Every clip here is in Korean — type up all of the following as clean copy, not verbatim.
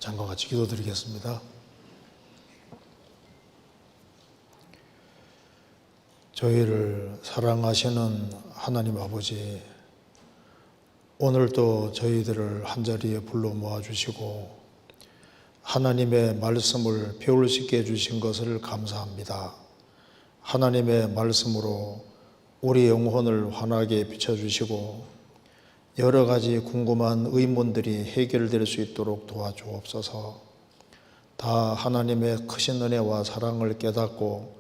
잠깐 같이 기도드리겠습니다. 저희를 사랑하시는 하나님 아버지, 오늘도 저희들을 한자리에 불러 모아주시고 하나님의 말씀을 배울 수 있게 해주신 것을 감사합니다. 하나님의 말씀으로 우리 영혼을 환하게 비춰주시고 여러 가지 궁금한 의문들이 해결될 수 있도록 도와주옵소서. 다 하나님의 크신 은혜와 사랑을 깨닫고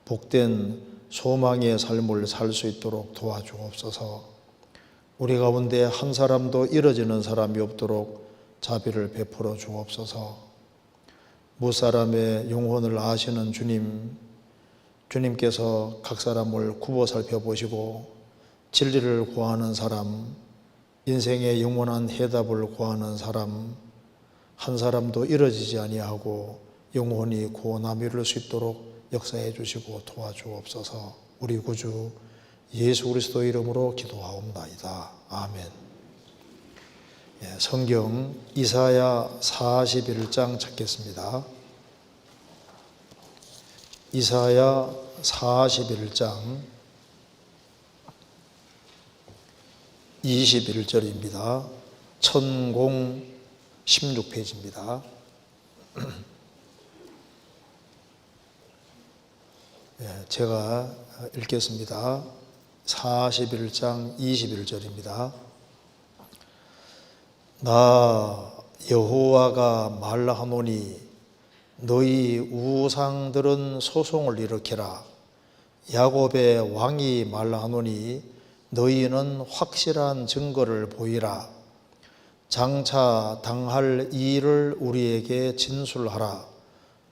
복된 소망의 삶을 살 수 있도록 도와주옵소서. 우리 가운데 한 사람도 잃어지는 사람이 없도록 자비를 베풀어 주옵소서. 무사람의 영혼을 아시는 주님께서 각 사람을 굽어 살펴보시고 진리를 구하는 사람, 인생의 영원한 해답을 구하는 사람, 한 사람도 잃어지지 아니하고 영원히 구원함 이룰 수 있도록 역사해 주시고 도와주옵소서. 우리 구주 예수 그리스도 이름으로 기도하옵나이다. 아멘. 성경 이사야 41장 찾겠습니다. 이사야 41장 21절입니다. 천공 16페이지입니다. 제가 읽겠습니다. 41장 21절입니다. 나 여호와가 말하노니 너희 우상들은 소송을 일으키라. 야곱의 왕이 말하노니 너희는 확실한 증거를 보이라. 장차 당할 일을 우리에게 진술하라.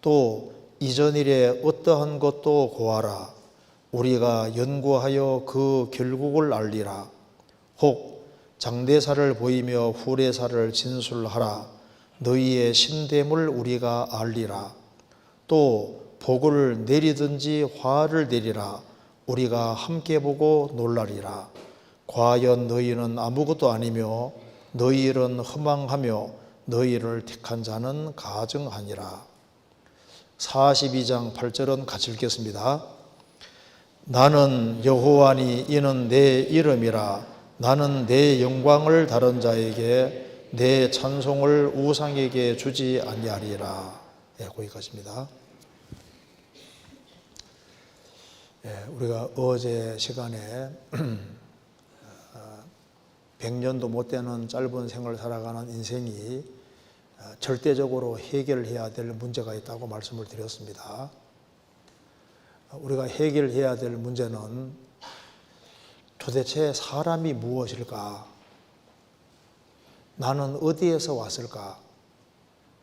또 이전 일에 어떠한 것도 고하라. 우리가 연구하여 그 결국을 알리라. 혹 장대사를 보이며 후레사를 진술하라. 너희의 신됨을 우리가 알리라. 또 복을 내리든지 화를 내리라. 우리가 함께 보고 놀라리라. 과연 너희는 아무것도 아니며 너희 일은 허망하며 너희를 택한 자는 가증하니라. 42장 8절은 같이 읽겠습니다. 나는 여호와니 이는 내 이름이라. 나는 내 영광을 다른 자에게 내 찬송을 우상에게 주지 아니하리라. 거기까지입니다. 우리가 어제 시간에 100년도 못 되는 짧은 생을 살아가는 인생이 절대적으로 해결해야 될 문제가 있다고 말씀을 드렸습니다. 우리가 해결해야 될 문제는 도대체 사람이 무엇일까? 나는 어디에서 왔을까?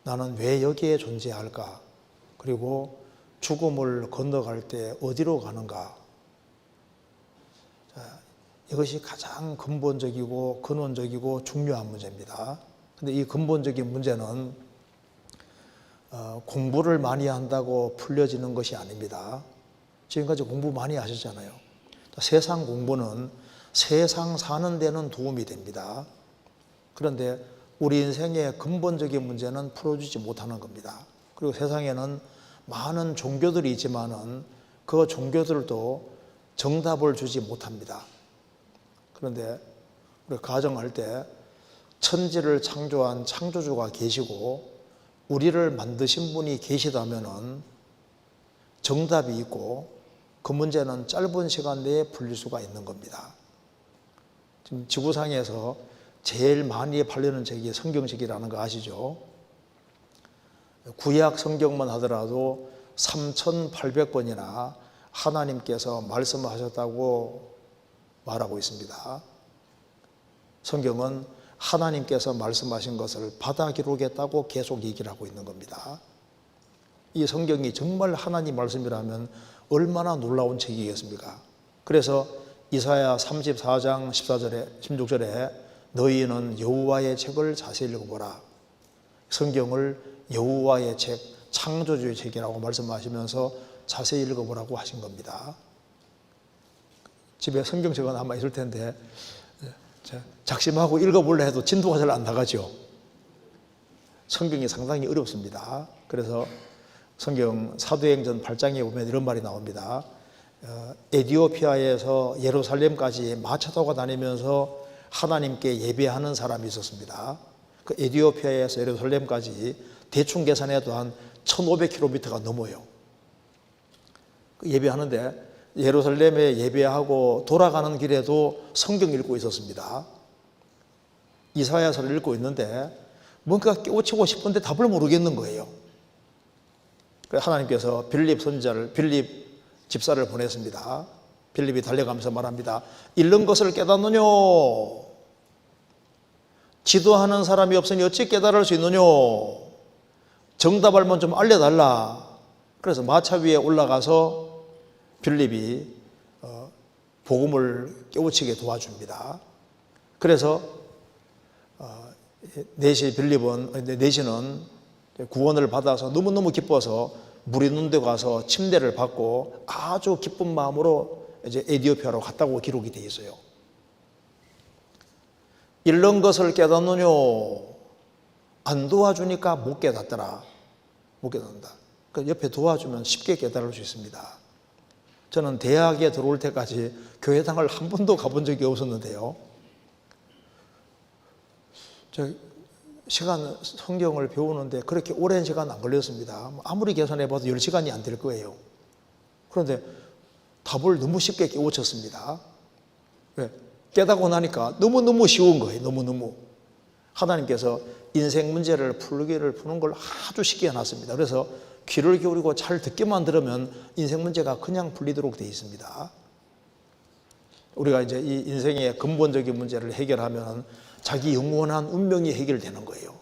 나는 왜 여기에 존재할까? 그리고 죽음을 건너갈 때 어디로 가는가? 이것이 가장 근본적이고 근원적이고 중요한 문제입니다. 그런데 이 근본적인 문제는 공부를 많이 한다고 풀려지는 것이 아닙니다. 지금까지 공부 많이 하셨잖아요. 세상 공부는 세상 사는 데는 도움이 됩니다. 그런데 우리 인생의 근본적인 문제는 풀어주지 못하는 겁니다. 그리고 세상에는 많은 종교들이 있지만은 그 종교들도 정답을 주지 못합니다. 그런데 우리 가정할 때 천지를 창조한 창조주가 계시고 우리를 만드신 분이 계시다면은 정답이 있고 그 문제는 짧은 시간 내에 풀릴 수가 있는 겁니다. 지금 지구상에서 제일 많이 팔리는 책이 성경책이라는 거 아시죠? 구약 성경만 하더라도 3,800번이나 하나님께서 말씀하셨다고 말하고 있습니다. 성경은 하나님께서 말씀하신 것을 받아 기록했다고 계속 얘기를 하고 있는 겁니다. 이 성경이 정말 하나님 말씀이라면 얼마나 놀라운 책이겠습니까? 그래서 이사야 34장 14절에 16절에 너희는 여호와의 책을 자세히 읽어보라. 성경을 여호와의 책, 창조주의 책이라고 말씀하시면서 자세히 읽어보라고 하신 겁니다. 집에 성경책은 아마 있을 텐데 작심하고 읽어볼래 해도 진도가 잘 안 나가죠. 성경이 상당히 어렵습니다. 그래서 성경 사도행전 8장에 보면 이런 말이 나옵니다. 에디오피아에서 예루살렘까지 마차 타고 다니면서 하나님께 예배하는 사람이 있었습니다. 그 에디오피아에서 예루살렘까지 대충 계산해도 한 1500km가 넘어요. 예배하는데 예루살렘에 예배하고 돌아가는 길에도 성경 읽고 있었습니다. 이사야서를 읽고 있는데 뭔가 깨우치고 싶은데 답을 모르겠는 거예요. 그래서 하나님께서 빌립 집사를 보냈습니다. 빌립이 달려가면서 말합니다. 잃는 것을 깨닫느뇨? 지도하는 사람이 없으니 어찌 깨달을 수 있느뇨? 정답을만 좀 알려달라. 그래서 마차 위에 올라가서 빌립이 복음을 깨우치게 도와줍니다. 그래서 내시는 구원을 받아서 너무너무 기뻐서 물 있는 데 가서 침대를 받고 아주 기쁜 마음으로 이제 에디오피아로 갔다고 기록이 되어 있어요. 잃는 것을 깨닫느뇨? 안 도와주니까 못 깨닫더라. 못 깨닫는다. 그 옆에 도와주면 쉽게 깨달을 수 있습니다. 저는 대학에 들어올 때까지 교회당을 한 번도 가본 적이 없었는데요. 성경을 배우는데 그렇게 오랜 시간 안 걸렸습니다. 아무리 계산해봐도 10시간이 안 될 거예요. 그런데 답을 너무 쉽게 깨우쳤습니다. 왜? 깨닫고 나니까 너무너무 쉬운 거예요. 너무너무. 하나님께서 인생 문제를 푸는 걸 아주 쉽게 해놨습니다. 그래서 귀를 기울이고 잘 듣기만 들으면 인생 문제가 그냥 풀리도록 되어 있습니다. 우리가 이제 이 인생의 근본적인 문제를 해결하면 자기 영원한 운명이 해결되는 거예요.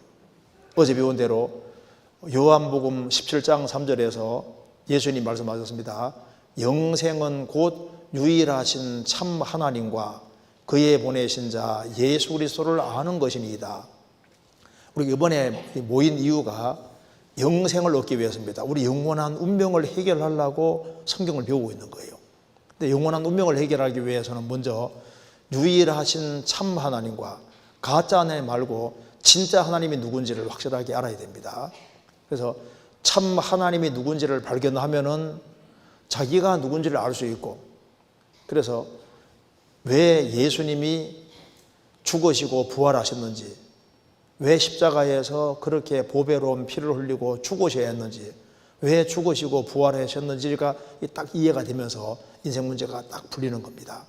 어제 배운 대로 요한복음 17장 3절에서 예수님 말씀하셨습니다. 영생은 곧 유일하신 참 하나님과 그의 보내신 자 예수 그리스도를 아는 것이니이다. 우리 이번에 모인 이유가 영생을 얻기 위해서입니다. 우리 영원한 운명을 해결하려고 성경을 배우고 있는 거예요. 근데 영원한 운명을 해결하기 위해서는 먼저 유일하신 참 하나님과 가짜 하나님 말고 진짜 하나님이 누군지를 확실하게 알아야 됩니다. 그래서 참 하나님이 누군지를 발견하면은 자기가 누군지를 알 수 있고, 그래서 왜 예수님이 죽으시고 부활하셨는지, 왜 십자가에서 그렇게 보배로운 피를 흘리고 죽으셔야 했는지, 왜 죽으시고 부활하셨는지가 딱 이해가 되면서 인생 문제가 딱 풀리는 겁니다.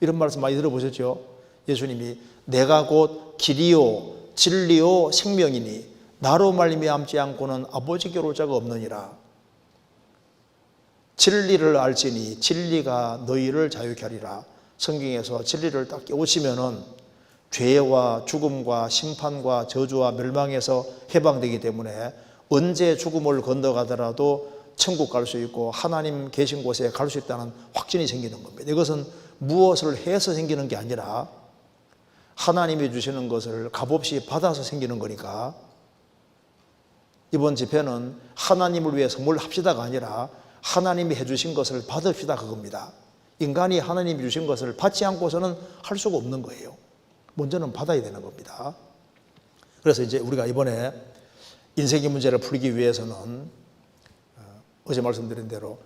이런 말씀 많이 들어보셨죠? 예수님이 내가 곧 길이요 진리요 생명이니 나로 말미암지 않고는 아버지께로 올 자가 없느니라. 진리를 알지니 진리가 너희를 자유케 하리라. 성경에서 진리를 딱 깨우치면은 죄와 죽음과 심판과 저주와 멸망에서 해방되기 때문에 언제 죽음을 건너가더라도 천국 갈 수 있고 하나님 계신 곳에 갈 수 있다는 확신이 생기는 겁니다. 이것은 무엇을 해서 생기는 게 아니라 하나님이 주시는 것을 값없이 받아서 생기는 거니까, 이번 집회는 하나님을 위해서 뭘 합시다가 아니라 하나님이 해주신 것을 받읍시다 그겁니다. 인간이 하나님이 주신 것을 받지 않고서는 할 수가 없는 거예요. 먼저는 받아야 되는 겁니다. 그래서 이제 우리가 이번에 인생의 문제를 풀기 위해서는 어제 말씀드린 대로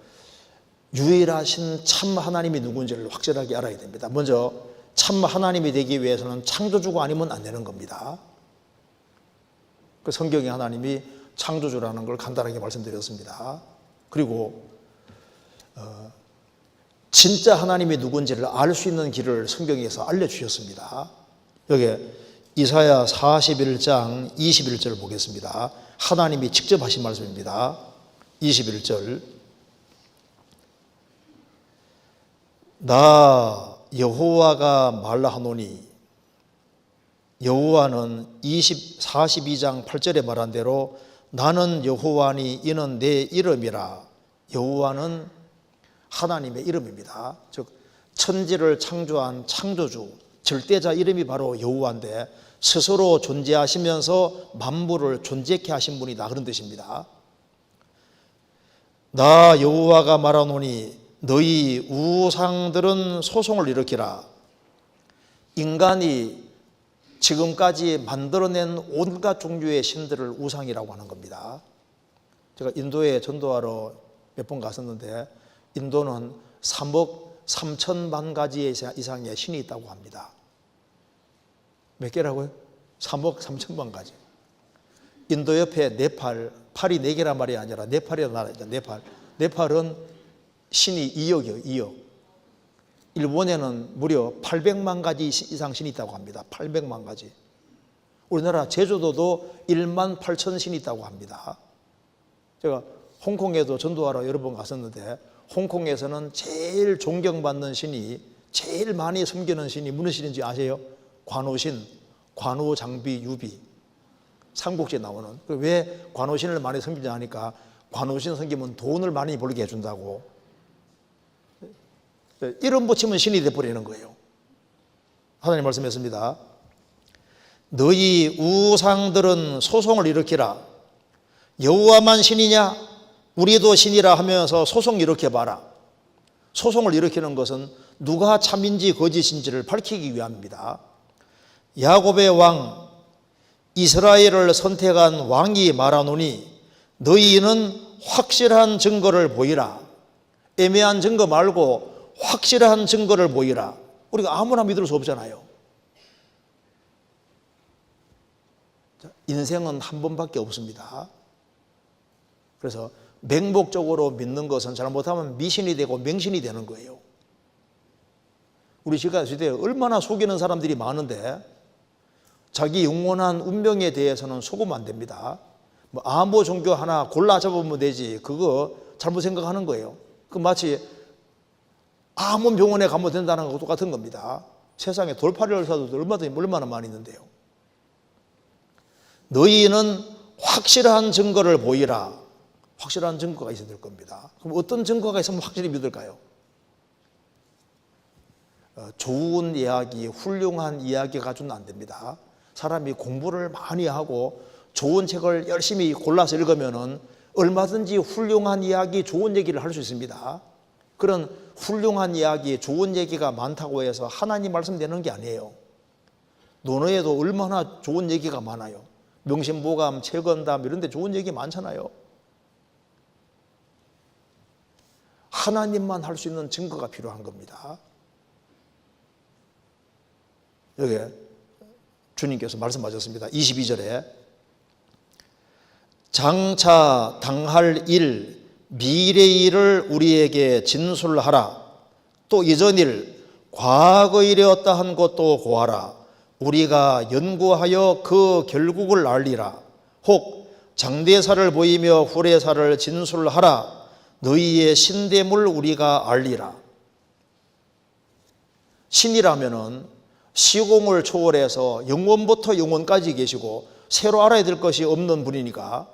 유일하신 참 하나님이 누군지를 확실하게 알아야 됩니다. 먼저 참 하나님이 되기 위해서는 창조주가 아니면 안 되는 겁니다. 그 성경에 하나님이 창조주라는 걸 간단하게 말씀드렸습니다. 그리고 진짜 하나님이 누군지를 알 수 있는 길을 성경에서 알려주셨습니다. 여기 이사야 41장 21절 보겠습니다. 하나님이 직접 하신 말씀입니다. 21절 나 여호와가 말하노니, 여호와는 42장 8절에 말한 대로 나는 여호와니 이는 내 이름이라. 여호와는 하나님의 이름입니다. 즉 천지를 창조한 창조주, 절대자 이름이 바로 여호와인데 스스로 존재하시면서 만물을 존재케 하신 분이다, 그런 뜻입니다. 나 여호와가 말하노니 너희 우상들은 소송을 일으키라. 인간이 지금까지 만들어낸 온갖 종류의 신들을 우상이라고 하는 겁니다. 제가 인도에 전도하러 몇 번 갔었는데 인도는 3억 3천만 가지 이상의 신이 있다고 합니다. 몇 개라고요? 3억 3천만 가지. 인도 옆에 네팔, 팔이 4개란 말이 아니라 네팔이라는 나라죠. 네팔은 신이 2억이에요. 2억. 일본에는 무려 800만 가지 이상 신이 있다고 합니다. 800만 가지. 우리나라 제주도도 1만 8천 신이 있다고 합니다. 제가 홍콩에도 전도하러 여러 번 갔었는데 홍콩에서는 제일 존경받는 신이, 제일 많이 섬기는 신이 무슨 신인지 아세요? 관우신, 관우, 장비, 유비. 삼국지에 나오는. 왜 관우신을 많이 섬기냐 하니까 관우신 섬기면 돈을 많이 벌게 해준다고. 이름 붙이면 신이 돼버리는 거예요. 하나님 말씀했습니다. 너희 우상들은 소송을 일으키라. 여호와만 신이냐? 우리도 신이라 하면서 소송 일으켜봐라. 소송을 일으키는 것은 누가 참인지 거짓인지를 밝히기 위함입니다. 야곱의 왕 이스라엘을 선택한 왕이 말하노니 너희는 확실한 증거를 보이라. 애매한 증거 말고 확실한 증거를 보이라. 우리가 아무나 믿을 수 없잖아요. 인생은 한 번밖에 없습니다. 그래서 맹목적으로 믿는 것은 잘못하면 미신이 되고 맹신이 되는 거예요. 우리 시대에 얼마나 속이는 사람들이 많은데 자기 영원한 운명에 대해서는 속으면 안 됩니다. 뭐 아무 종교 하나 골라 잡으면 되지, 그거 잘못 생각하는 거예요. 그 마치 아무 병원에 가면 된다는 것과 똑같은 겁니다. 세상에 돌팔이 의사도 얼마나 많이 있는데요. 너희는 확실한 증거를 보이라. 확실한 증거가 있어야 될 겁니다. 그럼 어떤 증거가 있으면 확실히 믿을까요? 좋은 이야기, 훌륭한 이야기 가지고는 안 됩니다. 사람이 공부를 많이 하고 좋은 책을 열심히 골라서 읽으면 얼마든지 훌륭한 이야기, 좋은 얘기를 할 수 있습니다. 그런 훌륭한 이야기, 좋은 얘기가 많다고 해서 하나님 말씀 되는 게 아니에요. 논어에도 얼마나 좋은 얘기가 많아요. 명심보감, 채건담 이런 데 좋은 얘기 많잖아요. 하나님만 할 수 있는 증거가 필요한 겁니다. 여기 주님께서 말씀하셨습니다. 22절에 장차 당할 일, 미래의 일을 우리에게 진술하라. 또 이전 일, 과거에 이르었다 한 것도 고하라. 우리가 연구하여 그 결국을 알리라. 혹 장대사를 보이며 후레사를 진술하라. 너희의 신대물 우리가 알리라. 신이라면은 시공을 초월해서 영원부터 영원까지 계시고 새로 알아야 될 것이 없는 분이니까,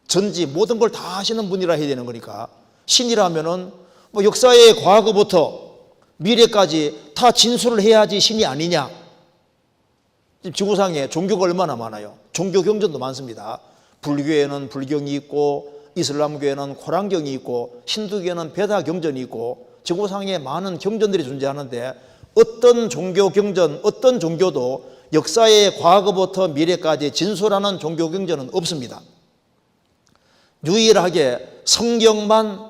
전지 모든 걸 다 아시는 분이라 해야 되는 거니까, 신이라면은 뭐 역사의 과거부터 미래까지 다 진술을 해야지 신이 아니냐. 지금 지구상에 종교가 얼마나 많아요. 종교 경전도 많습니다. 불교에는 불경이 있고, 이슬람교에는 코란경이 있고, 힌두교에는 베다 경전이 있고, 지구상에 많은 경전들이 존재하는데 어떤 종교 경전, 어떤 종교도 역사의 과거부터 미래까지 진술하는 종교 경전은 없습니다. 유일하게 성경만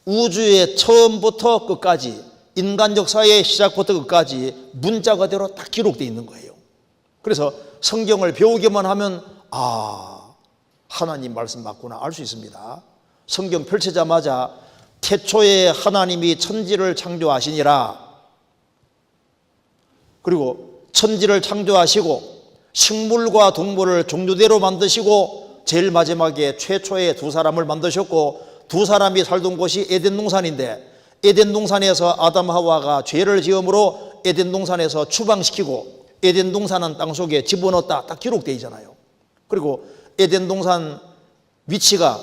우주의 처음부터 끝까지, 인간 역사의 시작부터 끝까지 문자 그대로 딱 기록되어 있는 거예요. 그래서 성경을 배우기만 하면 하나님 말씀 맞구나 알 수 있습니다. 성경 펼치자마자 태초에 하나님이 천지를 창조하시니라. 그리고 천지를 창조하시고 식물과 동물을 종류대로 만드시고 제일 마지막에 최초의 두 사람을 만드셨고, 두 사람이 살던 곳이 에덴 동산인데 에덴 동산에서 아담 하와가 죄를 지음으로 에덴 동산에서 추방시키고 에덴 동산은 땅속에 집어넣었다 딱 기록되어 있잖아요. 그리고 에덴 동산 위치가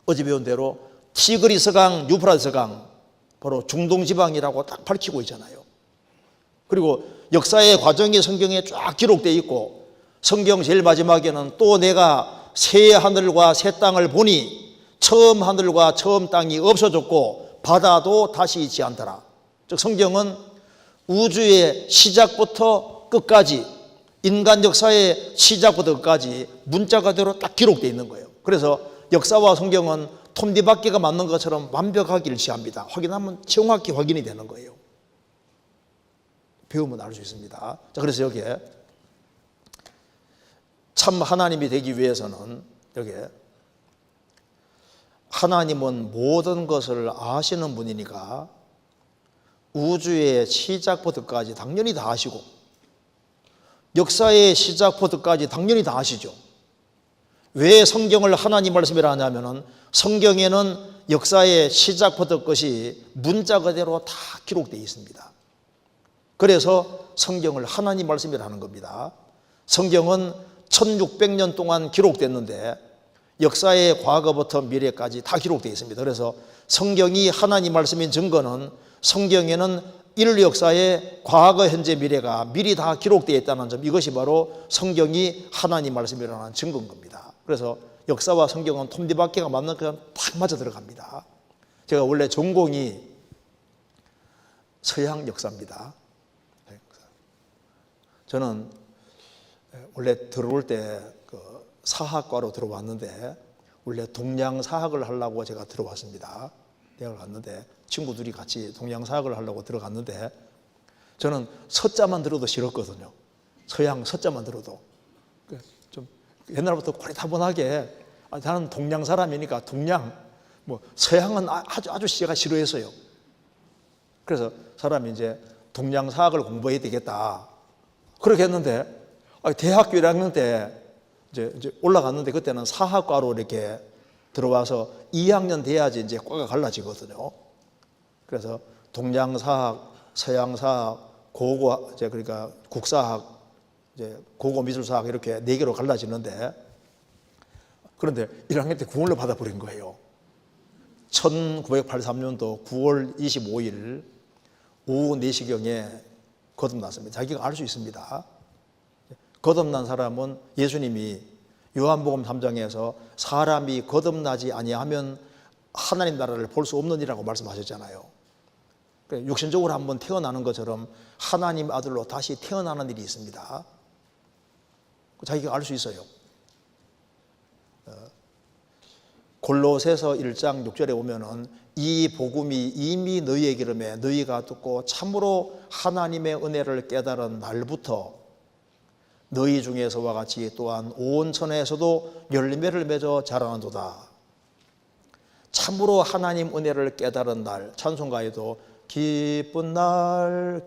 어제 배운 대로 티그리스강, 유프라테스강, 바로 중동 지방이라고 딱 밝히고 있잖아요. 그리고 역사의 과정이 성경에 쫙 기록되어 있고, 성경 제일 마지막에는 또 내가 새 하늘과 새 땅을 보니 처음 하늘과 처음 땅이 없어졌고 바다도 다시 있지 않더라. 즉 성경은 우주의 시작부터 끝까지, 인간 역사의 시작부터 끝까지 문자 그대로 딱 기록되어 있는 거예요. 그래서 역사와 성경은 톱니바퀴가 맞는 것처럼 완벽하게 일치합니다. 확인하면 정확히 확인이 되는 거예요. 배우면 알 수 있습니다. 자, 그래서 여기에 참 하나님이 되기 위해서는 여기에 하나님은 모든 것을 아시는 분이니까 우주의 시작부터까지 당연히 다 아시고 역사의 시작부터까지 당연히 다 아시죠. 왜 성경을 하나님 말씀이라 하냐면은 성경에는 역사의 시작부터 끝이 문자 그대로 다 기록되어 있습니다. 그래서 성경을 하나님 말씀이라 하는 겁니다. 성경은 1600년 동안 기록됐는데 역사의 과거부터 미래까지 다 기록되어 있습니다. 그래서 성경이 하나님 말씀인 증거는 성경에는 인류 역사의 과거, 현재, 미래가 미리 다 기록되어 있다는 점, 이것이 바로 성경이 하나님 말씀이라는 증거인 겁니다. 그래서 역사와 성경은 톱니바퀴가 맞는 그냥 딱 맞아 들어갑니다. 제가 원래 전공이 서양 역사입니다. 저는 원래 들어올 때 사학과로 들어왔는데 원래 동양사학을 하려고 제가 들어왔습니다. 대학을 갔는데 친구들이 같이 동양사학을 하려고 들어갔는데 저는 서자만 들어도 싫었거든요. 서양 서자만 들어도. 좀 옛날부터 고리타분하게 나는 동양 사람이니까 동양, 서양은 아주 제가 싫어했어요. 그래서 사람이 이제 동양사학을 공부해야 되겠다. 그렇게 했는데 대학교 1학년 때 이제 올라갔는데 그때는 사학과로 이렇게 들어와서 2학년 돼야지 이제 과가 갈라지거든요. 그래서 동양사학, 서양사학, 고고, 그러니까 국사학, 고고미술사학 이렇게 4개로 갈라지는데 그런데 1학년 때 구원을 받아버린 거예요. 1983년도 9월 25일 오후 4시경에 거듭났습니다. 자기가 알 수 있습니다. 거듭난 사람은 예수님이 요한복음 3장에서 사람이 거듭나지 아니하면 하나님 나라를 볼 수 없느니라고 말씀하셨잖아요. 육신적으로 한번 태어나는 것처럼 하나님 아들로 다시 태어나는 일이 있습니다. 자기가 알 수 있어요. 골로새서 1장 6절에 보면은 이 복음이 이미 너희에게 이르매 너희가 듣고 참으로 하나님의 은혜를 깨달은 날부터 너희 중에서와 같이 또한 온 천하에서도 열매를 맺어 자라는도다. 참으로 하나님 은혜를 깨달은 날, 찬송가에도 기쁜 날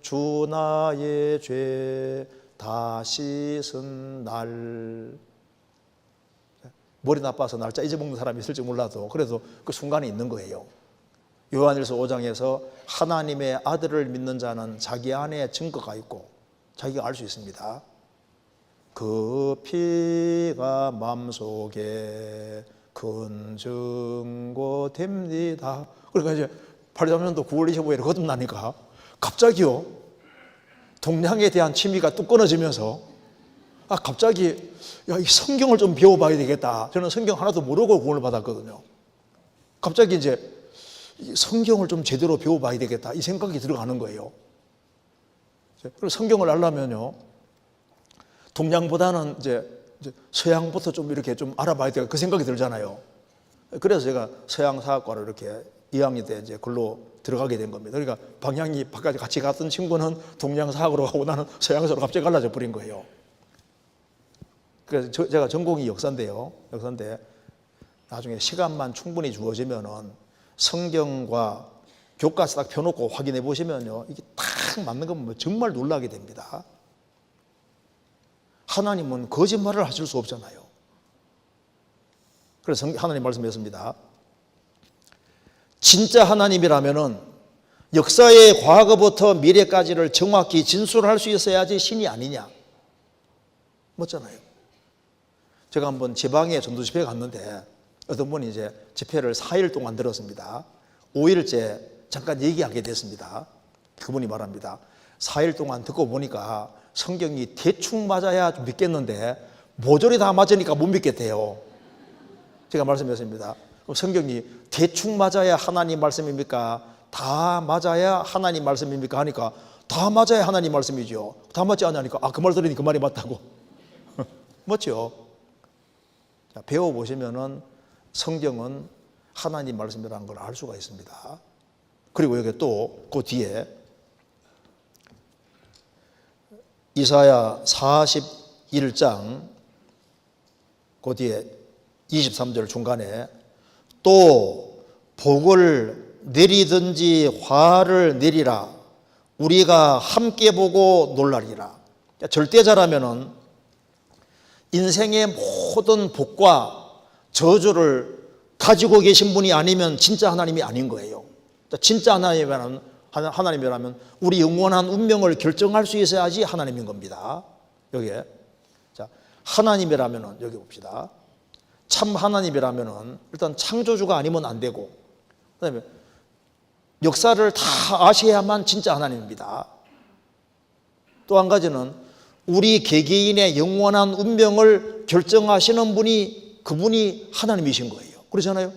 주 나의 죄 다 씻은 날. 머리 나빠서 날짜 잊어먹는 사람이 있을지 몰라도 그래도 그 순간에 있는 거예요. 요한일서 5장에서 하나님의 아들을 믿는 자는 자기 안에 증거가 있고 자기가 알 수 있습니다. 그 피가 마음속에 큰 증거 됩니다. 그러니까 이제 83년도 9월 25일에 거듭나니까 갑자기요 동양에 대한 취미가 뚝 끊어지면서 갑자기 이 성경을 좀 배워봐야 되겠다. 저는 성경 하나도 모르고 구원을 받았거든요. 갑자기 이제 성경을 좀 제대로 배워봐야 되겠다 이 생각이 들어가는 거예요. 그리고 성경을 알려면요 동양보다는 이제 서양부터 좀 이렇게 좀 알아봐야 되겠다 그 생각이 들잖아요. 그래서 제가 서양사학과로 이렇게 2학년 때 이제 글로 들어가게 된 겁니다. 그러니까 방향이 바깥에 같이 갔던 친구는 동양사학으로 가고 나는 서양사로 갑자기 갈라져 버린 거예요. 그래서 제가 전공이 역사인데 나중에 시간만 충분히 주어지면은 성경과 교과서 딱 펴놓고 확인해 보시면요 이게 딱 맞는 거 보면 정말 놀라게 됩니다. 하나님은 거짓말을 하실 수 없잖아요. 그래서 하나님 말씀했습니다. 진짜 하나님이라면은 역사의 과거부터 미래까지를 정확히 진술할 수 있어야지 신이 아니냐. 맞잖아요. 제가 한번 지방에 전도 집회에 갔는데 어떤 분이 이제 집회를 4일 동안 들었습니다. 5일째 잠깐 얘기하게 됐습니다. 그분이 말합니다. 4일 동안 듣고 보니까 성경이 대충 맞아야 좀 믿겠는데 모조리 다 맞으니까 못 믿겠대요. 제가 말씀했습니다. 그럼 성경이 대충 맞아야 하나님 말씀입니까? 다 맞아야 하나님 말씀입니까? 하니까 다 맞아야 하나님 말씀이죠. 다 맞지 않으니까 그 말 들으니 그 말이 맞다고. 맞죠? 자, 배워보시면은 성경은 하나님 말씀이라는 걸 알 수가 있습니다. 그리고 여기 또 그 뒤에 이사야 41장 그 뒤에 23절 중간에 또 복을 내리든지 화를 내리라 우리가 함께 보고 놀라리라. 절대자라면은 인생의 모든 복과 저주를 가지고 계신 분이 아니면 진짜 하나님이 아닌 거예요. 진짜 하나님이라면 우리 영원한 운명을 결정할 수 있어야지 하나님인 겁니다. 여기에 자, 하나님이라면은 여기 봅시다. 참 하나님이라면은 일단 창조주가 아니면 안 되고, 그다음에 역사를 다 아셔야만 진짜 하나님입니다. 또 한 가지는 우리 개개인의 영원한 운명을 결정하시는 분이 그분이 하나님이신 거예요. 그렇잖아요.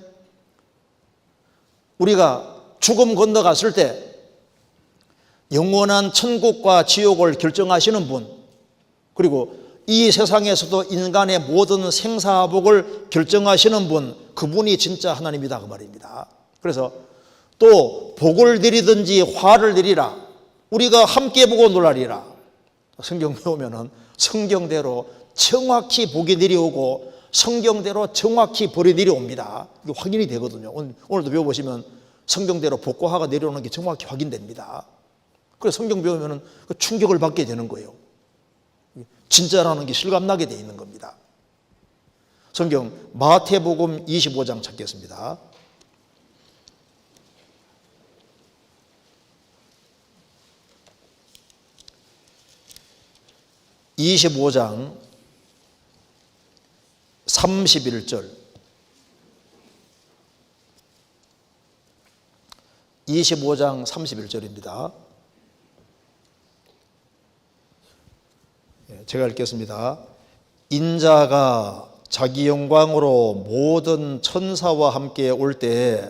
우리가 죽음 건너갔을 때 영원한 천국과 지옥을 결정하시는 분, 그리고 이 세상에서도 인간의 모든 생사복을 결정하시는 분, 그분이 진짜 하나님이다 그 말입니다. 그래서 또 복을 내리든지 화를 내리라 우리가 함께 보고 놀라리라. 성경 배우면은 성경대로 정확히 복이 내려오고 성경대로 정확히 벌이 내려옵니다. 이게 확인이 되거든요. 오늘도 배워보시면 성경대로 복과 화가 내려오는 게 정확히 확인됩니다. 그래서 성경 배우면은 충격을 받게 되는 거예요. 진짜라는 게 실감나게 되어 있는 겁니다. 성경 마태복음 25장 찾겠습니다. (25장) 31절 25장 31절입니다. 제가 읽겠습니다. 인자가 자기 영광으로 모든 천사와 함께 올 때에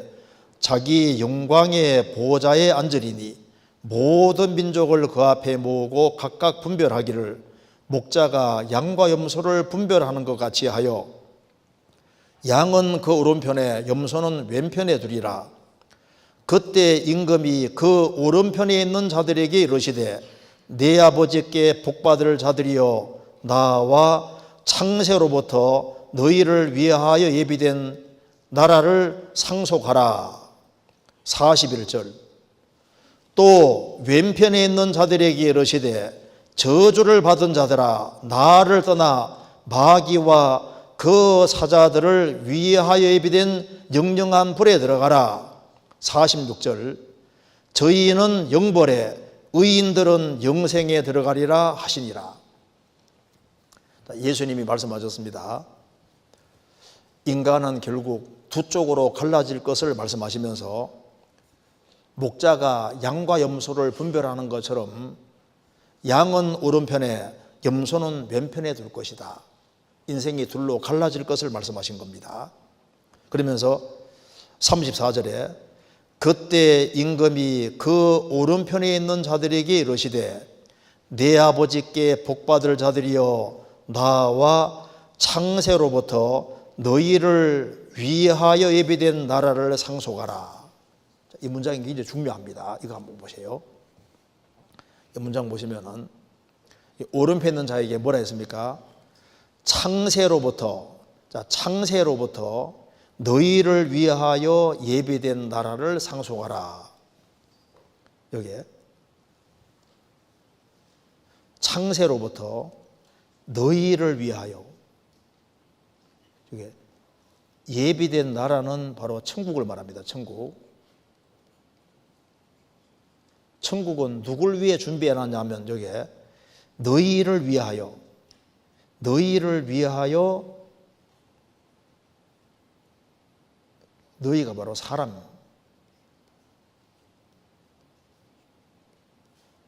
자기 영광의 보좌에 앉으리니 모든 민족을 그 앞에 모으고 각각 분별하기를 목자가 양과 염소를 분별하는 것 같이 하여 양은 그 오른편에 염소는 왼편에 두리라. 그때 임금이 그 오른편에 있는 자들에게 이르시되 내 아버지께 복받을 자들이여 나와 창세로부터 너희를 위하여 예비된 나라를 상속하라. 41절 또 왼편에 있는 자들에게 이르시되 저주를 받은 자들아 나를 떠나 마귀와 그 사자들을 위하여 예비된 영영한 불에 들어가라. 46절 저희는 영벌에 의인들은 영생에 들어가리라 하시니라. 예수님이 말씀하셨습니다. 인간은 결국 두 쪽으로 갈라질 것을 말씀하시면서 목자가 양과 염소를 분별하는 것처럼 양은 오른편에 염소는 왼편에 둘 것이다. 인생이 둘로 갈라질 것을 말씀하신 겁니다. 그러면서 34절에 그때 임금이 그 오른편에 있는 자들에게 이르시되 내 아버지께 복받을 자들이여 나와 창세로부터 너희를 위하여 예비된 나라를 상속하라. 이 문장이 굉장히 중요합니다. 이거 한번 보세요. 이 문장 보시면은 오른편에 있는 자에게 뭐라 했습니까? 창세로부터 너희를 위하여 예비된 나라를 상속하라. 여기에 창세로부터 너희를 위하여, 여기에 예비된 나라는 바로 천국을 말합니다. 천국은 누굴 위해 준비해놨냐면 여기에 너희를 위하여 너희가 바로 사람입니다.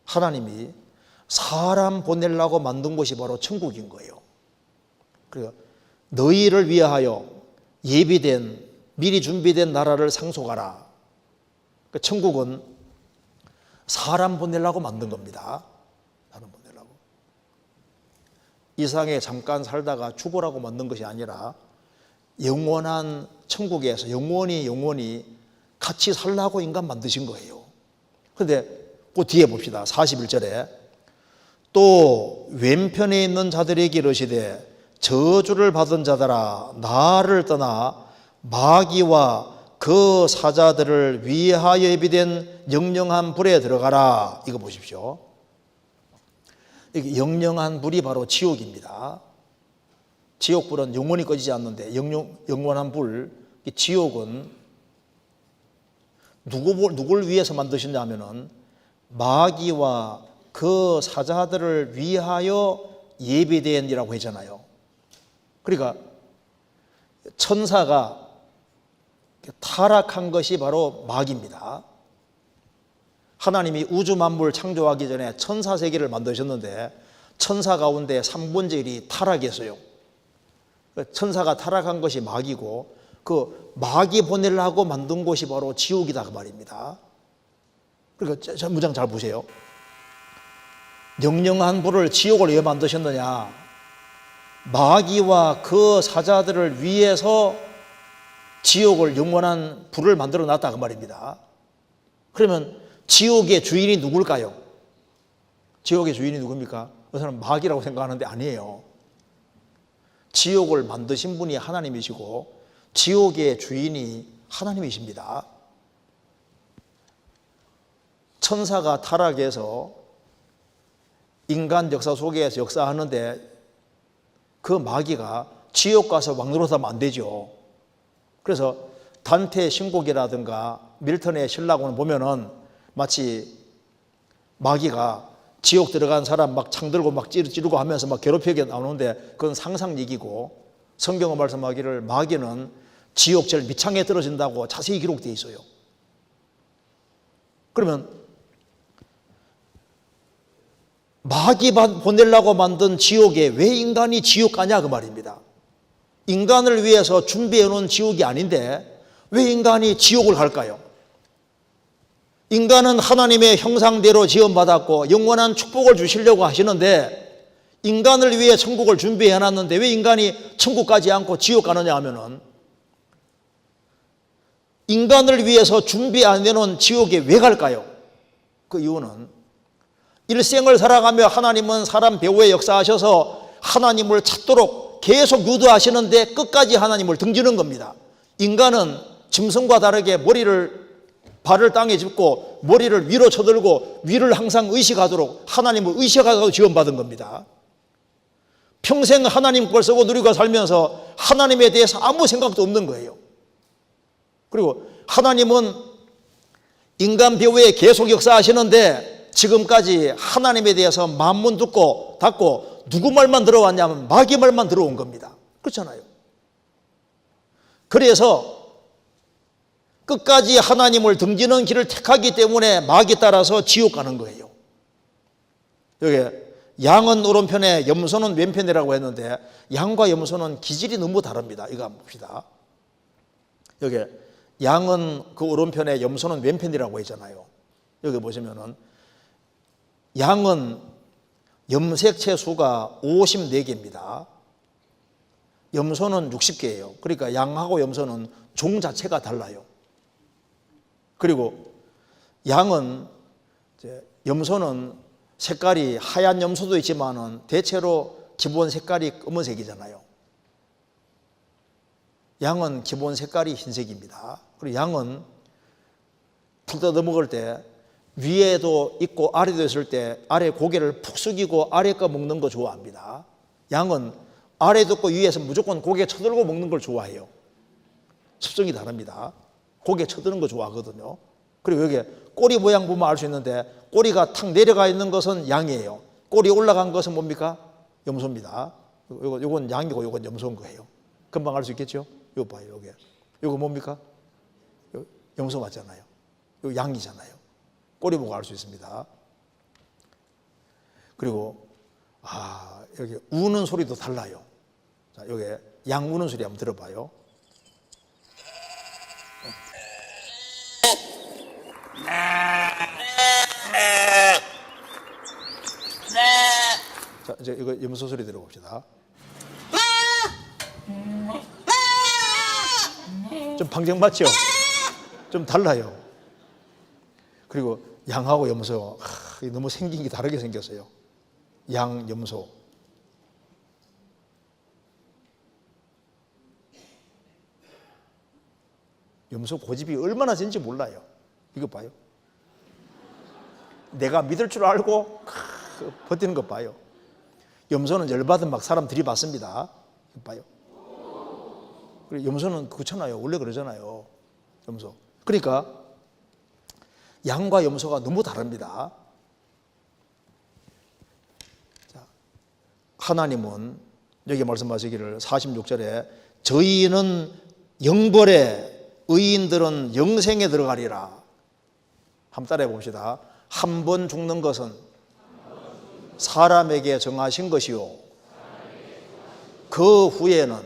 하나님이 사람 보내려고 만든 곳이 바로 천국인 거예요. 그러니까 너희를 위하여 예비된 미리 준비된 나라를 상속하라. 천국은 사람 보내려고 만든 겁니다. 사람 보내려고. 이 세상에 잠깐 살다가 죽으라고 만든 것이 아니라 영원한 천국에서 영원히 같이 살라고 인간 만드신 거예요. 그런데 그 뒤에 봅시다. 41절에 또 왼편에 있는 자들에게 이르시되 저주를 받은 자들아 나를 떠나 마귀와 그 사자들을 위하여 예비된 영영한 불에 들어가라. 이거 보십시오. 이게 영영한 불이 바로 지옥입니다. 지옥불은 영원히 꺼지지 않는데 영원한 불, 지옥은 누굴 위해서 만드셨냐 하면은 마귀와 그 사자들을 위하여 예비된이라고 했잖아요. 그러니까 천사가 타락한 것이 바로 마귀입니다. 하나님이 우주 만물 창조하기 전에 천사 세계를 만드셨는데 천사 가운데 3분의 1이 타락했어요. 천사가 타락한 것이 마귀고 그 마귀 보내려고 만든 곳이 바로 지옥이다 그 말입니다. 그러니까 저 문장 잘 보세요. 영영한 불을 지옥을 왜 만드셨느냐? 마귀와 그 사자들을 위해서 지옥을 영원한 불을 만들어 놨다 그 말입니다. 그러면 지옥의 주인이 누굴까요? 지옥의 주인이 누굽니까? 그 사람은 마귀라고 생각하는데 아니에요. 지옥을 만드신 분이 하나님이시고 지옥의 주인이 하나님이십니다. 천사가 타락해서 인간 역사 속에서 역사하는데 그 마귀가 지옥 가서 왕노릇하면 안 되죠. 그래서 단테의 신곡이라든가 밀턴의 신라고는 보면은 마치 마귀가 지옥 들어간 사람 막 창 들고 막 찌르고 하면서 막 괴롭히게 나오는데 그건 상상 얘기고 성경은 말씀하기를 마귀는 지옥 제일 밑창에 떨어진다고 자세히 기록되어 있어요. 그러면 마귀 보내려고 만든 지옥에 왜 인간이 지옥 가냐 그 말입니다. 인간을 위해서 준비해 놓은 지옥이 아닌데 왜 인간이 지옥을 갈까요? 인간은 하나님의 형상대로 지음받았고 영원한 축복을 주시려고 하시는데 인간을 위해 천국을 준비해 놨는데 왜 인간이 천국 가지 않고 지옥 가느냐 하면은 인간을 위해서 준비 안 해놓은 지옥에 왜 갈까요? 그 이유는 일생을 살아가며 하나님은 사람 배후에 역사하셔서 하나님을 찾도록 계속 유도하시는데 끝까지 하나님을 등지는 겁니다. 인간은 짐승과 다르게 발을 땅에 짚고 머리를 위로 쳐들고 위를 항상 의식하도록 하나님을 의식하고 지원받은 겁니다. 평생 하나님 걸 쓰고 누리고 살면서 하나님에 대해서 아무 생각도 없는 거예요. 그리고 하나님은 인간 배후에 계속 역사하시는데 지금까지 하나님에 대해서 만문 닫고 누구 말만 들어왔냐면 마귀 말만 들어온 겁니다. 그렇잖아요. 그래서 끝까지 하나님을 등지는 길을 택하기 때문에 마귀 따라서 지옥 가는 거예요. 여기 양은 오른편에 염소는 왼편이라고 했는데 양과 염소는 기질이 너무 다릅니다. 이거 한번 봅시다. 여기 양은 그 오른편에 염소는 왼편이라고 했잖아요. 여기 보시면은 양은 염색체 수가 54개입니다. 염소는 60개예요. 그러니까 양하고 염소는 종 자체가 달라요. 그리고 염소는 색깔이 하얀 염소도 있지만은 대체로 기본 색깔이 검은색이잖아요. 양은 기본 색깔이 흰색입니다. 그리고 양은 풀 뜯어 먹을 때 위에도 있고 아래도 있을 때 아래 고개를 푹 숙이고 아래 거 먹는 거 좋아합니다. 양은 아래도 있고 위에서 무조건 고개 쳐들고 먹는 걸 좋아해요. 습성이 다릅니다. 고개 쳐드는 거 좋아하거든요. 그리고 여기 꼬리 모양 보면 알 수 있는데 꼬리가 탁 내려가 있는 것은 양이에요. 꼬리 올라간 것은 뭡니까? 염소입니다. 요건 양이고 요건 염소인 거예요. 금방 알 수 있겠죠? 요거 봐요. 요게. 요거 뭡니까? 염소 맞잖아요. 요 양이잖아요. 꼬리 보고 알 수 있습니다. 그리고 여기 우는 소리도 달라요. 자, 여기 양 우는 소리 한번 들어봐요. 자, 이제 이거 염소 소리 들어봅시다. 좀 방정 맞죠? 좀 달라요. 그리고 양하고 염소, 너무 생긴 게 다르게 생겼어요. 양, 염소. 염소 고집이 얼마나 센지 몰라요. 이거 봐요. 내가 믿을 줄 알고 버티는 것 봐요. 염소는 열받으면 막 사람 들이받습니다. 이거 봐요. 그리고 염소는 그렇잖아요. 원래 그러잖아요. 염소. 그러니까 양과 염소가 너무 다릅니다. 자, 하나님은 여기 말씀하시기를 46절에 저희는 영벌에 의인들은 영생에 들어가리라. 한번 따라해 봅시다. 한 번 죽는 것은 사람에게 정하신 것이요 그 후에는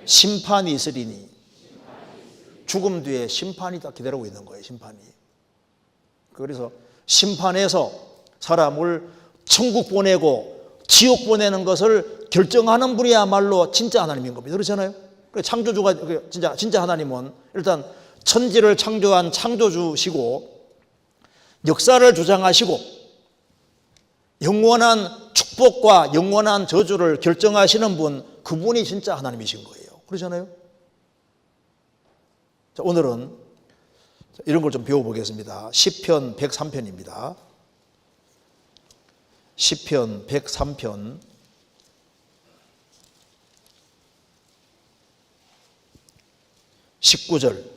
심판이 있으리니 죽음 뒤에 심판이 다 기다리고 있는 거예요. 심판이. 그래서 심판에서 사람을 천국 보내고 지옥 보내는 것을 결정하는 분이야말로 진짜 하나님인 겁니다. 그렇잖아요. 창조주가 진짜 하나님은 일단 천지를 창조한 창조주시고 역사를 주장하시고 영원한 축복과 영원한 저주를 결정하시는 분, 그분이 진짜 하나님이신 거예요. 그렇잖아요. 자, 오늘은 이런 걸 좀 배워보겠습니다. 시편 103편입니다. 시편 103편 19절.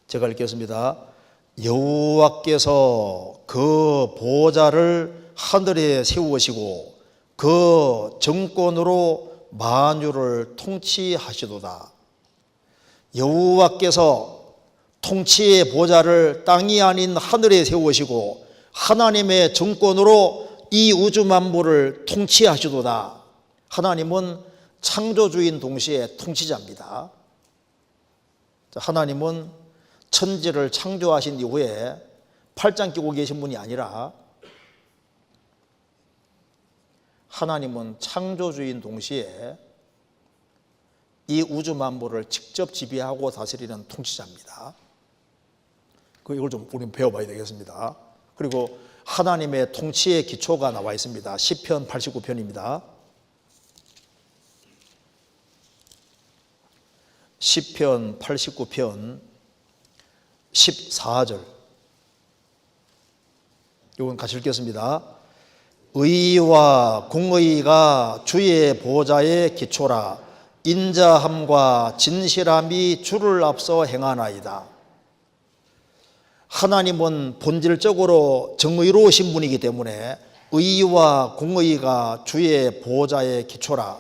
제가 읽겠습니다. 여호와께서 그 보좌를 하늘에 세우시고 그 정권으로 만유를 통치하시도다. 여호와께서 통치의 보좌를 땅이 아닌 하늘에 세우시고 하나님의 정권으로 이 우주 만물을 통치하시도다. 하나님은 창조주인 동시에 통치자입니다. 하나님은 천지를 창조하신 이후에 팔짱 끼고 계신 분이 아니라 하나님은 창조주인 동시에 이 우주 만물을 직접 지배하고 다스리는 통치자입니다. 이걸 좀 우리는 배워봐야 되겠습니다. 그리고 하나님의 통치의 기초가 나와 있습니다. 시편 89편입니다. 시편 89편 14절. 이건 같이 읽겠습니다. 의와 공의가 주의 보좌의 기초라. 인자함과 진실함이 주를 앞서 행하나이다. 하나님은 본질적으로 정의로우신 분이기 때문에 의와 공의가 주의 보좌의 기초라.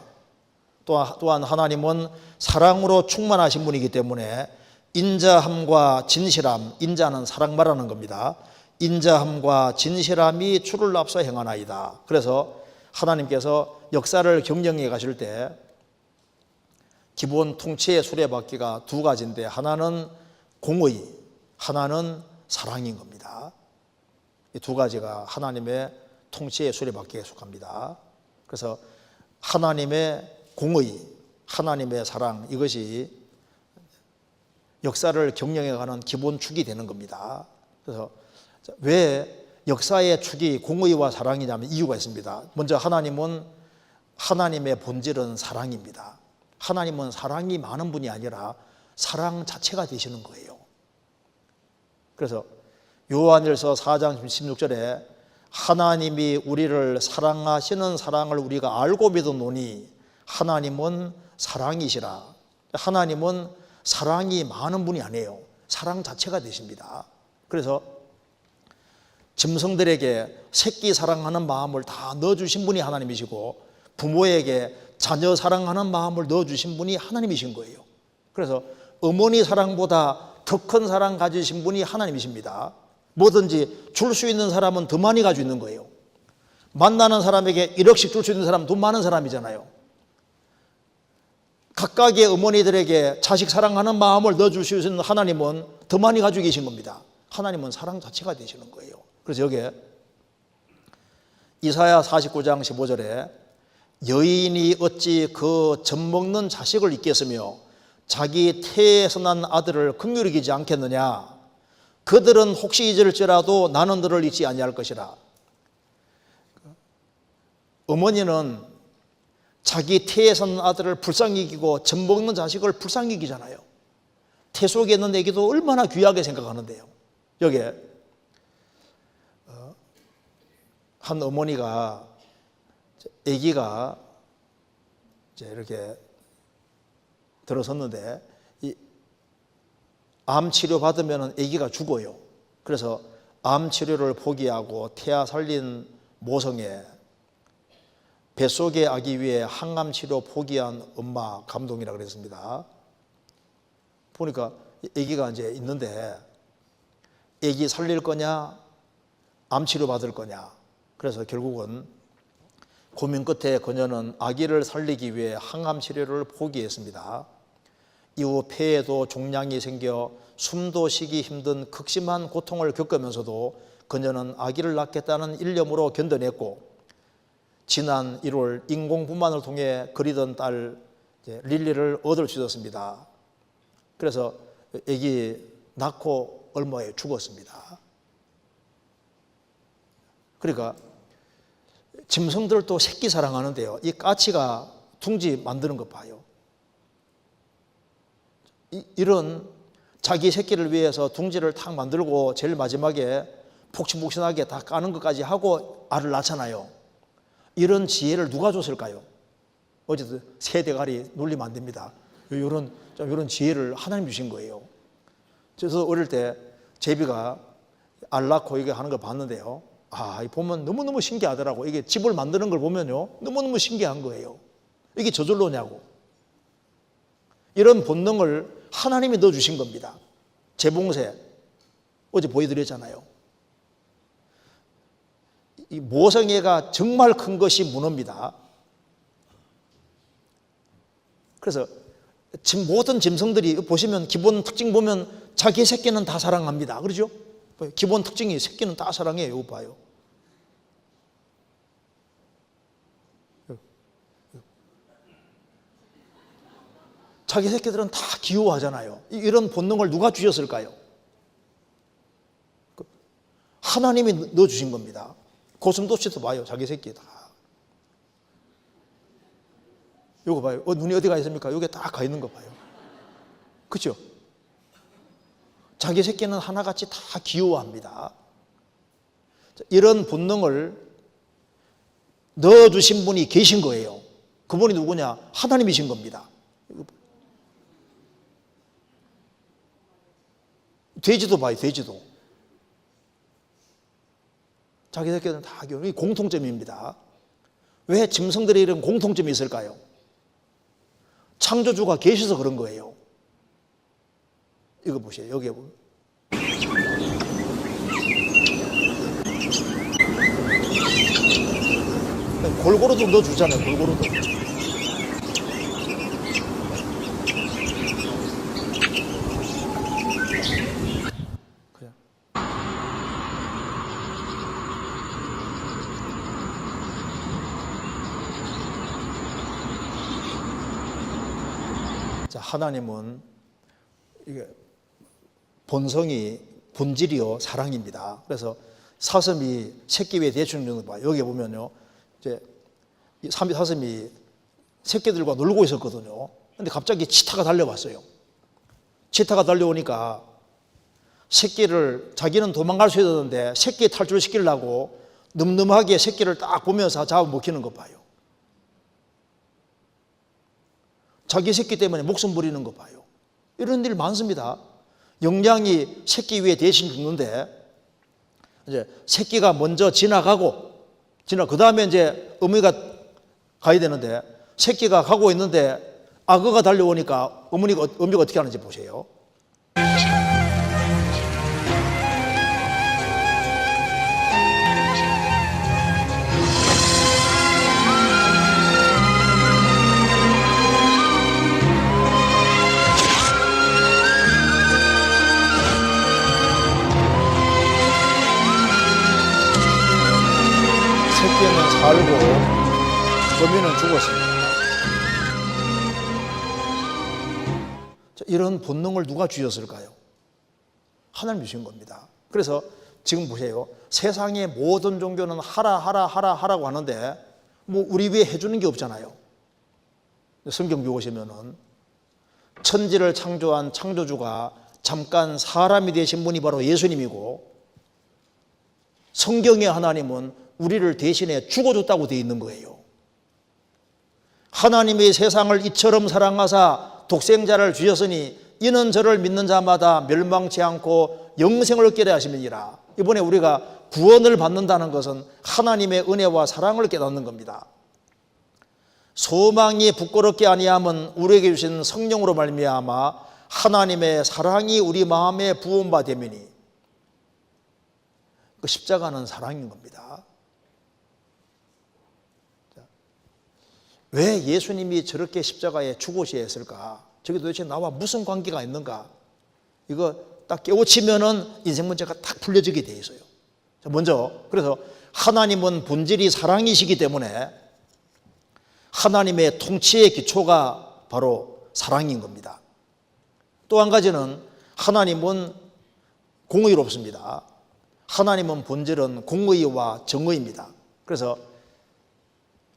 또한 하나님은 사랑으로 충만하신 분이기 때문에 인자함과 진실함, 인자는 사랑 말하는 겁니다. 인자함과 진실함이 주를 앞서 행하나이다. 그래서 하나님께서 역사를 경영해 가실 때 기본 통치의 수레바퀴가 두 가지인데 하나는 공의, 하나는 사랑인 겁니다. 이 두 가지가 하나님의 통치의 수레바퀴에 속합니다. 그래서 하나님의 공의, 하나님의 사랑, 이것이 역사를 경영해가는 기본 축이 되는 겁니다. 그래서 왜 역사의 축이 공의와 사랑이냐면 이유가 있습니다. 먼저 하나님은 하나님의 본질은 사랑입니다. 하나님은 사랑이 많은 분이 아니라 사랑 자체가 되시는 거예요. 그래서 요한일서 4장 16절에 하나님이 우리를 사랑하시는 사랑을 우리가 알고 믿었노니 하나님은 사랑이시라. 하나님은 사랑이 많은 분이 아니에요. 사랑 자체가 되십니다. 그래서 짐승들에게 새끼 사랑하는 마음을 다 넣어주신 분이 하나님이시고 부모에게 자녀 사랑하는 마음을 넣어주신 분이 하나님이신 거예요. 그래서 어머니 사랑보다 더 큰 사랑 가지신 분이 하나님이십니다. 뭐든지 줄 수 있는 사람은 더 많이 가지고 있는 거예요. 만나는 사람에게 1억씩 줄 수 있는 사람은 돈 많은 사람이잖아요. 각각의 어머니들에게 자식 사랑하는 마음을 넣어주시는 하나님은 더 많이 가지고 계신 겁니다. 하나님은 사랑 자체가 되시는 거예요. 그래서 여기에 이사야 49장 15절에 여인이 어찌 그 젖먹는 자식을 잊겠으며 자기 태에서 난 아들을 긍휼히 여기지 않겠느냐. 그들은 혹시 잊을지라도 나는 너를 잊지 아니할 것이라. 어머니는 자기 태에서 난 아들을 불쌍히 여기고 젖먹는 자식을 불쌍히 여기잖아요. 태 속에 있는 애기도 얼마나 귀하게 생각하는데요. 여기에 한 어머니가 아기가 이제 이렇게 들어섰는데 이 암 치료 받으면 아기가 죽어요. 그래서 암 치료를 포기하고 태아 살린 모성애 뱃속의 아기 위해 항암 치료 포기한 엄마 감동이라 그랬습니다. 보니까 아기가 이제 있는데 아기 살릴 거냐 암 치료 받을 거냐. 그래서 결국은 고민 끝에 그녀는 아기를 살리기 위해 항암 치료를 포기했습니다. 이후 폐에도 종양이 생겨 숨도 쉬기 힘든 극심한 고통을 겪으면서도 그녀는 아기를 낳겠다는 일념으로 견뎌냈고 지난 1월 인공분만을 통해 그리던 딸 릴리를 얻을 수 있었습니다. 그래서 아기 낳고 얼마 후에 죽었습니다. 그러니까 짐승들도 새끼 사랑하는데요. 이 까치가 둥지 만드는 거 봐요. 이런 자기 새끼를 위해서 둥지를 탁 만들고 제일 마지막에 폭신폭신하게 다 까는 것까지 하고 알을 낳잖아요. 이런 지혜를 누가 줬을까요? 어쨌든 새 대가리 놀리면 안 됩니다. 이런 지혜를 하나님 주신 거예요. 그래서 어릴 때 제비가 알 낳고 이게 하는 걸 봤는데요. 보면 너무너무 신기하더라고. 이게 집을 만드는 걸 보면요. 너무너무 신기한 거예요. 이게 저절로냐고. 이런 본능을 하나님이 넣어주신 겁니다. 재봉새. 어제 보여드렸잖아요. 이 모성애가 정말 큰 것이 문어입니다. 그래서 모든 짐승들이 보시면 기본 특징 보면 자기 새끼는 다 사랑합니다. 그렇죠? 기본 특징이 새끼는 다 사랑해요. 이거 봐요. 자기 새끼들은 다 귀여워하잖아요. 이런 본능을 누가 주셨을까요? 하나님이 넣어주신 겁니다. 고슴도치도 봐요. 자기 새끼 다. 이거 봐요. 눈이 어디 가 있습니까? 여기 딱 가 있는 거 봐요. 그렇죠? 자기 새끼는 하나같이 다 귀여워합니다. 이런 본능을 넣어주신 분이 계신 거예요. 그분이 누구냐? 하나님이신 겁니다. 돼지도 봐요. 돼지도. 자기 새끼들은 다 귀여워. 이게 공통점입니다. 왜 짐승들이 이런 공통점이 있을까요? 창조주가 계셔서 그런 거예요. 이거 보세요. 여기에 보면. 골고루도 넣어주잖아요. 골고루도. 그냥. 자, 하나님은 이게 본질이요 사랑입니다. 그래서 사슴이 새끼 위에 대충 봐요. 여기 보면요, 이제 사슴이 새끼들과 놀고 있었거든요. 근데 갑자기 치타가 달려왔어요. 치타가 달려오니까 새끼를 자기는 도망갈 수 있었는데 새끼 탈출시키려고 늠름하게 새끼를 딱 보면서 잡아먹히는 거 봐요. 자기 새끼 때문에 목숨 버리는 거 봐요. 이런 일 많습니다. 영양이 새끼 위에 대신 죽는데 이제 새끼가 먼저 그 다음에 이제 어머니가 가야 되는데 새끼가 가고 있는데 악어가 달려오니까 어머니가 어떻게 하는지 보세요. 범인은 죽었습니다. 이런 본능을 누가 주셨을까요? 하나님이 주신 겁니다. 그래서 지금 보세요. 세상의 모든 종교는 하라고 하는데 뭐 우리 위해 해주는 게 없잖아요. 성경 보시면은 천지를 창조한 창조주가 잠깐 사람이 되신 분이 바로 예수님이고, 성경의 하나님은 우리를 대신해 죽어줬다고 되어 있는 거예요. 하나님의 세상을 이처럼 사랑하사 독생자를 주셨으니 이는 저를 믿는 자마다 멸망치 않고 영생을 얻게 하심이니라. 이번에 우리가 구원을 받는다는 것은 하나님의 은혜와 사랑을 깨닫는 겁니다. 소망이 부끄럽게 아니함은 우리에게 주신 성령으로 말미암아 하나님의 사랑이 우리 마음에 부음바 되미니, 그 십자가는 사랑인 겁니다. 왜 예수님이 저렇게 십자가에 죽으셔야 했을까? 저게 도대체 나와 무슨 관계가 있는가? 이거 딱 깨우치면은 인생 문제가 딱 풀려지게 돼 있어요. 먼저, 그래서 하나님은 본질이 사랑이시기 때문에 하나님의 통치의 기초가 바로 사랑인 겁니다. 또 한 가지는 하나님은 공의롭습니다. 하나님은 본질은 공의와 정의입니다. 그래서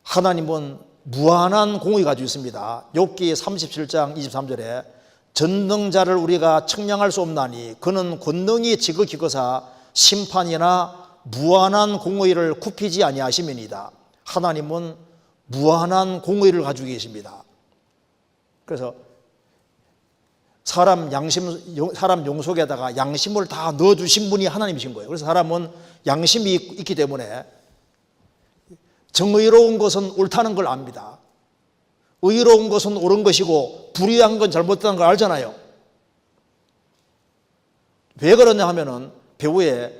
하나님은 무한한 공의 가지고 있습니다. 욥기 37장 23절에 전능자를 우리가 측량할 수 없나니 그는 권능이 지극히거사 심판이나 무한한 공의를 굽히지 아니하심이니이다. 하나님은 무한한 공의를 가지고 계십니다. 그래서 사람 용 속에다가 양심을 다 넣어주신 분이 하나님이신 거예요. 그래서 사람은 양심이 있기 때문에 정의로운 것은 옳다는 걸 압니다. 의로운 것은 옳은 것이고 불의한 건 잘못된 걸 알잖아요. 왜 그러냐 하면은 배후에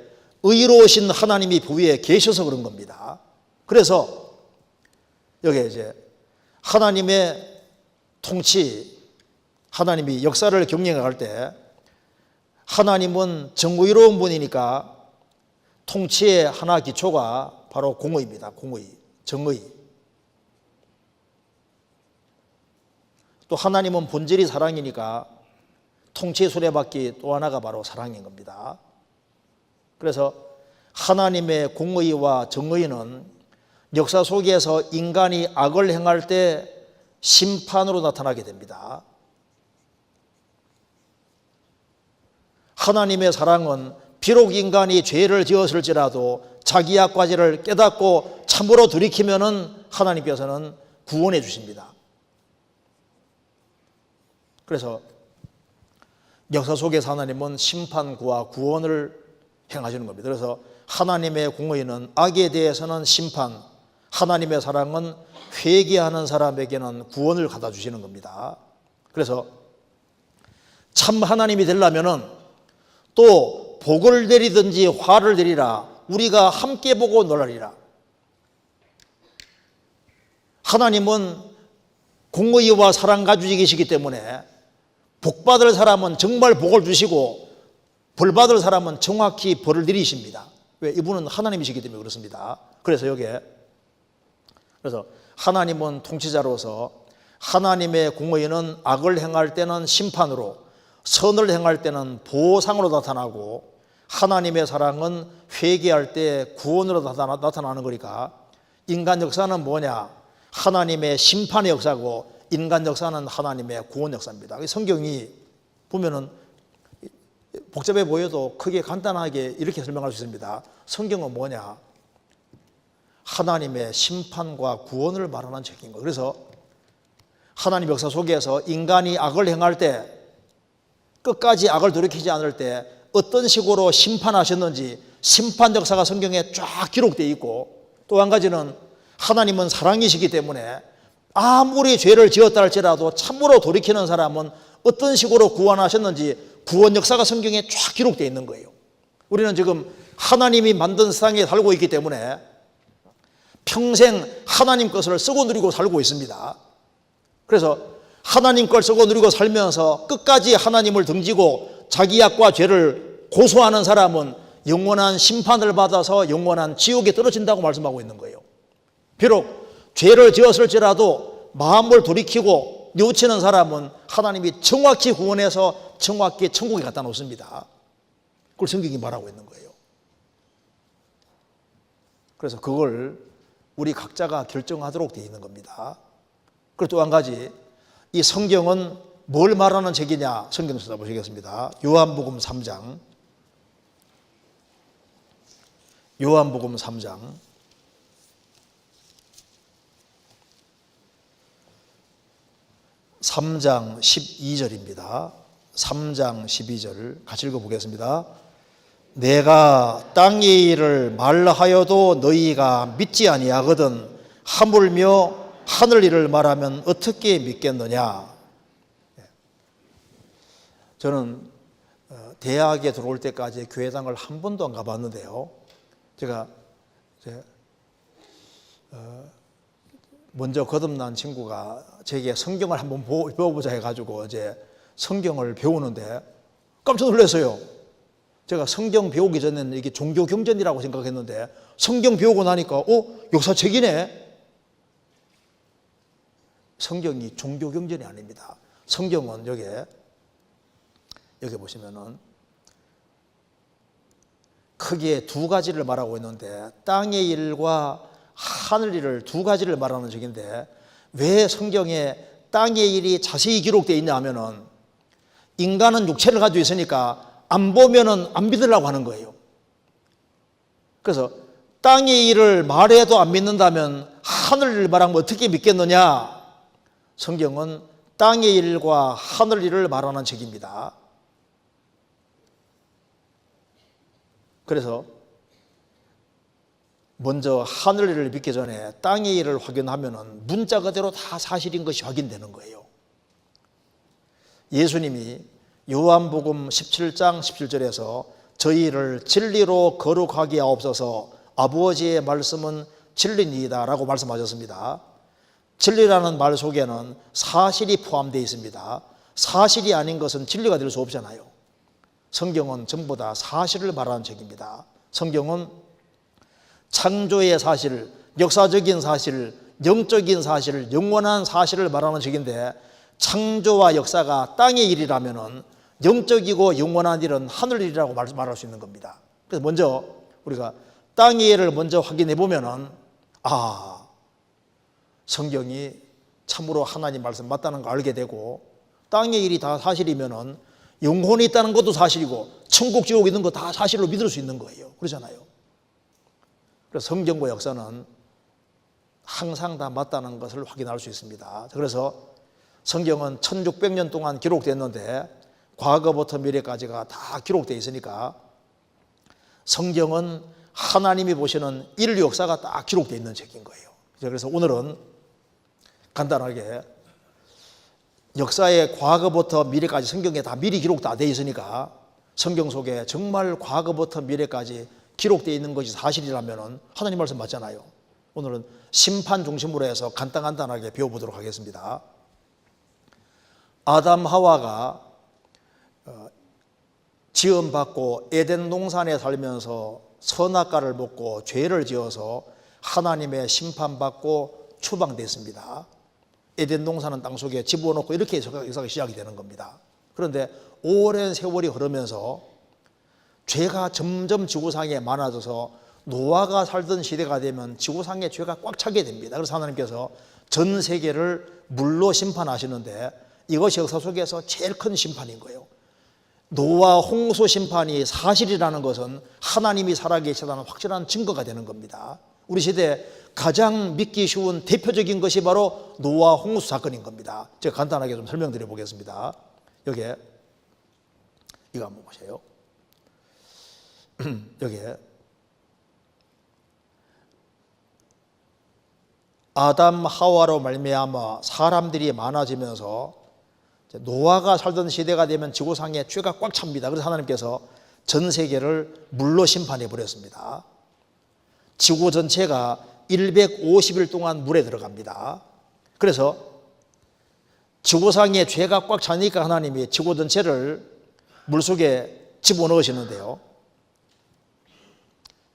의로우신 하나님이 배후에 계셔서 그런 겁니다. 그래서 여기에 이제 하나님의 통치, 하나님이 역사를 경영할 때 하나님은 정의로운 분이니까 통치의 하나 기초가 바로 공의입니다. 공의, 정의. 또 하나님은 본질이 사랑이니까 통치의 수레바퀴 또 하나가 바로 사랑인 겁니다. 그래서 하나님의 공의와 정의는 역사 속에서 인간이 악을 행할 때 심판으로 나타나게 됩니다. 하나님의 사랑은 비록 인간이 죄를 지었을지라도 자기 악과지를 깨닫고 참으로 돌이키면은 하나님께서는 구원해 주십니다. 그래서 역사 속에서 하나님은 심판과 구원을 행하시는 겁니다. 그래서 하나님의 공의는 악에 대해서는 심판, 하나님의 사랑은 회개하는 사람에게는 구원을 갖다 주시는 겁니다. 그래서 참 하나님이 되려면은 또 복을 내리든지 화를 내리라 우리가 함께 보고 놀라리라. 하나님은 공의와 사랑 가지고 계시기 때문에 복받을 사람은 정말 복을 주시고 벌받을 사람은 정확히 벌을 내리십니다. 왜? 이분은 하나님이시기 때문에 그렇습니다. 그래서 여기에 그래서 하나님은 통치자로서 하나님의 공의는 악을 행할 때는 심판으로, 선을 행할 때는 보상으로 나타나고 하나님의 사랑은 회개할 때 구원으로 나타나는 거니까 인간 역사는 뭐냐? 하나님의 심판의 역사고 인간 역사는 하나님의 구원 역사입니다. 성경이 보면은 복잡해 보여도 크게 간단하게 이렇게 설명할 수 있습니다. 성경은 뭐냐? 하나님의 심판과 구원을 말하는 책인 거예요. 그래서 하나님 역사 속에서 인간이 악을 행할 때 끝까지 악을 돌이키지 않을 때 어떤 식으로 심판하셨는지 심판 역사가 성경에 쫙 기록되어 있고, 또 한 가지는 하나님은 사랑이시기 때문에 아무리 죄를 지었다 할지라도 참으로 돌이키는 사람은 어떤 식으로 구원하셨는지 구원 역사가 성경에 쫙 기록되어 있는 거예요. 우리는 지금 하나님이 만든 세상에 살고 있기 때문에 평생 하나님 것을 쓰고 누리고 살고 있습니다. 그래서 하나님 걸 쓰고 누리고 살면서 끝까지 하나님을 등지고 자기 악과 죄를 고소하는 사람은 영원한 심판을 받아서 영원한 지옥에 떨어진다고 말씀하고 있는 거예요. 비록 죄를 지었을지라도 마음을 돌이키고 뉘우치는 사람은 하나님이 정확히 구원해서 정확히 천국에 갖다 놓습니다. 그걸 성경이 말하고 있는 거예요. 그래서 그걸 우리 각자가 결정하도록 되어 있는 겁니다. 그리고 또 한 가지, 이 성경은 뭘 말하는 책이냐, 성경 찾아보시겠습니다. 요한복음 3장. 요한복음 3장. 3장 12절입니다. 3장 12절 같이 읽어보겠습니다. 내가 땅의 일을 말하여도 너희가 믿지 아니하거든 하물며 하늘 일을 말하면 어떻게 믿겠느냐. 저는 대학에 들어올 때까지 교회당을 한 번도 안 가봤는데요. 제가 먼저 거듭난 친구가 제게 성경을 한번 배워보자 해가지고 이제 성경을 배우는데 깜짝 놀랐어요. 제가 성경 배우기 전에는 이게 종교 경전이라고 생각했는데 성경 배우고 나니까 역사책이네. 성경이 종교 경전이 아닙니다. 성경은 여기 보시면은 크게 두 가지를 말하고 있는데 땅의 일과 하늘 일을 두 가지를 말하는 책인데 왜 성경에 땅의 일이 자세히 기록되어 있냐 하면은 인간은 육체를 가지고 있으니까 안 보면은 안 믿으려고 하는 거예요. 그래서 땅의 일을 말해도 안 믿는다면 하늘 일을 말하면 어떻게 믿겠느냐. 성경은 땅의 일과 하늘 일을 말하는 책입니다. 그래서 먼저 하늘 일을 믿기 전에 땅의 일을 확인하면은 문자 그대로 다 사실인 것이 확인되는 거예요. 예수님이 요한복음 17장 17절에서 저희를 진리로 거룩하게 하옵소서 아버지의 말씀은 진리니이다 라고 말씀하셨습니다. 진리라는 말 속에는 사실이 포함되어 있습니다. 사실이 아닌 것은 진리가 될 수 없잖아요. 성경은 전부 다 사실을 말하는 책입니다. 성경은 창조의 사실, 역사적인 사실, 영적인 사실, 영원한 사실을 말하는 책인데 창조와 역사가 땅의 일이라면은 영적이고 영원한 일은 하늘 일이라고 말할 수 있는 겁니다. 그래서 먼저 우리가 땅의 일을 먼저 확인해 보면은 성경이 참으로 하나님 말씀 맞다는 걸 알게 되고 땅의 일이 다 사실이면은 영혼이 있다는 것도 사실이고 천국 지옥 있는 거 다 사실로 믿을 수 있는 거예요. 그러잖아요. 그래서 성경과 역사는 항상 다 맞다는 것을 확인할 수 있습니다. 그래서 성경은 1600년 동안 기록됐는데 과거부터 미래까지가 다 기록되어 있으니까 성경은 하나님이 보시는 인류 역사가 딱 기록되어 있는 책인 거예요. 그래서 오늘은 간단하게 역사의 과거부터 미래까지 성경에 다 미리 기록 다 되어 있으니까 성경 속에 정말 과거부터 미래까지 기록되어 있는 것이 사실이라면 하나님 말씀 맞잖아요. 오늘은 심판 중심으로 해서 간단하게 배워보도록 하겠습니다. 아담 하와가 지음받고 에덴 동산에 살면서 선악과를 먹고 죄를 지어서 하나님의 심판받고 추방됐습니다. 에덴 동산은 땅속에 집어넣고 이렇게 역사가 시작이 되는 겁니다. 그런데 오랜 세월이 흐르면서 죄가 점점 지구상에 많아져서 노아가 살던 시대가 되면 지구상에 죄가 꽉 차게 됩니다. 그래서 하나님께서 전 세계를 물로 심판하시는데 이것이 역사 속에서 제일 큰 심판인 거예요. 노아 홍수 심판이 사실이라는 것은 하나님이 살아계시다는 확실한 증거가 되는 겁니다. 우리 시대에 가장 믿기 쉬운 대표적인 것이 바로 노아 홍수 사건인 겁니다. 제가 간단하게 좀 설명드려 보겠습니다. 여기에 이거 한번 보세요. 여기에 아담 하와로 말미암아 사람들이 많아지면서 노아가 살던 시대가 되면 지구상에 죄가 꽉 찹니다. 그래서 하나님께서 전 세계를 물로 심판해 버렸습니다. 지구 전체가 150일 동안 물에 들어갑니다. 그래서 지구상에 죄가 꽉 차니까 하나님이 지구 전체를 물속에 집어넣으시는데요.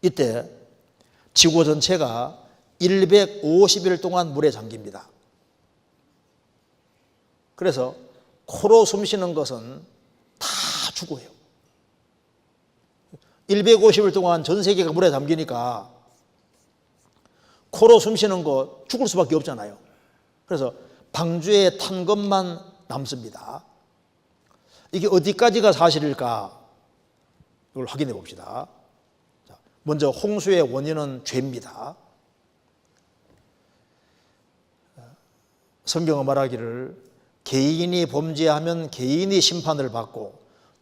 이때 지구 전체가 150일 동안 물에 잠깁니다. 그래서 코로 숨 쉬는 것은 다 죽어요. 150일 동안 전 세계가 물에 잠기니까 코로 숨 쉬는 거 죽을 수밖에 없잖아요. 그래서 방주에 탄 것만 남습니다. 이게 어디까지가 사실일까? 이걸 확인해 봅시다. 먼저 홍수의 원인은 죄입니다. 성경은 말하기를 개인이 범죄하면 개인이 심판을 받고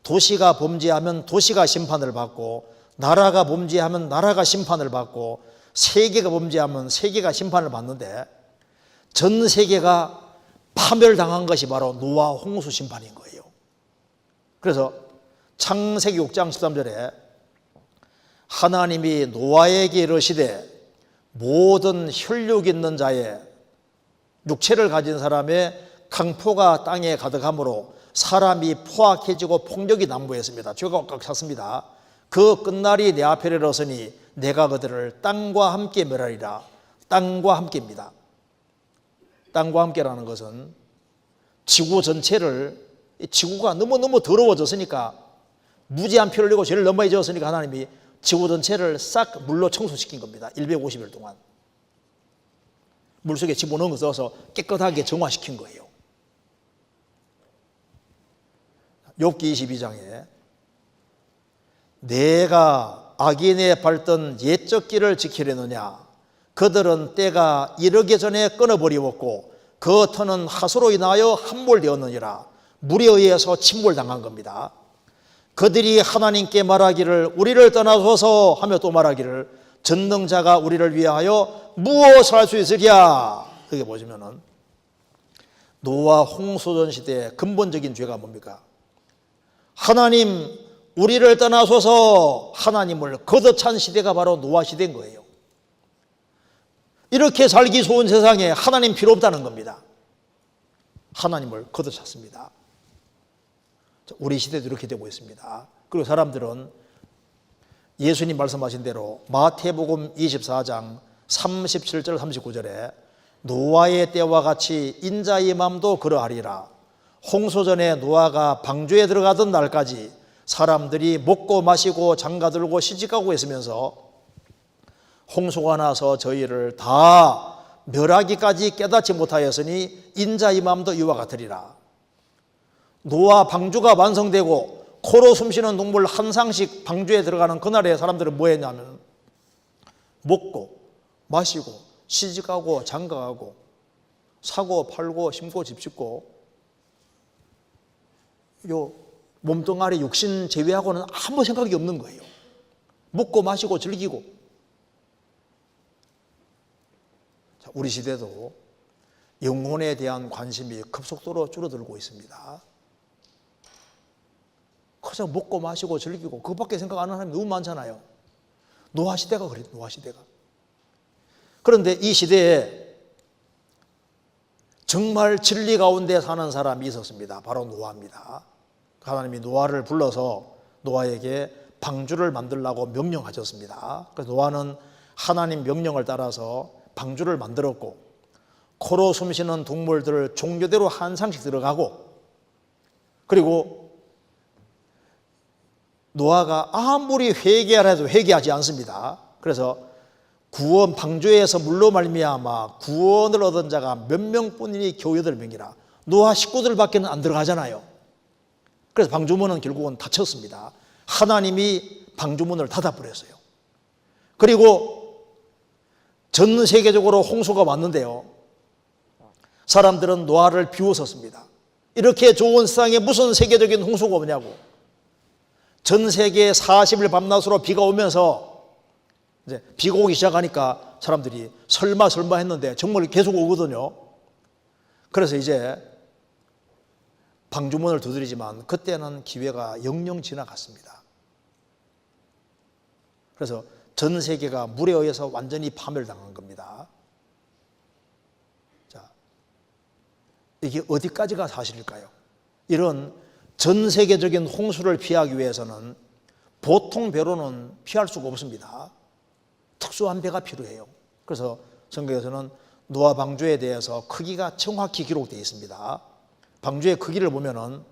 도시가 범죄하면 도시가 심판을 받고 나라가 범죄하면 나라가 심판을 받고 세계가 범죄하면 세계가 심판을 받는데 전 세계가 파멸당한 것이 바로 노아 홍수 심판인 거예요. 그래서 창세기 6장 13절에 하나님이 노아에게 이르시되 모든 혈육 있는 자의 육체를 가진 사람의 강포가 땅에 가득하므로 사람이 포악해지고 폭력이 난무했습니다. 죄가 꽉 찼습니다. 그 끝날이 내 앞에 이르렀으니 내가 그들을 땅과 함께 멸하리라. 땅과 함께입니다. 땅과 함께라는 것은 지구 전체를, 지구가 너무너무 더러워졌으니까 무지한 피를 흘리고 죄를 너무 많이 지었으니까 하나님이 지구 전체를 싹 물로 청소시킨 겁니다. 150일 동안 물속에 집어넣은 거 써서 깨끗하게 정화시킨 거예요. 욥기 22장에 내가 악인의 밟던 옛적 길을 지키려느냐 그들은 때가 이르기 전에 끊어버리웠고 그 터는 하수로 인하여 함몰되었느니라. 물에 의해서 침몰당한 겁니다. 그들이 하나님께 말하기를 우리를 떠나소서 하며 또 말하기를 전능자가 우리를 위하여 무엇을 할 수 있으랴. 여기 보시면은 노아 홍수전 시대의 근본적인 죄가 뭡니까? 하나님 우리를 떠나소서 하나님을 거듭찬 시대가 바로 노아 시대인 거예요. 이렇게 살기 좋은 세상에 하나님 필요 없다는 겁니다. 하나님을 거듭찼습니다. 우리 시대도 이렇게 되고 있습니다. 그리고 사람들은 예수님 말씀하신 대로 마태복음 24장 37절 39절에 노아의 때와 같이 인자의 맘도 그러하리라. 홍수전에 노아가 방주에 들어가던 날까지 사람들이 먹고 마시고 장가들고 시집가고 있으면서 홍수가 나서 저희를 다 멸하기까지 깨닫지 못하였으니 인자의 맘도 이와 같으리라. 노아 방주가 완성되고 코로 숨쉬는 동물 한 상씩 방주에 들어가는 그날에 사람들은 뭐 했냐면 먹고 마시고 시집가고 장가가고 사고 팔고 심고 집 짓고 요 몸뚱아리 육신 제외하고는 아무 생각이 없는 거예요. 먹고 마시고 즐기고. 자, 우리 시대도 영혼에 대한 관심이 급속도로 줄어들고 있습니다. 그저 먹고 마시고 즐기고 그것밖에 생각 안 하는 사람이 너무 많잖아요. 노아 시대가 그래요. 노아 시대가. 그런데 이 시대에 정말 진리 가운데 사는 사람이 있었습니다. 바로 노아입니다. 하나님이 노아를 불러서 노아에게 방주를 만들라고 명령하셨습니다. 그래서 노아는 하나님 명령을 따라서 방주를 만들었고 코로 숨쉬는 동물들을 종교대로 한 상씩 들어가고 그리고 노아가 아무리 회개하라 해도 회개하지 않습니다. 그래서 구원 방주에서 물로 말미암아 구원을 얻은 자가 몇 명뿐이니 겨우 8명이라. 노아 식구들밖에는 안 들어가잖아요. 그래서 방주문은 결국은 닫혔습니다. 하나님이 방주문을 닫아버렸어요. 그리고 전 세계적으로 홍수가 왔는데요. 사람들은 노아를 비웃었습니다. 이렇게 좋은 세상에 무슨 세계적인 홍수가 오냐고. 전 세계 40일 밤낮으로 비가 오면서 이제 비가 오기 시작하니까 사람들이 설마 했는데 정말 계속 오거든요. 그래서 이제 방주문을 두드리지만 그때는 기회가 영영 지나갔습니다. 그래서 전 세계가 물에 의해서 완전히 파멸당한 겁니다. 자, 이게 어디까지가 사실일까요? 이런 전 세계적인 홍수를 피하기 위해서는 보통 배로는 피할 수가 없습니다. 특수한 배가 필요해요. 그래서 성경에서는 노아 방주에 대해서 크기가 정확히 기록되어 있습니다. 방주의 크기를 보면은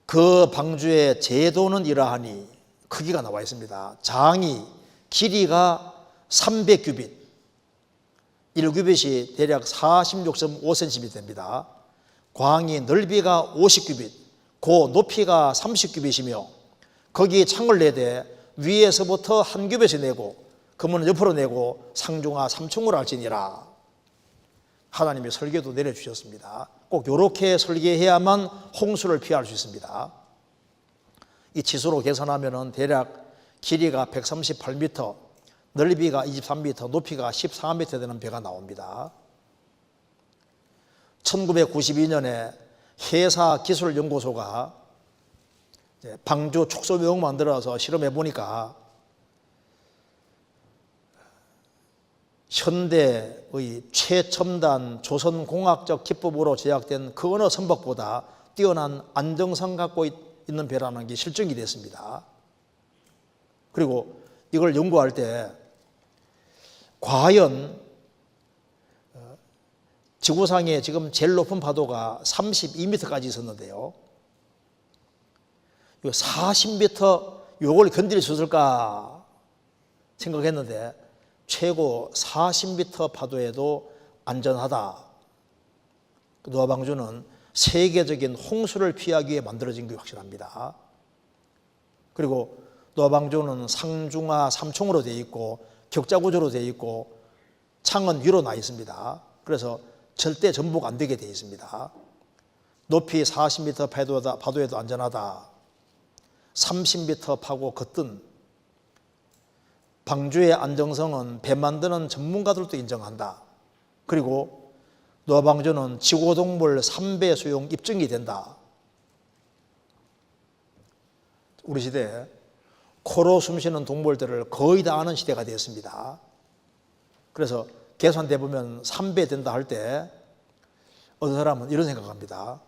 그 방주의 제도는 이러하니 크기가 나와 있습니다. 장이 길이가 300규빗, 1규빗이 대략 46.5cm 됩니다. 광이 넓이가 50규빗, 고 높이가 30규빗이며 거기에 창을 내되 위에서부터 한 규빗을 내고 그문은 옆으로 내고 상중하 3층으로 할지니라. 하나님이 설계도 내려주셨습니다. 꼭 이렇게 설계해야만 홍수를 피할 수 있습니다. 이 치수로 계산하면 대략 길이가 138m, 넓이가 23m, 높이가 14m 되는 배가 나옵니다. 1992년에 해사기술연구소가 방주 촉소묘형 만들어서 실험해 보니까 현대의 최첨단 조선공학적 기법으로 제작된 그 어느 선박보다 뛰어난 안정성 갖고 있는 배라는 게 실증이 됐습니다. 그리고 이걸 연구할 때 과연 지구상에 지금 제일 높은 파도가 32m까지 있었는데요. 40m 요걸 견딜 수 있을까 생각했는데 최고 40m 파도에도 안전하다. 노아 방주는 세계적인 홍수를 피하기 위해 만들어진 게 확실합니다. 그리고 노아 방주는 상중하 3층으로 되어 있고 격자 구조로 되어 있고 창은 위로 나 있습니다. 그래서 절대 전복 안 되게 되어 있습니다. 높이 40m 파도에도 안전하다. 30m 파고 걷든 방주의 안정성은 배 만드는 전문가들도 인정한다. 그리고 노아 방주는 지구동물 3배 수용 입증이 된다. 우리 시대에 코로 숨쉬는 동물들을 거의 다 아는 시대가 되었습니다. 그래서 계산돼 보면 3배 된다 할 때 어떤 사람은 이런 생각합니다.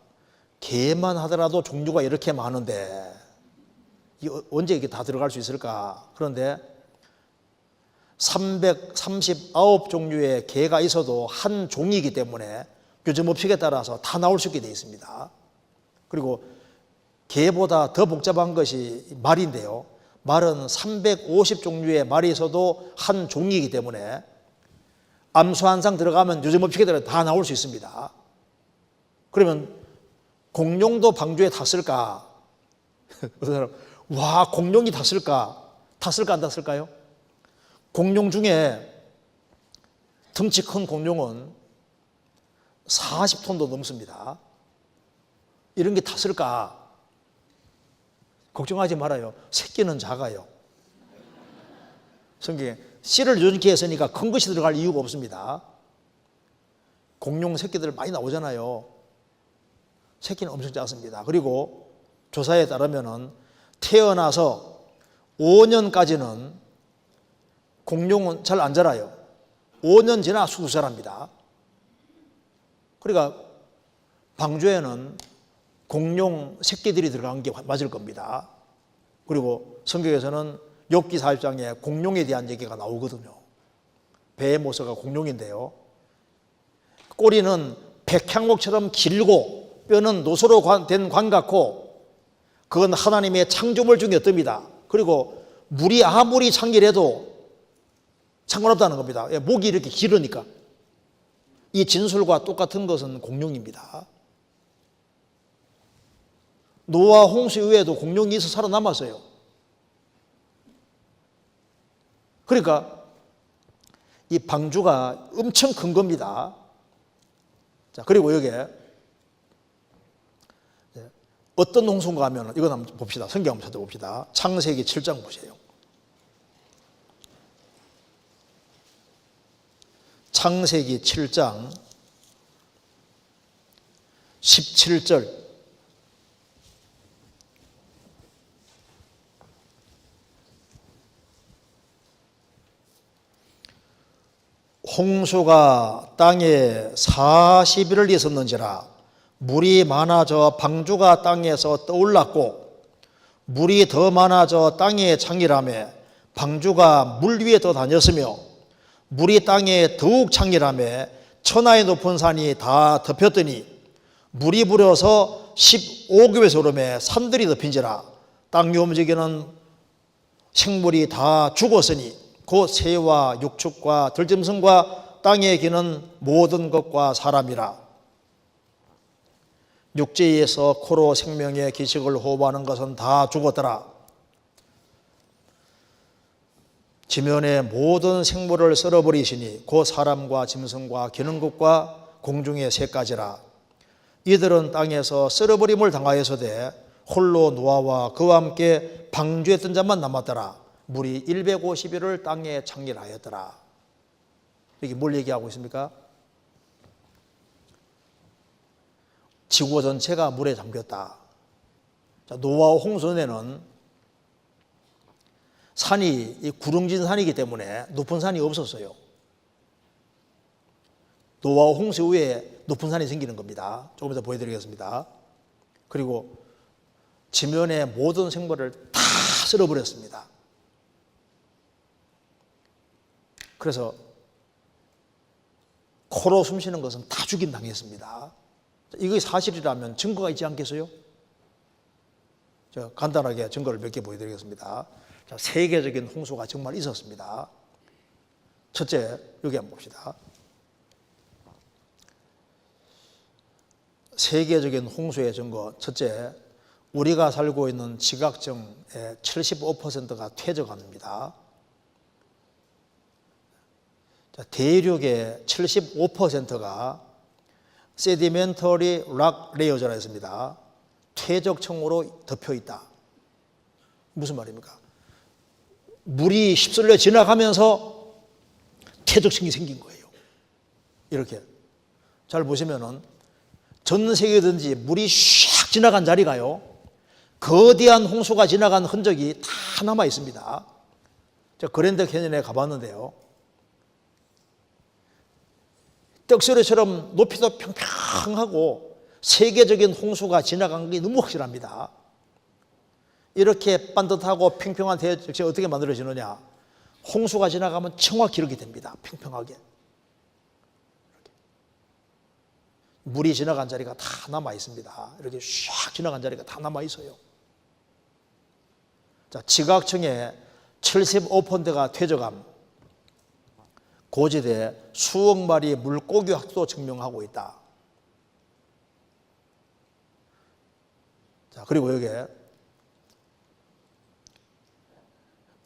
개만 하더라도 종류가 이렇게 많은데 언제 이게 다 들어갈 수 있을까? 그런데 339종류의 개가 있어도 한 종이기 때문에 요즘 법칙에 따라서 다 나올 수 있게 되어 있습니다. 그리고 개보다 더 복잡한 것이 말인데요. 말은 350종류의 말이 있어도 한 종이기 때문에 암수 한 상 들어가면 요즘 법칙에 따라 다 나올 수 있습니다. 그러면 공룡도 방주에 탔을까? 어떤 사람, 와, 공룡이 탔을까? 탔을까 안 탔을까요? 공룡 중에 덩치 큰 공룡은 40톤도 넘습니다. 이런 게 탔을까? 걱정하지 말아요. 새끼는 작아요. 성경에 씨를 요렇게 했으니까 큰 것이 들어갈 이유가 없습니다. 공룡 새끼들 많이 나오잖아요. 새끼는 엄청 작습니다. 그리고 조사에 따르면 태어나서 5년까지는 공룡은 잘 안 자라요. 5년 지나 수술합니다. 그러니까 방주에는 공룡 새끼들이 들어간 게 맞을 겁니다. 그리고 성경에서는 욥기 40장에 공룡에 대한 얘기가 나오거든요. 배의 모서가 공룡인데요. 꼬리는 백향목처럼 길고 뼈는 노소로 된 관 같고 그건 하나님의 창조물 중에 어떻습니다. 그리고 물이 아무리 창길해도 상관없다는 겁니다. 목이 이렇게 길으니까. 이 진술과 똑같은 것은 공룡입니다. 노아 홍수 이후에도 공룡이 있어 살아남았어요. 그러니까 이 방주가 엄청 큰 겁니다. 자, 그리고 여기에 어떤 홍수인가 하면 이건 한번 봅시다. 성경 한번 찾아봅시다. 창세기 7장 보세요. 창세기 7장 17절. 홍수가 땅에 40일을 있었는지라 물이 많아져 방주가 땅에서 떠올랐고 물이 더 많아져 땅에 창이라며 방주가 물 위에 더 다녔으며 물이 땅에 더욱 창렬하며 천하의 높은 산이 다 덮였더니 물이 불어서 15급에서 오르매 산들이 덮인지라. 땅 위 움직이는 생물이 다 죽었으니 곧 새와 육축과 들짐승과 땅에 기는 모든 것과 사람이라. 육지에서 코로 생명의 기식을 호흡하는 것은 다 죽었더라. 지면의 모든 생물을 썰어버리시니 곧 사람과 짐승과 기는 것과 공중의 새까지라. 이들은 땅에서 썰어버림을 당하여서되 홀로 노아와 그와 함께 방주했던 자만 남았더라. 물이 150일을 땅에 창렬하였더라. 이게 뭘 얘기하고 있습니까? 지구 전체가 물에 잠겼다. 노아와 홍수에는 산이 이 구릉진 산이기 때문에 높은 산이 없었어요. 노아와 홍수 후에 높은 산이 생기는 겁니다. 조금 이따 보여드리겠습니다. 그리고 지면의 모든 생물을 다 쓸어버렸습니다. 그래서 코로 숨쉬는 것은 다 죽임당했습니다. 이것이 사실이라면 증거가 있지 않겠어요? 제가 간단하게 증거를 몇 개 보여드리겠습니다. 자, 세계적인 홍수가 정말 있었습니다. 첫째, 여기 한번 봅시다. 세계적인 홍수의 증거. 첫째, 우리가 살고 있는 지각층의 75%가 퇴적합니다. 대륙의 75%가 세디멘터리 락 레이어즈라 했습니다. 퇴적층으로 덮여 있다. 무슨 말입니까? 물이 휩쓸려 지나가면서 퇴적층이 생긴 거예요. 이렇게 잘 보시면은 전 세계든지 물이 샥 지나간 자리가요, 거대한 홍수가 지나간 흔적이 다 남아 있습니다. 제가 그랜드 캐니언에 가봤는데요, 떡소리처럼 높이도 평평하고 세계적인 홍수가 지나간 게 너무 확실합니다. 이렇게 반듯하고 평평한 대적이 어떻게 만들어지느냐? 홍수가 지나가면 정확히 이렇게 됩니다. 평평하게. 물이 지나간 자리가 다 남아 있습니다. 이렇게 샥 지나간 자리가 다 남아 있어요. 자, 지각층의 75%가 퇴적함. 고지대에 수억 마리 물고기 확도 증명하고 있다. 자, 그리고 여기에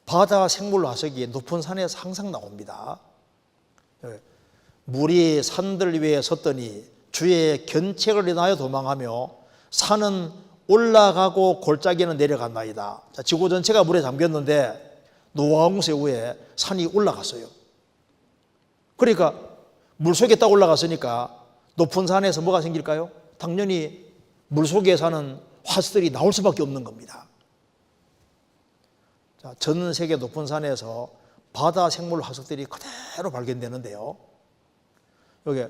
바다 생물 화석이 높은 산에서 항상 나옵니다. 물이 산들 위에 섰더니 주의 견책을 인하여 도망하며 산은 올라가고 골짜기는 내려간나이다. 자, 지구 전체가 물에 잠겼는데 노아 홍수 후에 산이 올라갔어요. 그러니까 물속에 딱 올라갔으니까 높은 산에서 뭐가 생길까요? 당연히 물속에 사는 화석들이 나올 수밖에 없는 겁니다. 자, 전 세계 높은 산에서 바다 생물 화석들이 그대로 발견되는데요, 여기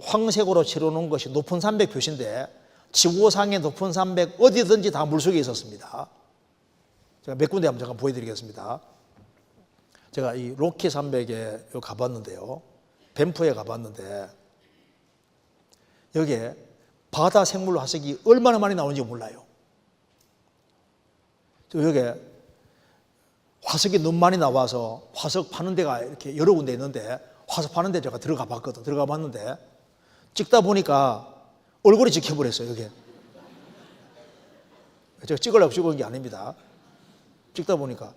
황색으로 칠해놓은 것이 높은 산맥 표시인데 지구상의 높은 산맥 어디든지 다 물속에 있었습니다. 제가 몇 군데 한번 잠깐 보여드리겠습니다. 제가 이 로키 산맥에 가봤는데요, 밴프에 가봤는데 여기에 바다 생물 화석이 얼마나 많이 나오는지 몰라요. 여기에 화석이 너무 많이 나와서 화석 파는 데가 이렇게 여러 군데 있는데 화석 파는 데 제가 들어가 봤거든. 들어가 봤는데 찍다 보니까 얼굴이 찍혀버렸어요. 여기 제가 찍으려고 찍은 게 아닙니다. 찍다 보니까.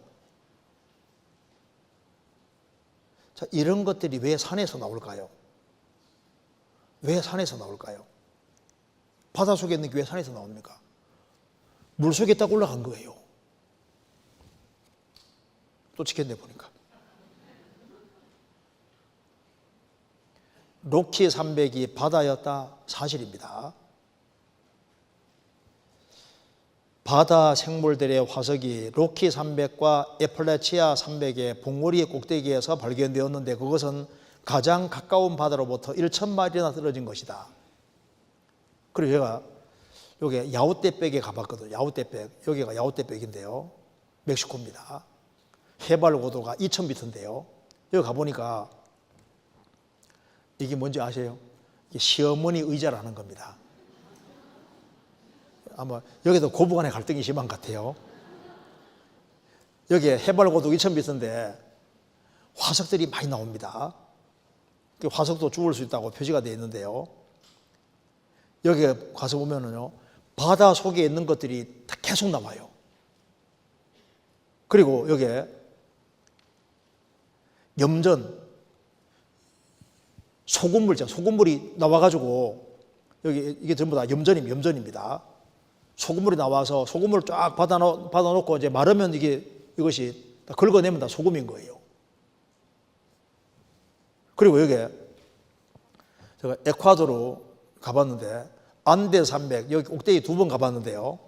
자, 이런 것들이 왜 산에서 나올까요? 왜 산에서 나올까요? 바닷속에 있는 게 왜 산에서 나옵니까? 물속에 딱 올라간 거예요. 또 찍혔네 보니까. 로키 산맥이 바다였다, 사실입니다. 바다 생물들의 화석이 로키 산맥과 애플라치아 산맥의 봉우리 꼭대기에서 발견되었는데 그것은 가장 가까운 바다로부터 1,000마일이나 떨어진 것이다. 그리고 제가 여기 야우떼백에 가봤거든요. 야우떼백, 여기가 야우떼백인데요, 멕시코입니다. 해발 고도가 2,000m인데요 여기 가보니까 이게 뭔지 아세요? 이게 시어머니 의자라는 겁니다. 아마 여기도 고부간의 갈등이 심한 것 같아요. 여기에 해발고도 2000m인데 화석들이 많이 나옵니다. 그 화석도 죽을 수 있다고 표시가 되어 있는데요. 여기에 가서 보면은요, 바다 속에 있는 것들이 다 계속 나와요. 그리고 여기에 염전, 소금물이 나와가지고, 여기 이게 전부 다 염전입니다. 소금물이 나와서 소금물을 쫙 받아놓고 이제 마르면 이것이 다 긁어내면 다 소금인 거예요. 그리고 여기에 제가 에콰도르 가봤는데, 안데 산맥, 여기 꼭대기 2번 가봤는데요.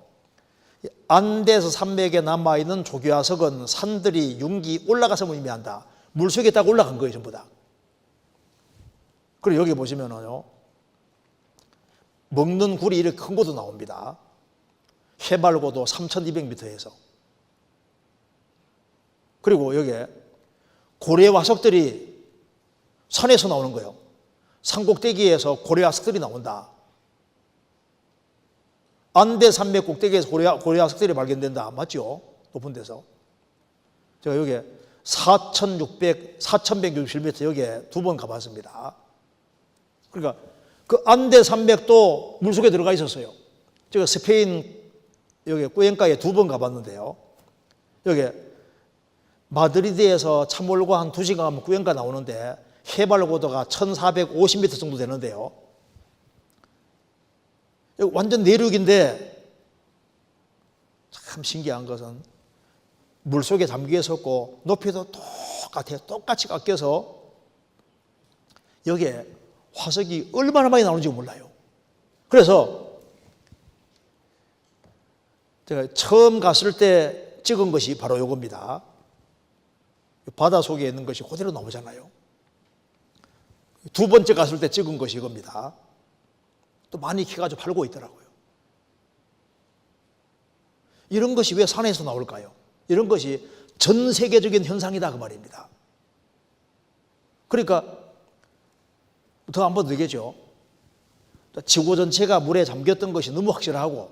안데스 산맥에 남아있는 조교화석은 산들이 융기 올라가서 의미한다. 물속에 딱 올라간 거예요, 전부 다. 그리고 여기 보시면은요, 먹는 굴이 이렇게 큰 곳도 나옵니다. 해발고도 3200m에서. 그리고 여기에 고래화석들이 산에서 나오는 거예요. 산꼭대기에서 고래화석들이 나온다. 안데 산맥 꼭대기에서 고래화석들이 발견된다. 맞죠? 높은 데서. 제가 여기에 4167m 여기에 2번 가봤습니다. 그러니까 그 안데 산맥도 물속에 들어가 있었어요. 제가 스페인 여기 꾸엔카에 2번 가봤는데요. 여기 마드리드에서 차 몰고 한 2시간 가면 꾸엔카 나오는데 해발 고도가 1450m 정도 되는데요. 여기 완전 내륙인데 참 신기한 것은 물속에 잠겨 있었고 높이도 똑같아요. 똑같이 깎여서 여기에 화석이 얼마나 많이 나오는지 몰라요. 그래서 제가 처음 갔을 때 찍은 것이 바로 이겁니다. 바다 속에 있는 것이 그대로 나오잖아요. 2번째 갔을 때 찍은 것이 이겁니다. 또 많이 캐가지고 팔고 있더라고요. 이런 것이 왜 산에서 나올까요? 이런 것이 전 세계적인 현상이다 그 말입니다. 그러니까 더 한 번 더 얘기하죠. 지구 전체가 물에 잠겼던 것이 너무 확실하고,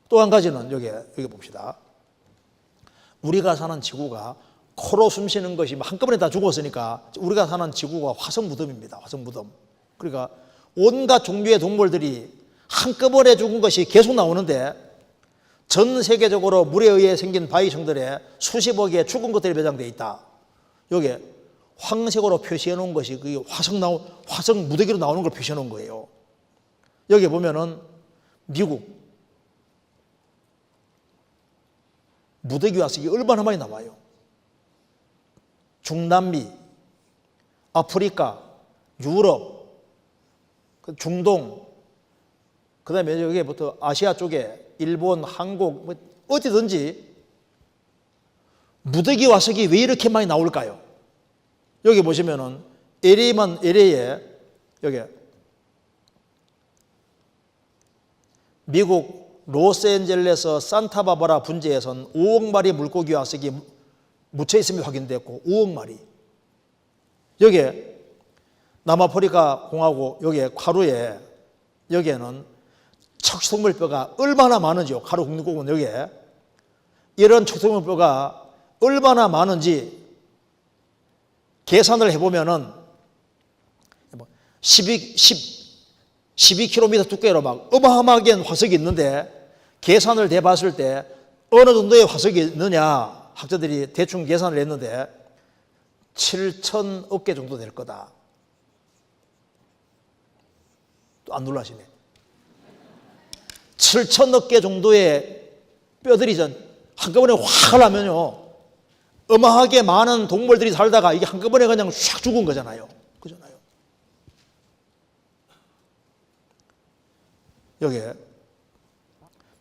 또 한 가지는 여기 봅시다. 우리가 사는 지구가 코로 숨쉬는 것이 한꺼번에 다 죽었으니까 우리가 사는 지구가 화석 무덤입니다. 화석 무덤. 그러니까 온갖 종류의 동물들이 한꺼번에 죽은 것이 계속 나오는데 전 세계적으로 물에 의해 생긴 바위층들에 수십억의 죽은 것들이 매장되어 있다. 여기에 황색으로 표시해 놓은 것이 그 화석 무더기로 나오는 걸 표시해 놓은 거예요. 여기 보면은 미국 무더기 화석이 얼마나 많이 나와요. 중남미, 아프리카, 유럽, 중동, 그 다음에 여기부터 아시아 쪽에 일본, 한국, 어디든지 무더기 화석이 왜 이렇게 많이 나올까요? 여기 보시면은 LA에 여기 미국 로스앤젤레스 산타바바라 분지에선 5억 마리 물고기 화석이 묻혀 있음이 확인됐고 5억 마리. 여기에 남아프리카 공화국 여기에 카루에 여기에는 척추동물뼈가 얼마나 많은지요. 카루 국립공원 여기에 이런 척추동물뼈가 얼마나 많은지 계산을 해보면은 12km 두께로 막 어마어마하게 화석이 있는데 계산을 해봤을 때 어느 정도의 화석이 있느냐 학자들이 대충 계산을 했는데 7,000억 개 정도 될 거다. 또 안 놀라시네. 7,000억 개 정도의 뼈들이 한꺼번에 확 나면요 어마하게 많은 동물들이 살다가 이게 한꺼번에 그냥 샥 죽은 거잖아요. 그잖아요. 여기에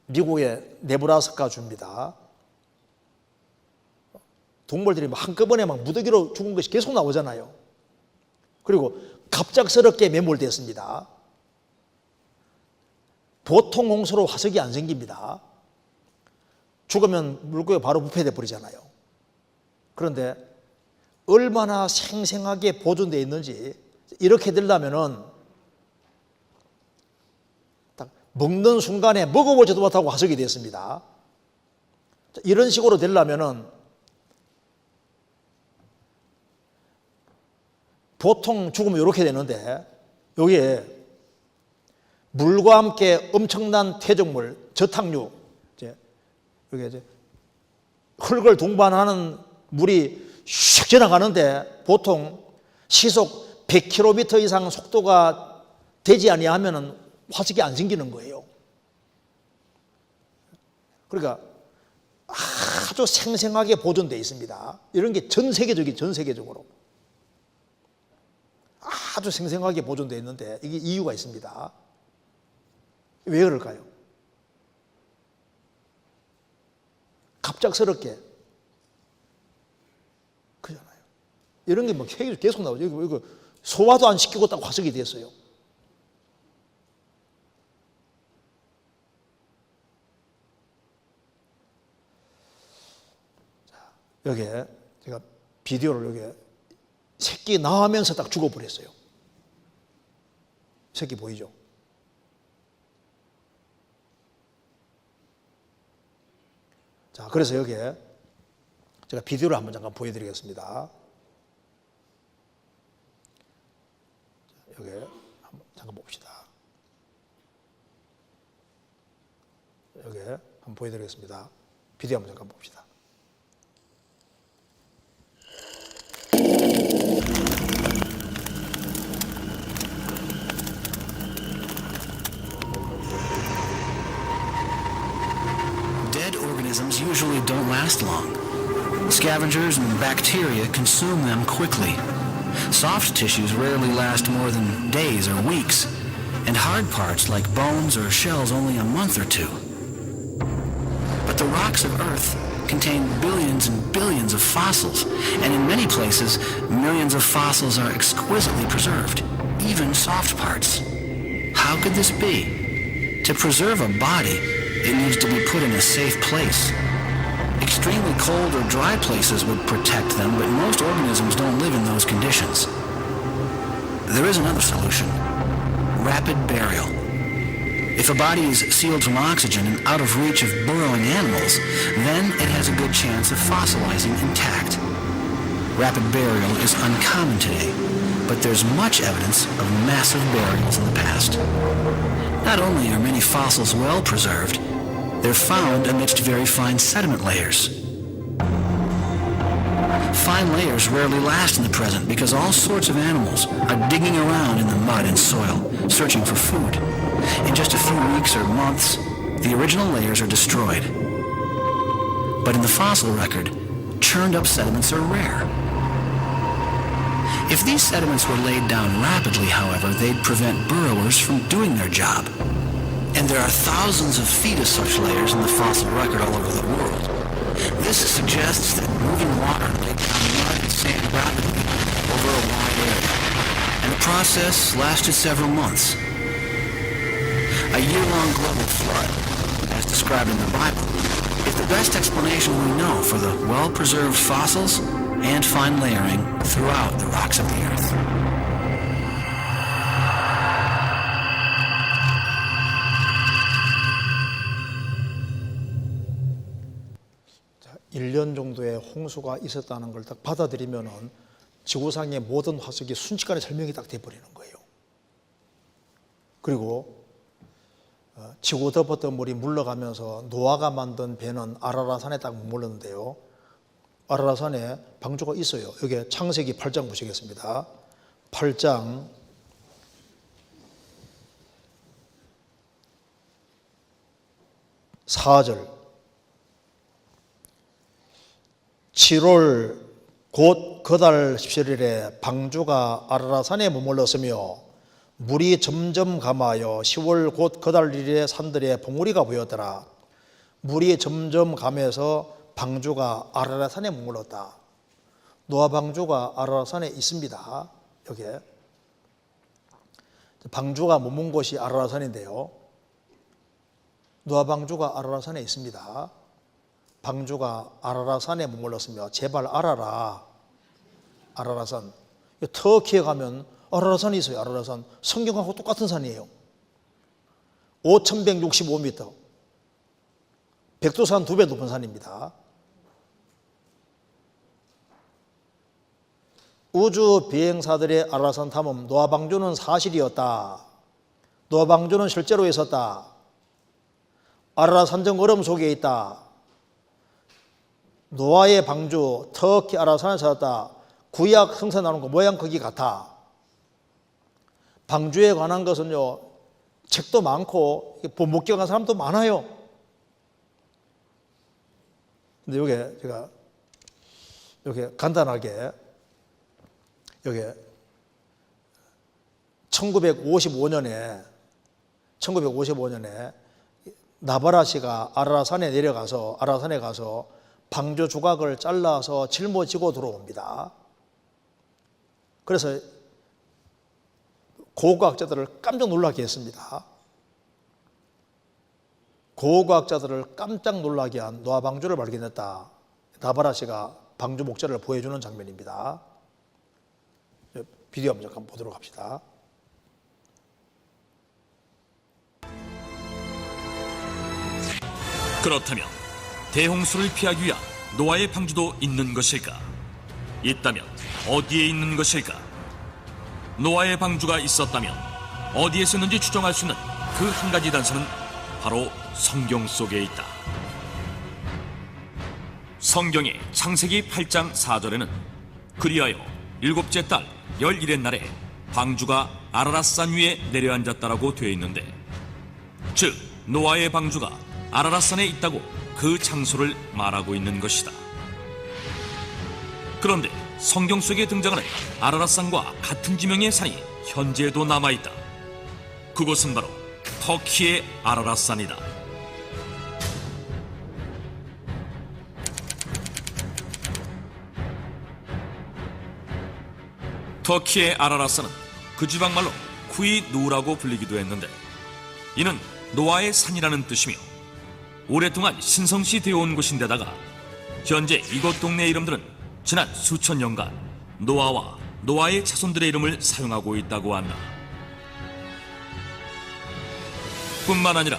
미국의 네브라스카 주입니다. 동물들이 한꺼번에 막 무더기로 죽은 것이 계속 나오잖아요. 그리고 갑작스럽게 매몰됐습니다. 보통 홍수로 화석이 안 생깁니다. 죽으면 물고기가 바로 부패돼 버리잖아요. 그런데 얼마나 생생하게 보존되어 있는지 이렇게 되려면은 딱 먹는 순간에 먹어보지도 못하고 화석이 됐습니다. 이런 식으로 되려면은 보통 죽으면 이렇게 되는데, 여기에 물과 함께 엄청난 퇴적물, 저탕류, 여기 이제 흙을 동반하는 물이 슉 지나가는데 보통 시속 100km 이상 속도가 되지 아니하면 화석이 안 생기는 거예요. 그러니까 아주 생생하게 보존되어 있습니다. 이런 게 전 세계적으로 아주 생생하게 보존되어 있는데, 이게 이유가 있습니다. 왜 그럴까요? 갑작스럽게. 그잖아요. 이런 게 뭐 계속 나오죠. 이거 소화도 안 시키고 딱 화석이 됐어요. 자, 여기에 제가 비디오를 여기에 새끼 나오면서 딱 죽어버렸어요. 새끼 보이죠? 자, 그래서 여기에 제가 비디오를 한번 잠깐 보여드리겠습니다. 여기 한번 잠깐 봅시다. 여기 한번 보여드리겠습니다. 비디오 한번 잠깐 봅시다. Dead organisms usually don't last long. Scavengers and bacteria consume them quickly. Soft tissues rarely last more than days or weeks, and hard parts like bones or shells only a month or two. But the rocks of Earth contain billions and billions of fossils, and in many places, millions of fossils are exquisitely preserved, even soft parts. How could this be? To preserve a body, it needs to be put in a safe place. Extremely cold or dry places would protect them, but most organisms don't live in those conditions. There is another solution: rapid burial. If a body is sealed from oxygen and out of reach of burrowing animals, then it has a good chance of fossilizing intact. Rapid burial is uncommon today, but there's much evidence of massive burials in the past. Not only are many fossils well preserved, they're found amidst very fine sediment layers. Fine layers rarely last in the present because all sorts of animals are digging around in the mud and soil, searching for food. In just a few weeks or months, the original layers are destroyed. But in the fossil record, churned up sediments are rare. If these sediments were laid down rapidly, however, they'd prevent burrowers from doing their job. And there are thousands of feet of such layers in the fossil record all over the world. This suggests that moving water laid down mud and sand rapidly over a wide area. And the process lasted several months. A year-long global flood, as described in the Bible, is the best explanation we know for the well-preserved fossils and fine layering throughout the rocks of the earth. 1년 정도의 홍수가 있었다는 걸 딱 받아들이면은 지구상의 모든 화석이 순식간에 설명이 딱 돼버리는 거예요. 그리고 지구 덮었던 물이 물러가면서 노아가 만든 배는 아라라산에 딱 머물렀는데요. 아라라산에 방주가 있어요. 여기 창세기 8장 보시겠습니다. 8장 4절 7월 곧 그달 17일에 방주가 아라라산에 머물렀으며 물이 점점 감하여 10월 곧 그달 1일에 산들에 봉우리가 보였더라. 물이 점점 감해서 방주가 아라라산에 머물렀다. 노아 방주가 아라라산에 있습니다. 여기에 방주가 머문 곳이 아라라산인데요. 노아 방주가 아라라산에 있습니다. 방주가 아라라산에 머물렀으며 제발 알아라. 아라라산. 터키에 가면 아라라산이 있어요. 아라라산. 성경하고 똑같은 산이에요. 5,165m. 백두산 2배 높은 산입니다. 우주 비행사들의 아라라산 탐험, 노아 방주는 사실이었다. 노아 방주는 실제로 있었다. 아라라산정 얼음 속에 있다. 노아의 방주, 터키 아라라산에 찾았다. 구약 성서 나오는 거 모양 크기 같아. 방주에 관한 것은요, 책도 많고 못 목격한 사람도 많아요. 근데 요게 제가 이렇게 간단하게 여기 1955년에 나바라시가 아라라산에 가서 방주 조각을 잘라서 짊어지고 들어옵니다. 그래서 고고학자들을 깜짝 놀라게 했습니다. 고고학자들을 깜짝 놀라게 한 노아 방주를 발견했다. 나바라시가 방주 목자를 보여주는 장면입니다. 비디오 한번 잠깐 보도록 합시다. 그렇다면 대홍수를 피하기 위한 노아의 방주도 있는 것일까? 있다면 어디에 있는 것일까? 노아의 방주가 있었다면 어디에 있는지 추정할 수 있는 그 한 가지 단서는 바로 성경 속에 있다. 성경의 창세기 8장 4절에는 그리하여 일곱째 달 11의 날에 방주가 아라랏산 위에 내려앉았다라고 되어 있는데, 즉 노아의 방주가 아라랏산에 있다고 그 장소를 말하고 있는 것이다. 그런데 성경 속에 등장하는 아라랏산과 같은 지명의 산이 현재도 남아있다. 그곳은 바로 터키의 아라랏산이다. 터키의 아라랏산은 그 지방말로 쿠이누라고 불리기도 했는데, 이는 노아의 산이라는 뜻이며 오랫동안 신성시 되어 온 곳인데다가 현재 이곳 동네 이름들은 지난 수천 년간 노아와 노아의 자손들의 이름을 사용하고 있다고 한다. 뿐만 아니라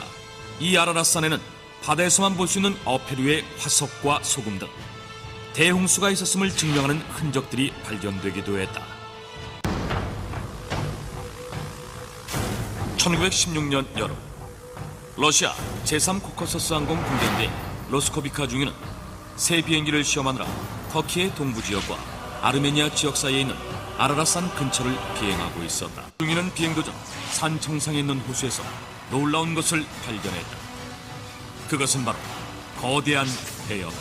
이 아라랏산에는 바다에서만 볼 수 있는 어패류의 화석과 소금 등 대홍수가 있었음을 증명하는 흔적들이 발견되기도 했다. 1916년 여름, 러시아 제3코커서스 항공 군대인데 로스코비카 중위는 새 비행기를 시험하느라 터키의 동부 지역과 아르메니아 지역 사이에 있는 아라랏산 근처를 비행하고 있었다. 중위는 비행 도중 산 정상에 있는 호수에서 놀라운 것을 발견했다. 그것은 바로 거대한 배였다.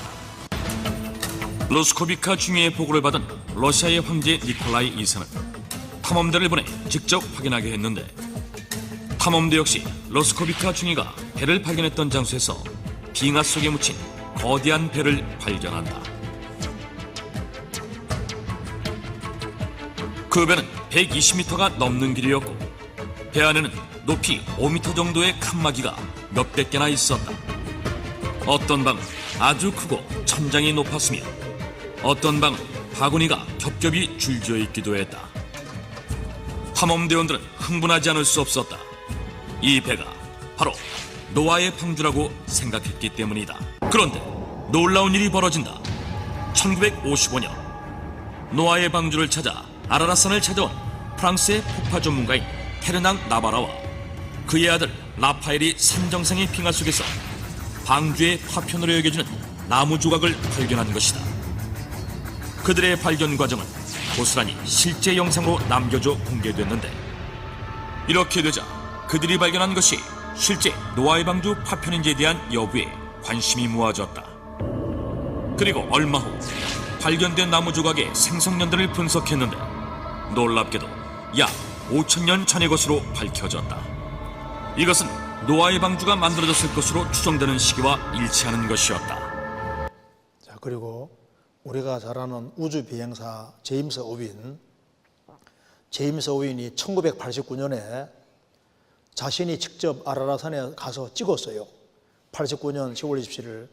로스코비카 중위의 보고를 받은 러시아의 황제 니콜라이 2세는 탐험대를 보내 직접 확인하게 했는데, 탐험대 역시 로스코비카 중위가 배를 발견했던 장소에서 빙하 속에 묻힌 거대한 배를 발견한다. 그 배는 120m가 넘는 길이었고, 배 안에는 높이 5m 정도의 칸막이가 몇백 개나 있었다. 어떤 방은 아주 크고 천장이 높았으며 어떤 방은 바구니가 겹겹이 줄지어 있기도 했다. 탐험대원들은 흥분하지 않을 수 없었다. 이 배가 바로 노아의 방주라고 생각했기 때문이다. 그런데 놀라운 일이 벌어진다. 1955년 노아의 방주를 찾아 아라랏산을 찾아온 프랑스의 폭파 전문가인 페르낭 나바라와 그의 아들 라파엘이 산 정상의 빙하 속에서 방주의 파편으로 여겨지는 나무 조각을 발견한 것이다. 그들의 발견 과정은 고스란히 실제 영상으로 남겨져 공개됐는데, 이렇게 되자 그들이 발견한 것이 실제 노아의 방주 파편인지에 대한 여부에 관심이 모아졌다. 그리고 얼마 후 발견된 나무 조각의 생성년들을 분석했는데 놀랍게도 약 5,000년 전의 것으로 밝혀졌다. 이것은 노아의 방주가 만들어졌을 것으로 추정되는 시기와 일치하는 것이었다. 자, 그리고 우리가 잘 아는 우주 비행사 제임스 어윈이 1989년에 자신이 직접 아라랏산에 가서 찍었어요. 89년 10월 27일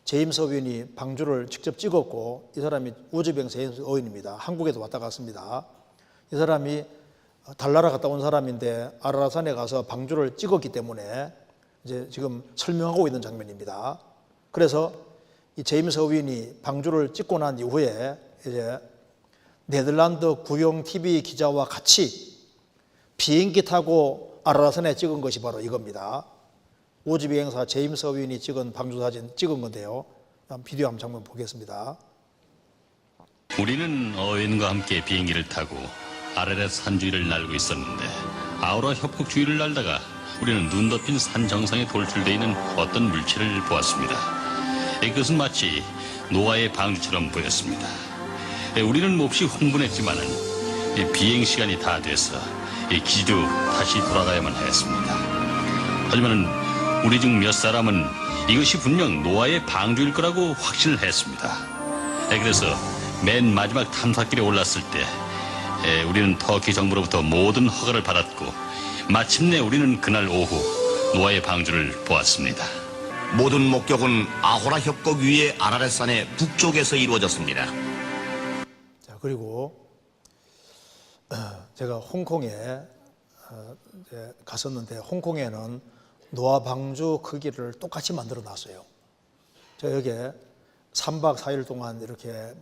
제임스 어윈이 방주를 직접 찍었고, 이 사람이 우주 비행사 제임스 어윈입니다. 한국에도 왔다 갔습니다. 이 사람이 달나라 갔다 온 사람인데 아라라산에 가서 방주를 찍었기 때문에 이제 지금 설명하고 있는 장면입니다. 그래서 이 제임스 어윈이 방주를 찍고 난 이후에 이제 네덜란드 구용 TV 기자와 같이 비행기 타고 아라라산에 찍은 것이 바로 이겁니다. 오지 비행사 제임스 어윈이 찍은 방주 사진 찍은 건데요. 비디오 한번 장면 보겠습니다. 우리는 어윈과 함께 비행기를 타고 아라렛 산주위를 날고 있었는데 아우라 협곡 주위를 날다가 우리는 눈 덮인 산 정상에 돌출되어 있는 어떤 물체를 보았습니다. 그것은 마치 노아의 방주처럼 보였습니다. 우리는 몹시 흥분했지만은 비행 시간이 다 돼서 기지로 다시 돌아가야만 했습니다. 하지만 우리 중 몇 사람은 이것이 분명 노아의 방주일 거라고 확신을 했습니다. 그래서 맨 마지막 탐사길에 올랐을 때 우리는 터키 정부로부터 모든 허가를 받았고 마침내 우리는 그날 오후 노아의 방주를 보았습니다. 모든 목격은 아호라 협곡 위의 아라렛산의 북쪽에서 이루어졌습니다. 자, 그리고 제가 홍콩에 갔었는데 홍콩에는 노아 방주 크기를 똑같이 만들어 놨어요. 제가 여기에 3박 4일 동안 이렇게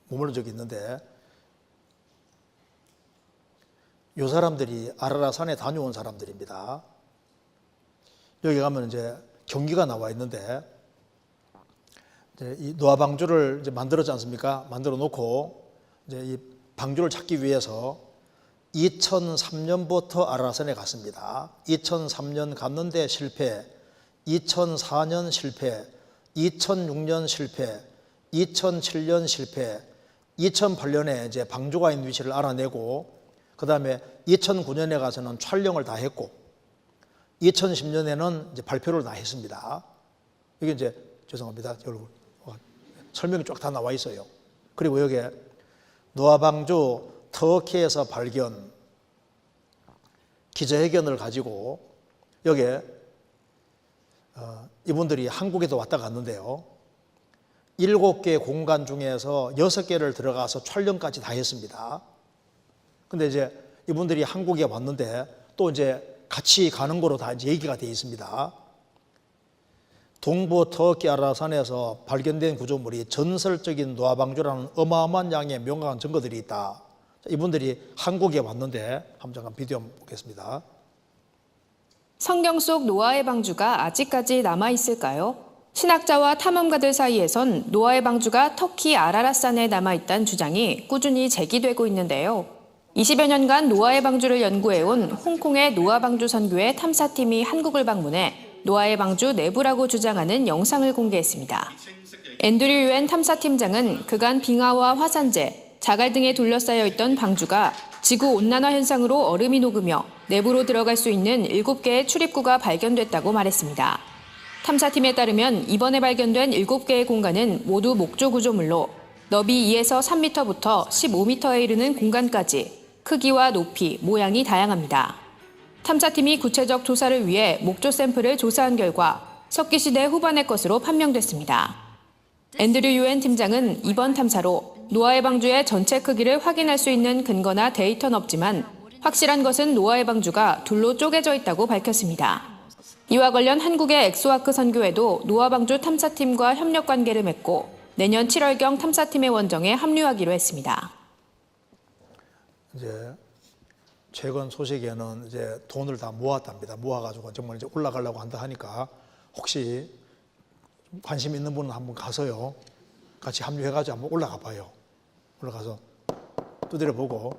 머물러 적이 있는데 이 사람들이 아라라산에 다녀온 사람들입니다. 여기 가면 이제 경기가 나와 있는데 이제 이 노아 방주를 이제 만들었지 않습니까? 만들어 놓고 이제 이 방주를 찾기 위해서 2003년부터 아라라산에 갔습니다. 2003년 갔는데 실패, 2004년 실패, 2006년 실패, 2007년 실패, 2008년에 이제 방주가 있는 위치를 알아내고 그 다음에 2009년에 가서는 촬영을 다 했고 2010년에는 이제 발표를 다 했습니다. 이게 이제 죄송합니다. 여러분 설명이 쫙 다 나와 있어요. 그리고 여기에 노아 방주 터키에서 발견 기자회견을 가지고 여기에 이분들이 한국에도 왔다 갔는데요. 7개 공간 중에서 6개를 들어가서 촬영까지 다 했습니다. 근데 이제 이분들이 한국에 왔는데 또 이제 같이 가는 거로 다 이제 얘기가 되어 있습니다. 동부 터키 아라산에서 발견된 구조물이 전설적인 노아 방주라는 어마어마한 양의 명확한 증거들이 있다. 이분들이 한국에 왔는데 한번 잠깐 비디오 한번 보겠습니다. 성경 속 노아의 방주가 아직까지 남아있을까요? 신학자와 탐험가들 사이에선 노아의 방주가 터키 아라랏산에 남아있다는 주장이 꾸준히 제기되고 있는데요. 20여 년간 노아의 방주를 연구해온 홍콩의 노아 방주 선교회 탐사팀이 한국을 방문해 노아의 방주 내부라고 주장하는 영상을 공개했습니다. 앤드류 유엔 탐사팀장은 그간 빙하와 화산재, 자갈 등에 둘러싸여 있던 방주가 지구온난화 현상으로 얼음이 녹으며 내부로 들어갈 수 있는 7개의 출입구가 발견됐다고 말했습니다. 탐사팀에 따르면 이번에 발견된 7개의 공간은 모두 목조 구조물로 너비 2에서 3m부터 15m에 이르는 공간까지 크기와 높이, 모양이 다양합니다. 탐사팀이 구체적 조사를 위해 목조 샘플을 조사한 결과 석기시대 후반의 것으로 판명됐습니다. 앤드류 유엔 팀장은 이번 탐사로 노아의 방주의 전체 크기를 확인할 수 있는 근거나 데이터는 없지만 확실한 것은 노아의 방주가 둘로 쪼개져 있다고 밝혔습니다. 이와 관련 한국의 엑소아크 선교회도 노아 방주 탐사팀과 협력 관계를 맺고 내년 7월경 탐사팀의 원정에 합류하기로 했습니다. 이제 최근 소식에는 이제 돈을 다 모았답니다. 모아가지고 정말 이제 올라가려고 한다 하니까 혹시 관심 있는 분은 한번 가서요. 같이 합류해가지고 한번 올라가 봐요. 올라가서 두드려 보고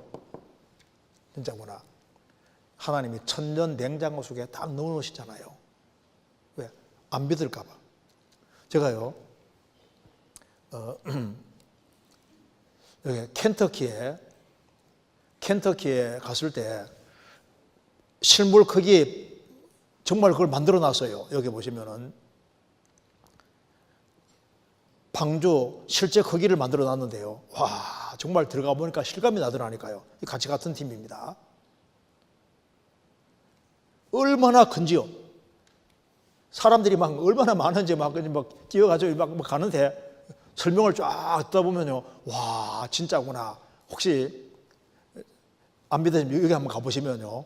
진짜구나. 하나님이 천년 냉장고 속에 딱 넣어놓으시잖아요. 왜? 안 믿을까 봐. 제가요. 여기 켄터키에 갔을 때 실물 크기 정말 그걸 만들어 놨어요. 여기 보시면은 방주 실제 크기를 만들어 놨는데요. 와, 정말 들어가 보니까 실감이 나더라니까요. 같이 같은 팀입니다. 얼마나 큰지요. 사람들이 막 얼마나 많은지 막 뛰어가지고 막 가는데 설명을 쫙 듣다 보면요. 와, 진짜구나. 혹시 안 믿으시면 여기 한번 가보시면요,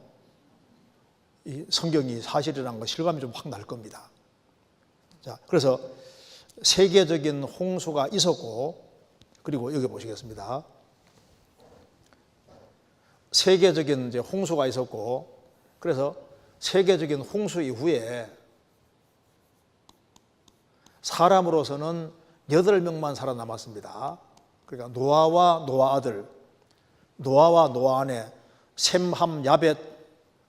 이 성경이 사실이라는 거 실감이 좀 확 날 겁니다. 자, 그래서 세계적인 홍수가 있었고, 그리고 여기 보시겠습니다. 세계적인 이제 홍수가 있었고, 그래서 세계적인 홍수 이후에 사람으로서는 8명만 살아남았습니다. 그러니까 노아와 노아 아들, 노아와 노아 아내, 셈, 함, 야벳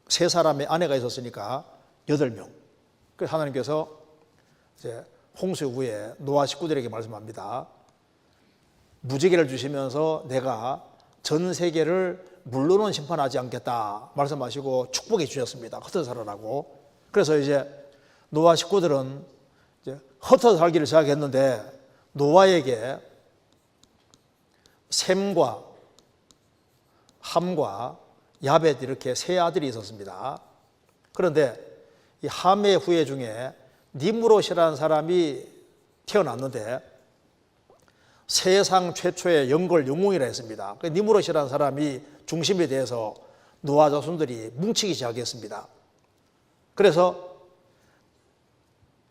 세 사람의 아내가 있었으니까 8명. 그래서 하나님께서 이제 홍수 후에 노아 식구들에게 말씀합니다. 무지개를 주시면서 내가 전 세계를 물로는 심판하지 않겠다 말씀하시고 축복해 주셨습니다. 흩어져 살아라고. 그래서 이제 노아 식구들은 이제 흩어져 살기를 시작했는데, 노아에게 셈과 함과 야벳 이렇게 세 아들이 있었습니다. 그런데 이 함의 후예 중에 니므롯이라는 사람이 태어났는데, 세상 최초의 영걸 영웅이라 했습니다. 니므롯이라는 사람이 중심에 대해서 노아 자손들이 뭉치기 시작했습니다. 그래서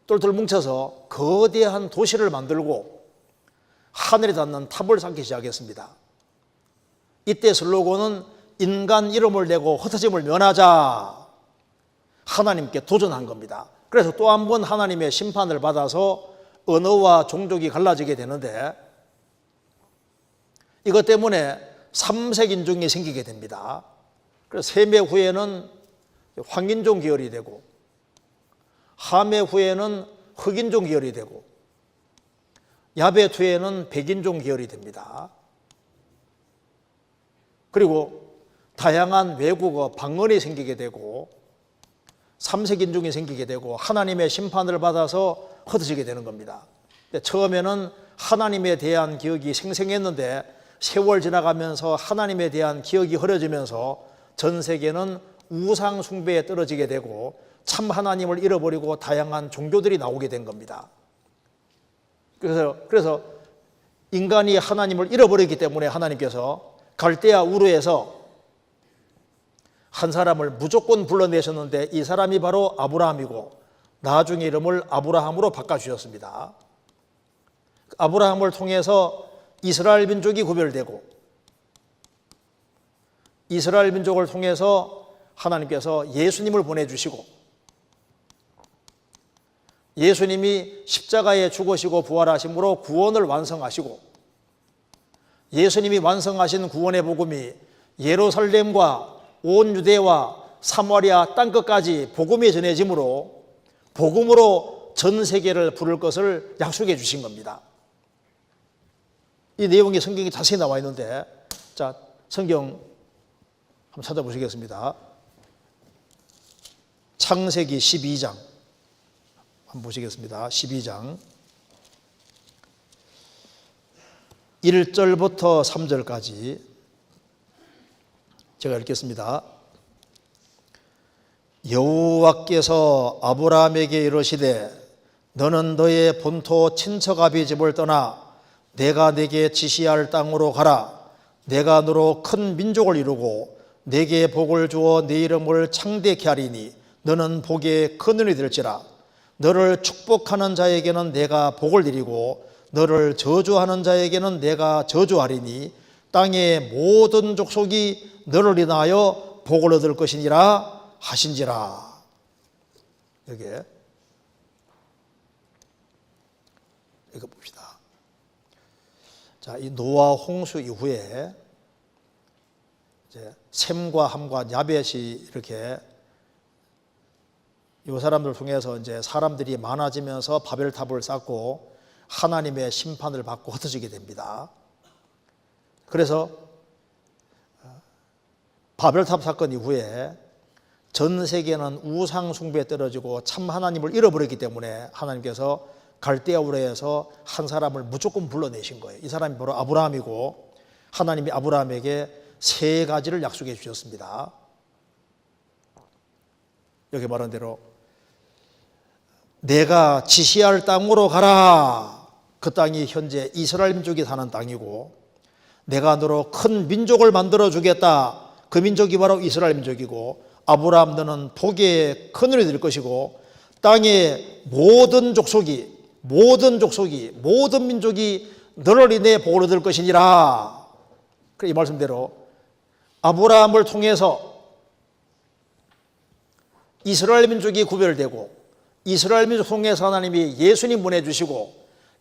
똘똘 뭉쳐서 거대한 도시를 만들고 하늘에 닿는 탑을 쌓기 시작했습니다. 이때 슬로건은 인간 이름을 내고 흩어짐을 면하자, 하나님께 도전한 겁니다. 그래서 또 한 번 하나님의 심판을 받아서 언어와 종족이 갈라지게 되는데, 이것 때문에 삼색인종이 생기게 됩니다. 그래서 셈의 후에는 황인종 계열이 되고, 함의 후에는 흑인종 계열이 되고, 야벳 후에는 백인종 계열이 됩니다. 그리고 다양한 외국어 방언이 생기게 되고, 삼색인종이 생기게 되고, 하나님의 심판을 받아서 흩어지게 되는 겁니다. 근데 처음에는 하나님에 대한 기억이 생생했는데, 세월 지나가면서 하나님에 대한 기억이 흐려지면서 전 세계는 우상 숭배에 떨어지게 되고 참 하나님을 잃어버리고 다양한 종교들이 나오게 된 겁니다. 그래서 인간이 하나님을 잃어버리기 때문에 하나님께서 갈대아 우르에서 한 사람을 무조건 불러내셨는데, 이 사람이 바로 아브라함이고 나중에 이름을 아브라함으로 바꿔주셨습니다. 아브라함을 통해서 이스라엘 민족이 구별되고, 이스라엘 민족을 통해서 하나님께서 예수님을 보내주시고, 예수님이 십자가에 죽으시고 부활하심으로 구원을 완성하시고, 예수님이 완성하신 구원의 복음이 예루살렘과 온 유대와 사마리아 땅끝까지 복음이 전해지므로 복음으로 전 세계를 부를 것을 약속해 주신 겁니다. 이 내용이 성경에 자세히 나와 있는데, 자, 성경 한번 찾아보시겠습니다. 창세기 12장 한번 보시겠습니다. 12장 1절부터 3절까지 제가 읽겠습니다. 여호와께서 아브라함에게 이르시되 너는 너의 본토 친척 아비 집을 떠나 내가 내게 지시할 땅으로 가라. 내가 너로 큰 민족을 이루고 내게 복을 주어 내 이름을 창대케 하리니 너는 복의 근원이 될지라. 너를 축복하는 자에게는 내가 복을 드리고 너를 저주하는 자에게는 내가 저주하리니 땅의 모든 족속이 너를 인하여 복을 얻을 것이니라 하신지라. 여기에 이거 봅시다. 자, 이 노아 홍수 이후에 이제 셈과 함과 야벳이 이렇게 이 사람들 통해서 이제 사람들이 많아지면서 바벨탑을 쌓고 하나님의 심판을 받고 흩어지게 됩니다. 그래서 바벨탑 사건 이후에 전 세계는 우상 숭배에 떨어지고 참 하나님을 잃어버렸기 때문에 하나님께서 갈대아 우르에서 한 사람을 무조건 불러내신 거예요. 이 사람이 바로 아브라함이고, 하나님이 아브라함에게 3가지를 약속해 주셨습니다. 여기 말한 대로 내가 지시할 땅으로 가라. 그 땅이 현재 이스라엘 민족이 사는 땅이고, 내가 너로 큰 민족을 만들어 주겠다. 그 민족이 바로 이스라엘 민족이고 아브라함 너는 복의 그늘이 될 것이고 땅의 모든 족속이 모든 민족이 너를 인해 복을 얻을 것이니라. 이 말씀대로 아브라함을 통해서 이스라엘 민족이 구별되고 이스라엘 민족 통해서 하나님이 예수님 보내주시고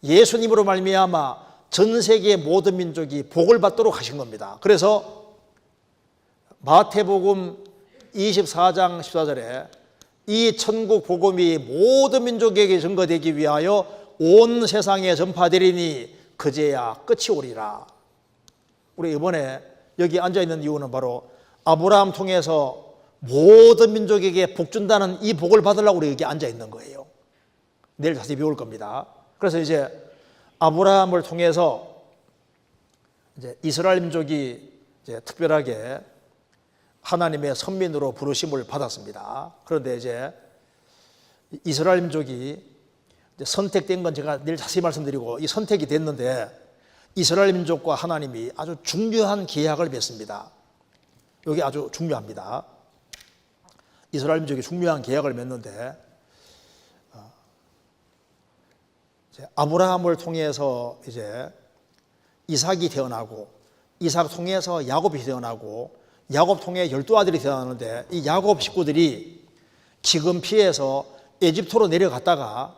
예수님으로 말미암아 전 세계 모든 민족이 복을 받도록 하신 겁니다. 그래서 마태복음 24장 14절에 이 천국 복음이 모든 민족에게 전거되기 위하여 온 세상에 전파되리니 그제야 끝이 오리라. 우리 이번에 여기 앉아있는 이유는 바로 아브라함 통해서 모든 민족에게 복 준다는 이 복을 받으려고 우리 여기 앉아있는 거예요. 내일 자세히 배울 겁니다. 그래서 이제 아브라함을 통해서 이제 이스라엘 민족이 이제 특별하게 하나님의 선민으로 부르심을 받았습니다. 그런데 이제 이스라엘 민족이 이제 선택된 건 제가 내일 자세히 말씀드리고 이 선택이 됐는데 이스라엘 민족과 하나님이 아주 중요한 계약을 맺습니다. 여기 아주 중요합니다. 이스라엘 민족이 중요한 계약을 맺는데 아브라함을 통해서 이제 이삭이 태어나고 이삭 통해서 야곱이 태어나고 야곱 통해 12아들이 태어나는데 이 야곱 식구들이 기근 피해서 에집트로 내려갔다가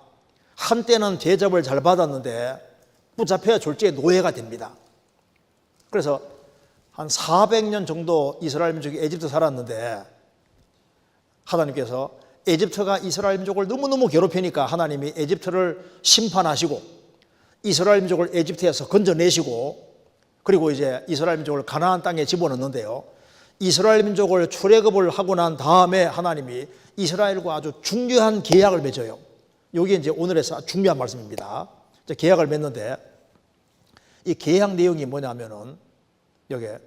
한때는 대접을 잘 받았는데 붙잡혀 졸지에 노예가 됩니다. 그래서 한 400년 정도 이스라엘 민족이 에집트 살았는데 하나님께서 에집트가 이스라엘 민족을 너무너무 괴롭히니까 하나님이 에집트를 심판하시고 이스라엘 민족을 에집트에서 건져내시고 그리고 이제 이스라엘 민족을 가나안 땅에 집어넣는데요. 이스라엘 민족을 출애굽을 하고 난 다음에 하나님이 이스라엘과 아주 중요한 계약을 맺어요. 이게 이제 오늘에서 중요한 말씀입니다. 계약을 맺는데 이 계약 내용이 뭐냐면은 여기에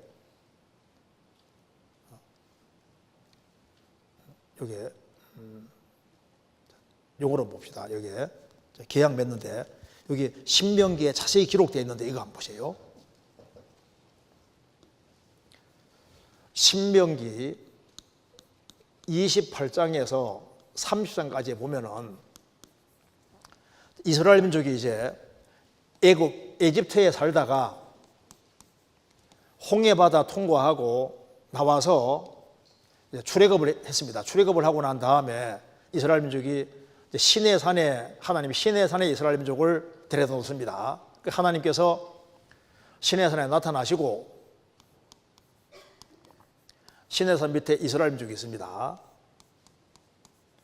요거로 봅시다. 여기에 계약 맺는데 여기 신명기에 자세히 기록되어 있는데 이거 한번 보세요. 신명기 28장에서 30장까지 보면은 이스라엘 민족이 이제 에집트에 살다가 홍해바다 통과하고 나와서 출애굽을 했습니다. 출애굽을 하고 난 다음에 이스라엘 민족이 시내산에 하나님이 시내산에 이스라엘 민족을 데려다 놓습니다. 하나님께서 시내산에 나타나시고 시내산 밑에 이스라엘 민족이 있습니다.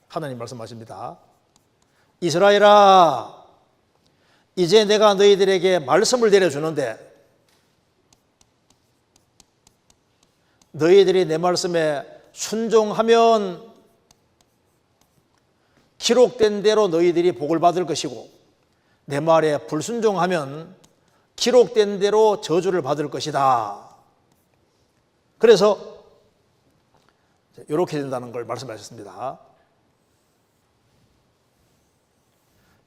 하나님 말씀하십니다. 이스라엘아, 이제 내가 너희들에게 말씀을 내려주는데 너희들이 내 말씀에 순종하면 기록된 대로 너희들이 복을 받을 것이고 내 말에 불순종하면 기록된 대로 저주를 받을 것이다. 그래서 이렇게 된다는 걸 말씀하셨습니다.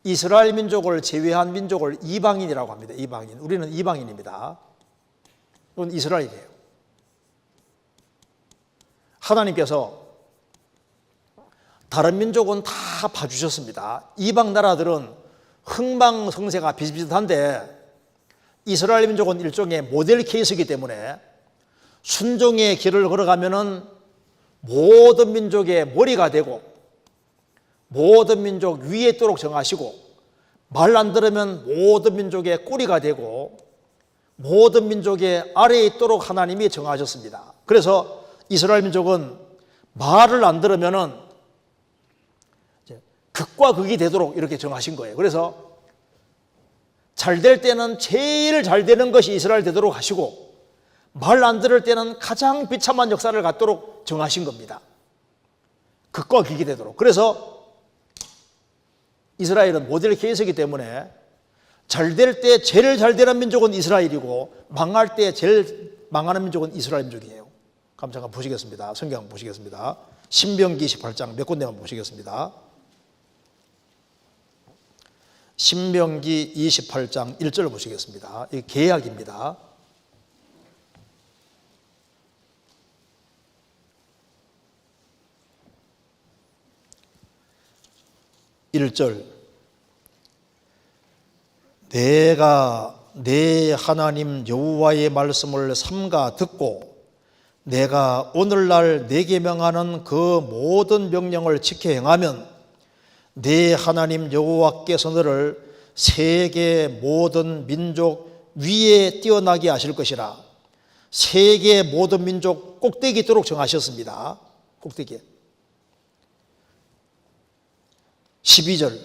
이스라엘 민족을 제외한 민족을 이방인이라고 합니다. 이방인. 우리는 이방인입니다. 이건 이스라엘이에요. 하나님께서 다른 민족은 다 봐주셨습니다. 이방 나라들은 흥망성쇠가 비슷비슷한데 이스라엘 민족은 일종의 모델 케이스이기 때문에 순종의 길을 걸어가면은 모든 민족의 머리가 되고 모든 민족 위에 있도록 정하시고 말 안 들으면 모든 민족의 꼬리가 되고 모든 민족의 아래에 있도록 하나님이 정하셨습니다. 그래서 이스라엘 민족은 말을 안 들으면은 극과 극이 되도록 이렇게 정하신 거예요. 그래서 잘 될 때는 제일 잘 되는 것이 이스라엘 되도록 하시고 말 안 들을 때는 가장 비참한 역사를 갖도록 정하신 겁니다. 극과 극이 되도록. 그래서 이스라엘은 모델 케이스이기 때문에 잘 될 때 제일 잘 되는 민족은 이스라엘이고 망할 때 제일 망하는 민족은 이스라엘 민족이에요. 그럼 잠깐 보시겠습니다. 성경 한번 보시겠습니다. 신명기 28장 몇 군데만 보시겠습니다. 신명기 28장 1절 보시겠습니다. 이 계약입니다. 1절 내가 내 하나님 여호와의 말씀을 삼가 듣고 내가 오늘날 내게 명하는 그 모든 명령을 지켜 행하면 내 하나님 여호와께서 너를 세계 모든 민족 위에 뛰어나게 하실 것이라. 세계 모든 민족 꼭대기 있도록 정하셨습니다. 꼭대기. 12절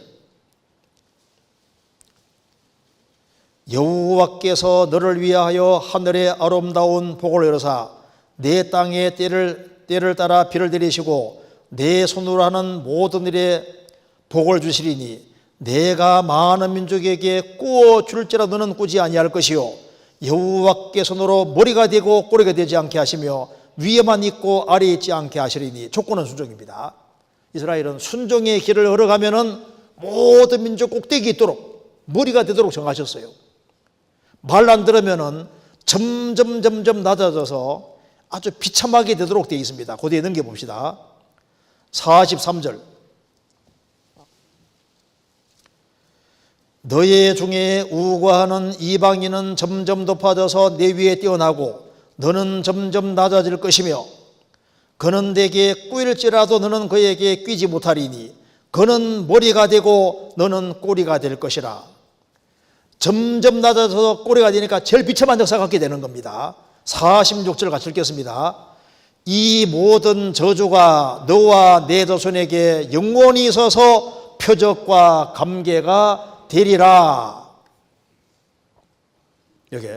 여호와께서 너를 위하여 하늘의 아름다운 복을 이루사 내 땅에 때를 따라 비를 내리시고 내 손으로 하는 모든 일에 복을 주시리니 내가 많은 민족에게 꾸어 줄지라도 너는 꾸지 아니할 것이요 여호와께서 너로 머리가 되고 꼬리가 되지 않게 하시며 위에만 있고 아래에 있지 않게 하시리니. 조건은 순종입니다. 이스라엘은 순종의 길을 걸어가면은 모든 민족 꼭대기 있도록 머리가 되도록 정하셨어요. 말 안 들으면은 점점 낮아져서 아주 비참하게 되도록 되어 있습니다. 그 뒤에 넘겨봅시다. 43절 너의 중에 우고하는 이방인은 점점 높아져서 내 위에 뛰어나고 너는 점점 낮아질 것이며 그는 내게 꾸일지라도 너는 그에게 끼지 못하리니 그는 머리가 되고 너는 꼬리가 될 것이라. 점점 낮아져서 꼬리가 되니까 제일 비참한 역사가 갖게 되는 겁니다. 46절 같이 읽겠습니다. 이 모든 저주가 너와 내 자손에게 영원히 있어서 표적과 감개가 되리라. 여기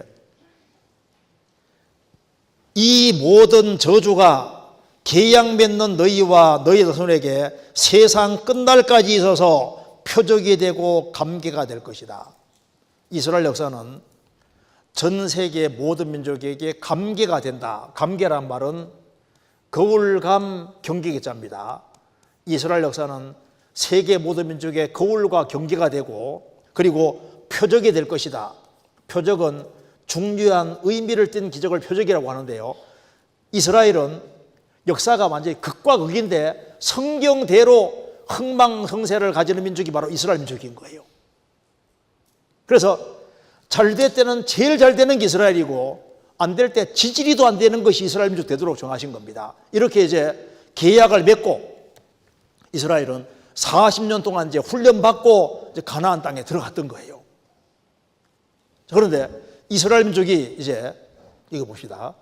이 모든 저주가 계약 맺는 너희와 너희 자손에게 세상 끝날까지 있어서 표적이 되고 감개가 될 것이다. 이스라엘 역사는 전 세계 모든 민족에게 감개가 된다. 감개란 말은 거울감 경계자입니다. 이스라엘 역사는 세계 모든 민족의 거울과 경계가 되고 그리고 표적이 될 것이다. 표적은 중요한 의미를 띤 기적을 표적이라고 하는데요. 이스라엘은 역사가 완전히 극과 극인데 성경대로 흥망성쇠를 가지는 민족이 바로 이스라엘 민족인 거예요. 그래서 잘 될 때는 제일 잘 되는 게 이스라엘이고 안 될 때 지지리도 안 되는 것이 이스라엘 민족 되도록 정하신 겁니다. 이렇게 이제 계약을 맺고 이스라엘은 40년 동안 이제 훈련받고 이제 가나안 땅에 들어갔던 거예요. 그런데 이스라엘 민족이 이제 이거 봅시다.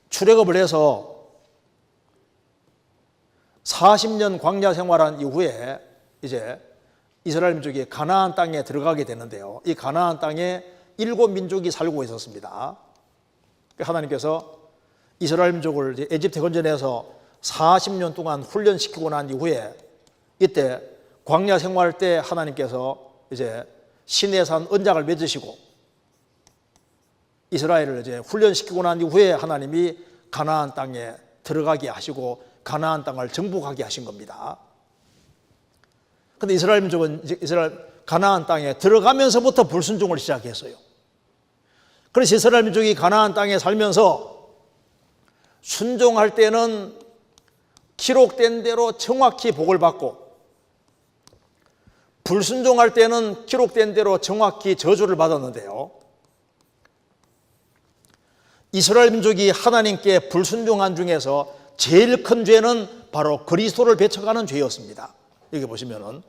출애굽을 해서 40년 광야 생활한 이후에 이제 이스라엘 민족이 가나안 땅에 들어가게 되는데요. 이 가나안 땅에 7민족이 살고 있었습니다. 하나님께서 이스라엘 민족을 이제 에집트 건져내서 40년 동안 훈련시키고 난 이후에 이때 광야 생활할 때 하나님께서 이제 시내산 언약을 맺으시고 이스라엘을 이제 훈련시키고 난 이후에 하나님이 가나안 땅에 들어가게 하시고 가나안 땅을 정복하게 하신 겁니다. 근데 이스라엘 민족은 이스라엘 가나안 땅에 들어가면서부터 불순종을 시작했어요. 그래서 이스라엘 민족이 가나안 땅에 살면서 순종할 때는 기록된 대로 정확히 복을 받고 불순종할 때는 기록된 대로 정확히 저주를 받았는데요. 이스라엘 민족이 하나님께 불순종한 중에서 제일 큰 죄는 바로 그리스도를 배척하는 죄였습니다. 여기 보시면은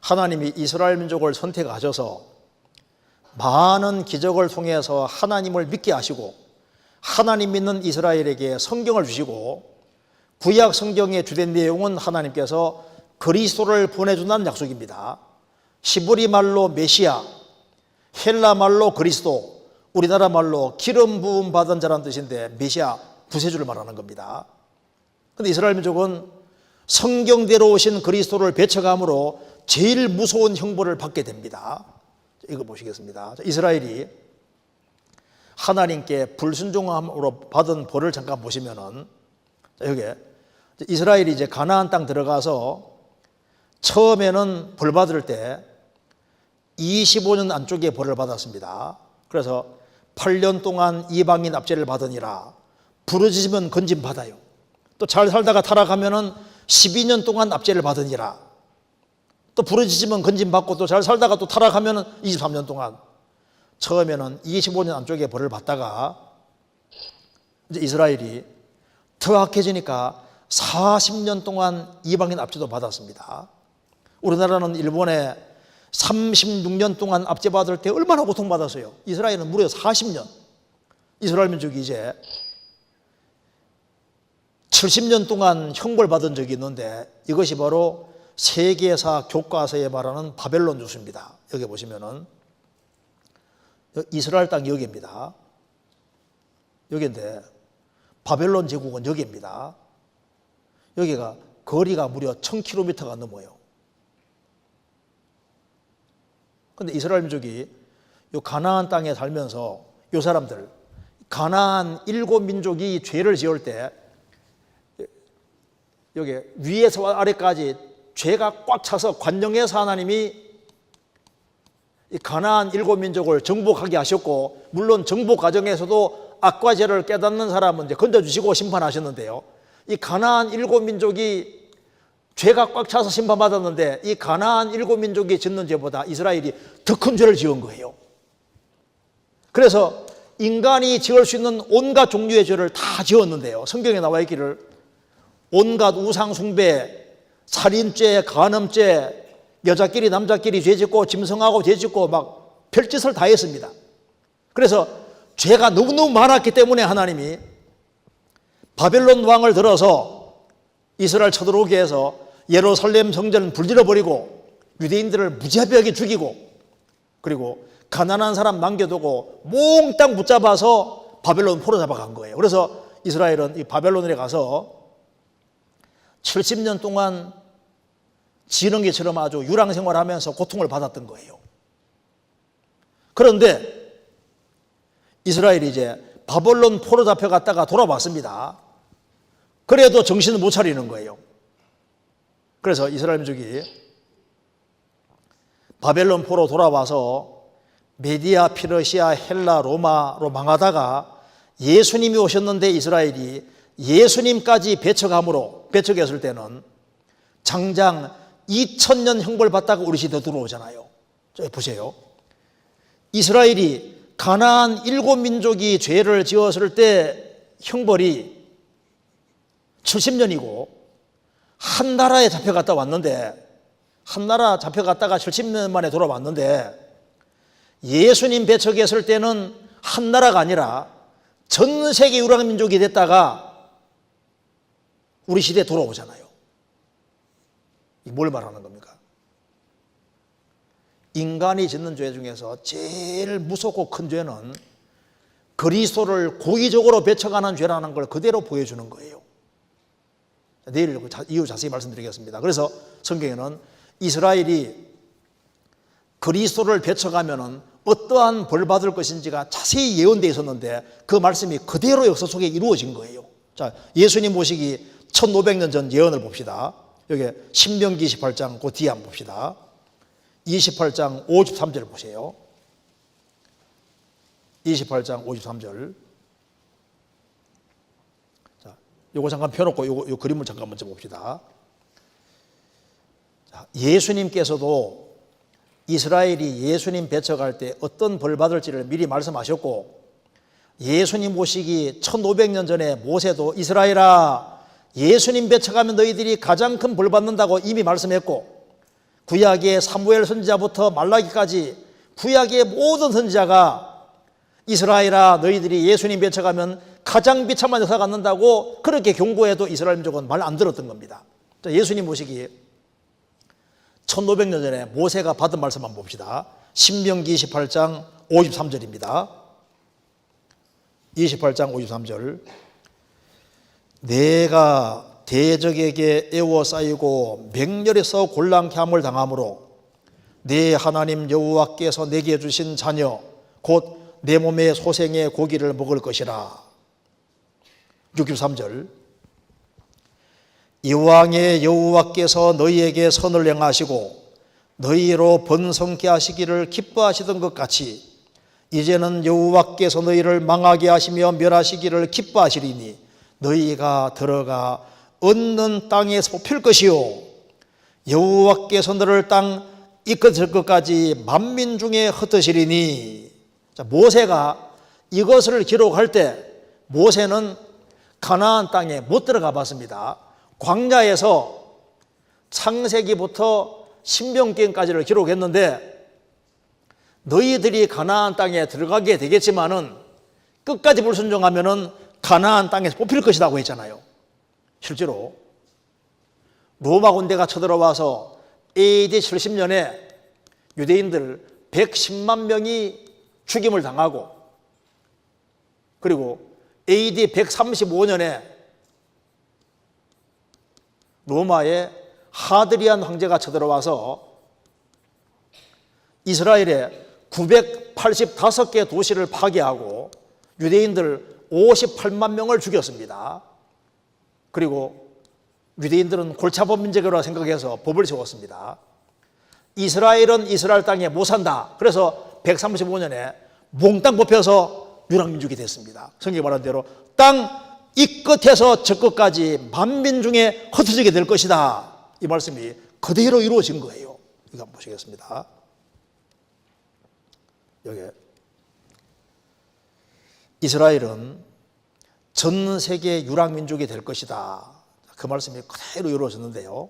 하나님이 이스라엘 민족을 선택하셔서 많은 기적을 통해서 하나님을 믿게 하시고 하나님 믿는 이스라엘에게 성경을 주시고 구약 성경의 주된 내용은 하나님께서 그리스도를 보내준다는 약속입니다. 히브리 말로 메시아, 헬라 말로 그리스도, 우리나라 말로 기름 부음 받은 자라는 뜻인데 메시아 구세주를 말하는 겁니다. 그런데 이스라엘 민족은 성경대로 오신 그리스도를 배척함으로 제일 무서운 형벌을 받게 됩니다. 이거 보시겠습니다. 이스라엘이 하나님께 불순종함으로 받은 벌을 잠깐 보시면은 여기 이스라엘이 이제 가나안 땅 들어가서 처음에는 벌 받을 때 25년 안쪽에 벌을 받았습니다. 그래서 8년 동안 이방인 압제를 받으니라 부르짖으면 건짐 받아요. 또 잘 살다가 타락하면은 12년 동안 압제를 받으니라. 또 부르짖으면 건진받고 또 잘 살다가 또 타락하면 23년 동안. 처음에는 25년 안쪽에 벌을 받다가 이제 이스라엘이 더 악해지니까 40년 동안 이방인 압제도 받았습니다. 우리나라는 일본에 36년 동안 압제받을 때 얼마나 고통받았어요. 이스라엘은 무려 40년. 이스라엘 민족이 이제 70년 동안 형벌받은 적이 있는데 이것이 바로 세계사 교과서에 말하는 바벨론 주수입니다. 여기 보시면은 이스라엘 땅이 여기입니다. 여기인데 바벨론 제국은 여기입니다. 여기가 거리가 무려 1000km가 넘어요. 근데 이스라엘 민족이 요 가나안 땅에 살면서 요 사람들 가나안 7민족이 죄를 지을 때 여기 위에서 아래까지 죄가 꽉 차서 관영에서 하나님이 이 가나안 7민족을 정복하게 하셨고, 물론 정복 과정에서도 악과 죄를 깨닫는 사람은 이제 건져주시고 심판하셨는데요. 이 가나안 7민족이 죄가 꽉 차서 심판받았는데 이 가나안 7민족이 짓는 죄보다 이스라엘이 더 큰 죄를 지은 거예요. 그래서 인간이 지을 수 있는 온갖 종류의 죄를 다 지었는데요. 성경에 나와 있기를 온갖 우상숭배, 살인죄, 간음죄, 여자끼리 남자끼리 죄짓고 짐승하고 죄짓고 막 별짓을 다 했습니다. 그래서 죄가 너무너무 많았기 때문에 하나님이 바벨론 왕을 들어서 이스라엘 쳐들어오게 해서 예루살렘 성전을 불질러버리고 유대인들을 무자비하게 죽이고, 그리고 가난한 사람 남겨두고 몽땅 붙잡아서 바벨론 포로 잡아간 거예요. 그래서 이스라엘은 이 바벨론에 가서 70년 동안 지렁이처럼 아주 유랑생활하면서 고통을 받았던 거예요. 그런데 이스라엘이 이제 바벨론 포로 잡혀갔다가 돌아왔습니다. 그래도 정신을 못 차리는 거예요. 그래서 이스라엘 민족이 바벨론 포로 돌아와서 메디아, 피르시아, 헬라, 로마로 망하다가 예수님이 오셨는데 이스라엘이 예수님까지 배척했을 때는 장장 2000년 형벌 받다가 우리 시대에 들어오잖아요. 저 보세요. 이스라엘이 가나안 7민족이 죄를 지었을 때 형벌이 70년이고 한 나라에 잡혀갔다 왔는데, 한 나라 잡혀갔다가 70년 만에 돌아왔는데, 예수님 배척했을 때는 한 나라가 아니라 전 세계 유랑민족이 됐다가 우리 시대에 돌아오잖아요. 뭘 말하는 겁니까? 인간이 짓는 죄 중에서 제일 무섭고 큰 죄는 그리스도를 고의적으로 배척하는 죄라는 걸 그대로 보여주는 거예요. 내일 이후 자세히 말씀드리겠습니다. 그래서 성경에는 이스라엘이 그리스도를 배척하면은 어떠한 벌 받을 것인지가 자세히 예언되어 있었는데 그 말씀이 그대로 역사 속에 이루어진 거예요. 자, 예수님 오시기 1500년 전 예언을 봅시다. 여기 신명기 28장 그 뒤에 한번 봅시다. 28장 53절 보세요. 28장 53절. 자, 요거 잠깐 펴놓고 요 그림을 잠깐 먼저 봅시다. 자, 예수님께서도 이스라엘이 예수님 배척할 때 어떤 벌 받을지를 미리 말씀하셨고, 예수님 오시기 1500년 전에 모세도 이스라엘아 예수님 배척하면 너희들이 가장 큰 벌 받는다고 이미 말씀했고, 구약의 사무엘 선지자부터 말라기까지 구약의 모든 선지자가 이스라엘아 너희들이 예수님 배척하면 가장 비참한 역사가 갖는다고 그렇게 경고해도 이스라엘 민족은 말 안 들었던 겁니다. 예수님 오시기 1500년 전에 모세가 받은 말씀 한번 봅시다. 신명기 28장 53절입니다. 28장 53절. 내가 대적에게 애워싸이고 맹렬해서 곤란케 함을 당함으로 내 하나님 여호와께서 내게 주신 자녀 곧 내 몸의 소생의 고기를 먹을 것이라. 63절. 이왕의 여호와께서 너희에게 선을 행하시고 너희로 번성케 하시기를 기뻐하시던 것 같이 이제는 여호와께서 너희를 망하게 하시며 멸하시기를 기뻐하시리니 너희가 들어가 얻는 땅에서 뽑힐 것이요 여호와께서 너를 땅 이끌 것까지 만민 중에 흩으시리니. 자, 모세가 이것을 기록할 때 모세는 가나안 땅에 못 들어가 봤습니다. 광야에서 창세기부터 신명기까지를 기록했는데 너희들이 가나안 땅에 들어가게 되겠지만은 끝까지 불순종하면은 가나안 땅에서 뽑힐 것이라고 했잖아요. 실제로 로마 군대가 쳐들어와서 AD 70년에 유대인들 110만 명이 죽임을 당하고, 그리고 AD 135년에 로마의 하드리안 황제가 쳐들어와서 이스라엘의 985개 도시를 파괴하고 유대인들 58만 명을 죽였습니다. 그리고 유대인들은 골차범 민족이라고 생각해서 법을 세웠습니다. 이스라엘은 이스라엘 땅에 못 산다. 그래서 135년에 몽땅 뽑혀서 유랑민족이 됐습니다. 성경이 말한 대로 땅 이 끝에서 저 끝까지 만민 중에 흩어지게 될 것이다. 이 말씀이 그대로 이루어진 거예요. 이거 한번 보시겠습니다. 여기 이스라엘은 전 세계 유랑민족이 될 것이다. 그 말씀이 그대로 이루어졌는데요.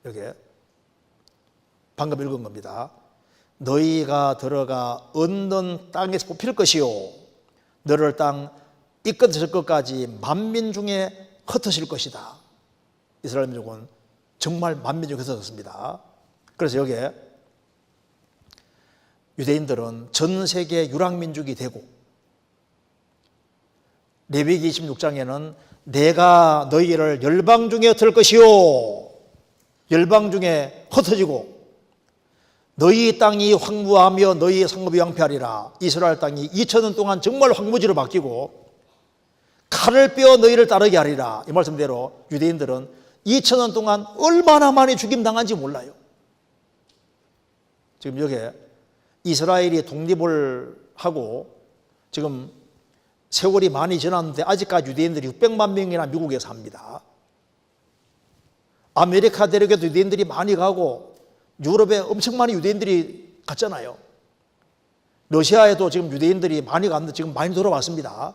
여기 방금 읽은 겁니다. 너희가 들어가 얻는 땅에서 뽑힐 것이요 너를 땅 이 끝에서 저 끝까지 만민 중에 흩으실 것이다. 이스라엘 민족은 정말 만민 중에 흩어졌습니다. 그래서 여기에 유대인들은 전 세계 유랑민족이 되고, 레위기 26장에는 내가 너희를 열방 중에 흩을 것이요 열방 중에 흩어지고 너희 땅이 황무하며 너희의 상급이 황폐하리라. 이스라엘 땅이 2000년 동안 정말 황무지로 바뀌고 칼을 빼어 너희를 따르게 하리라. 이 말씀대로 유대인들은 2000년 동안 얼마나 많이 죽임당한지 몰라요. 지금 여기에 이스라엘이 독립을 하고 지금 세월이 많이 지났는데 아직까지 유대인들이 600만 명이나 미국에 삽니다. 아메리카 대륙에도 유대인들이 많이 가고 유럽에 엄청 많은 유대인들이 갔잖아요. 러시아에도 지금 유대인들이 많이 갔는데 지금 많이 돌아왔습니다.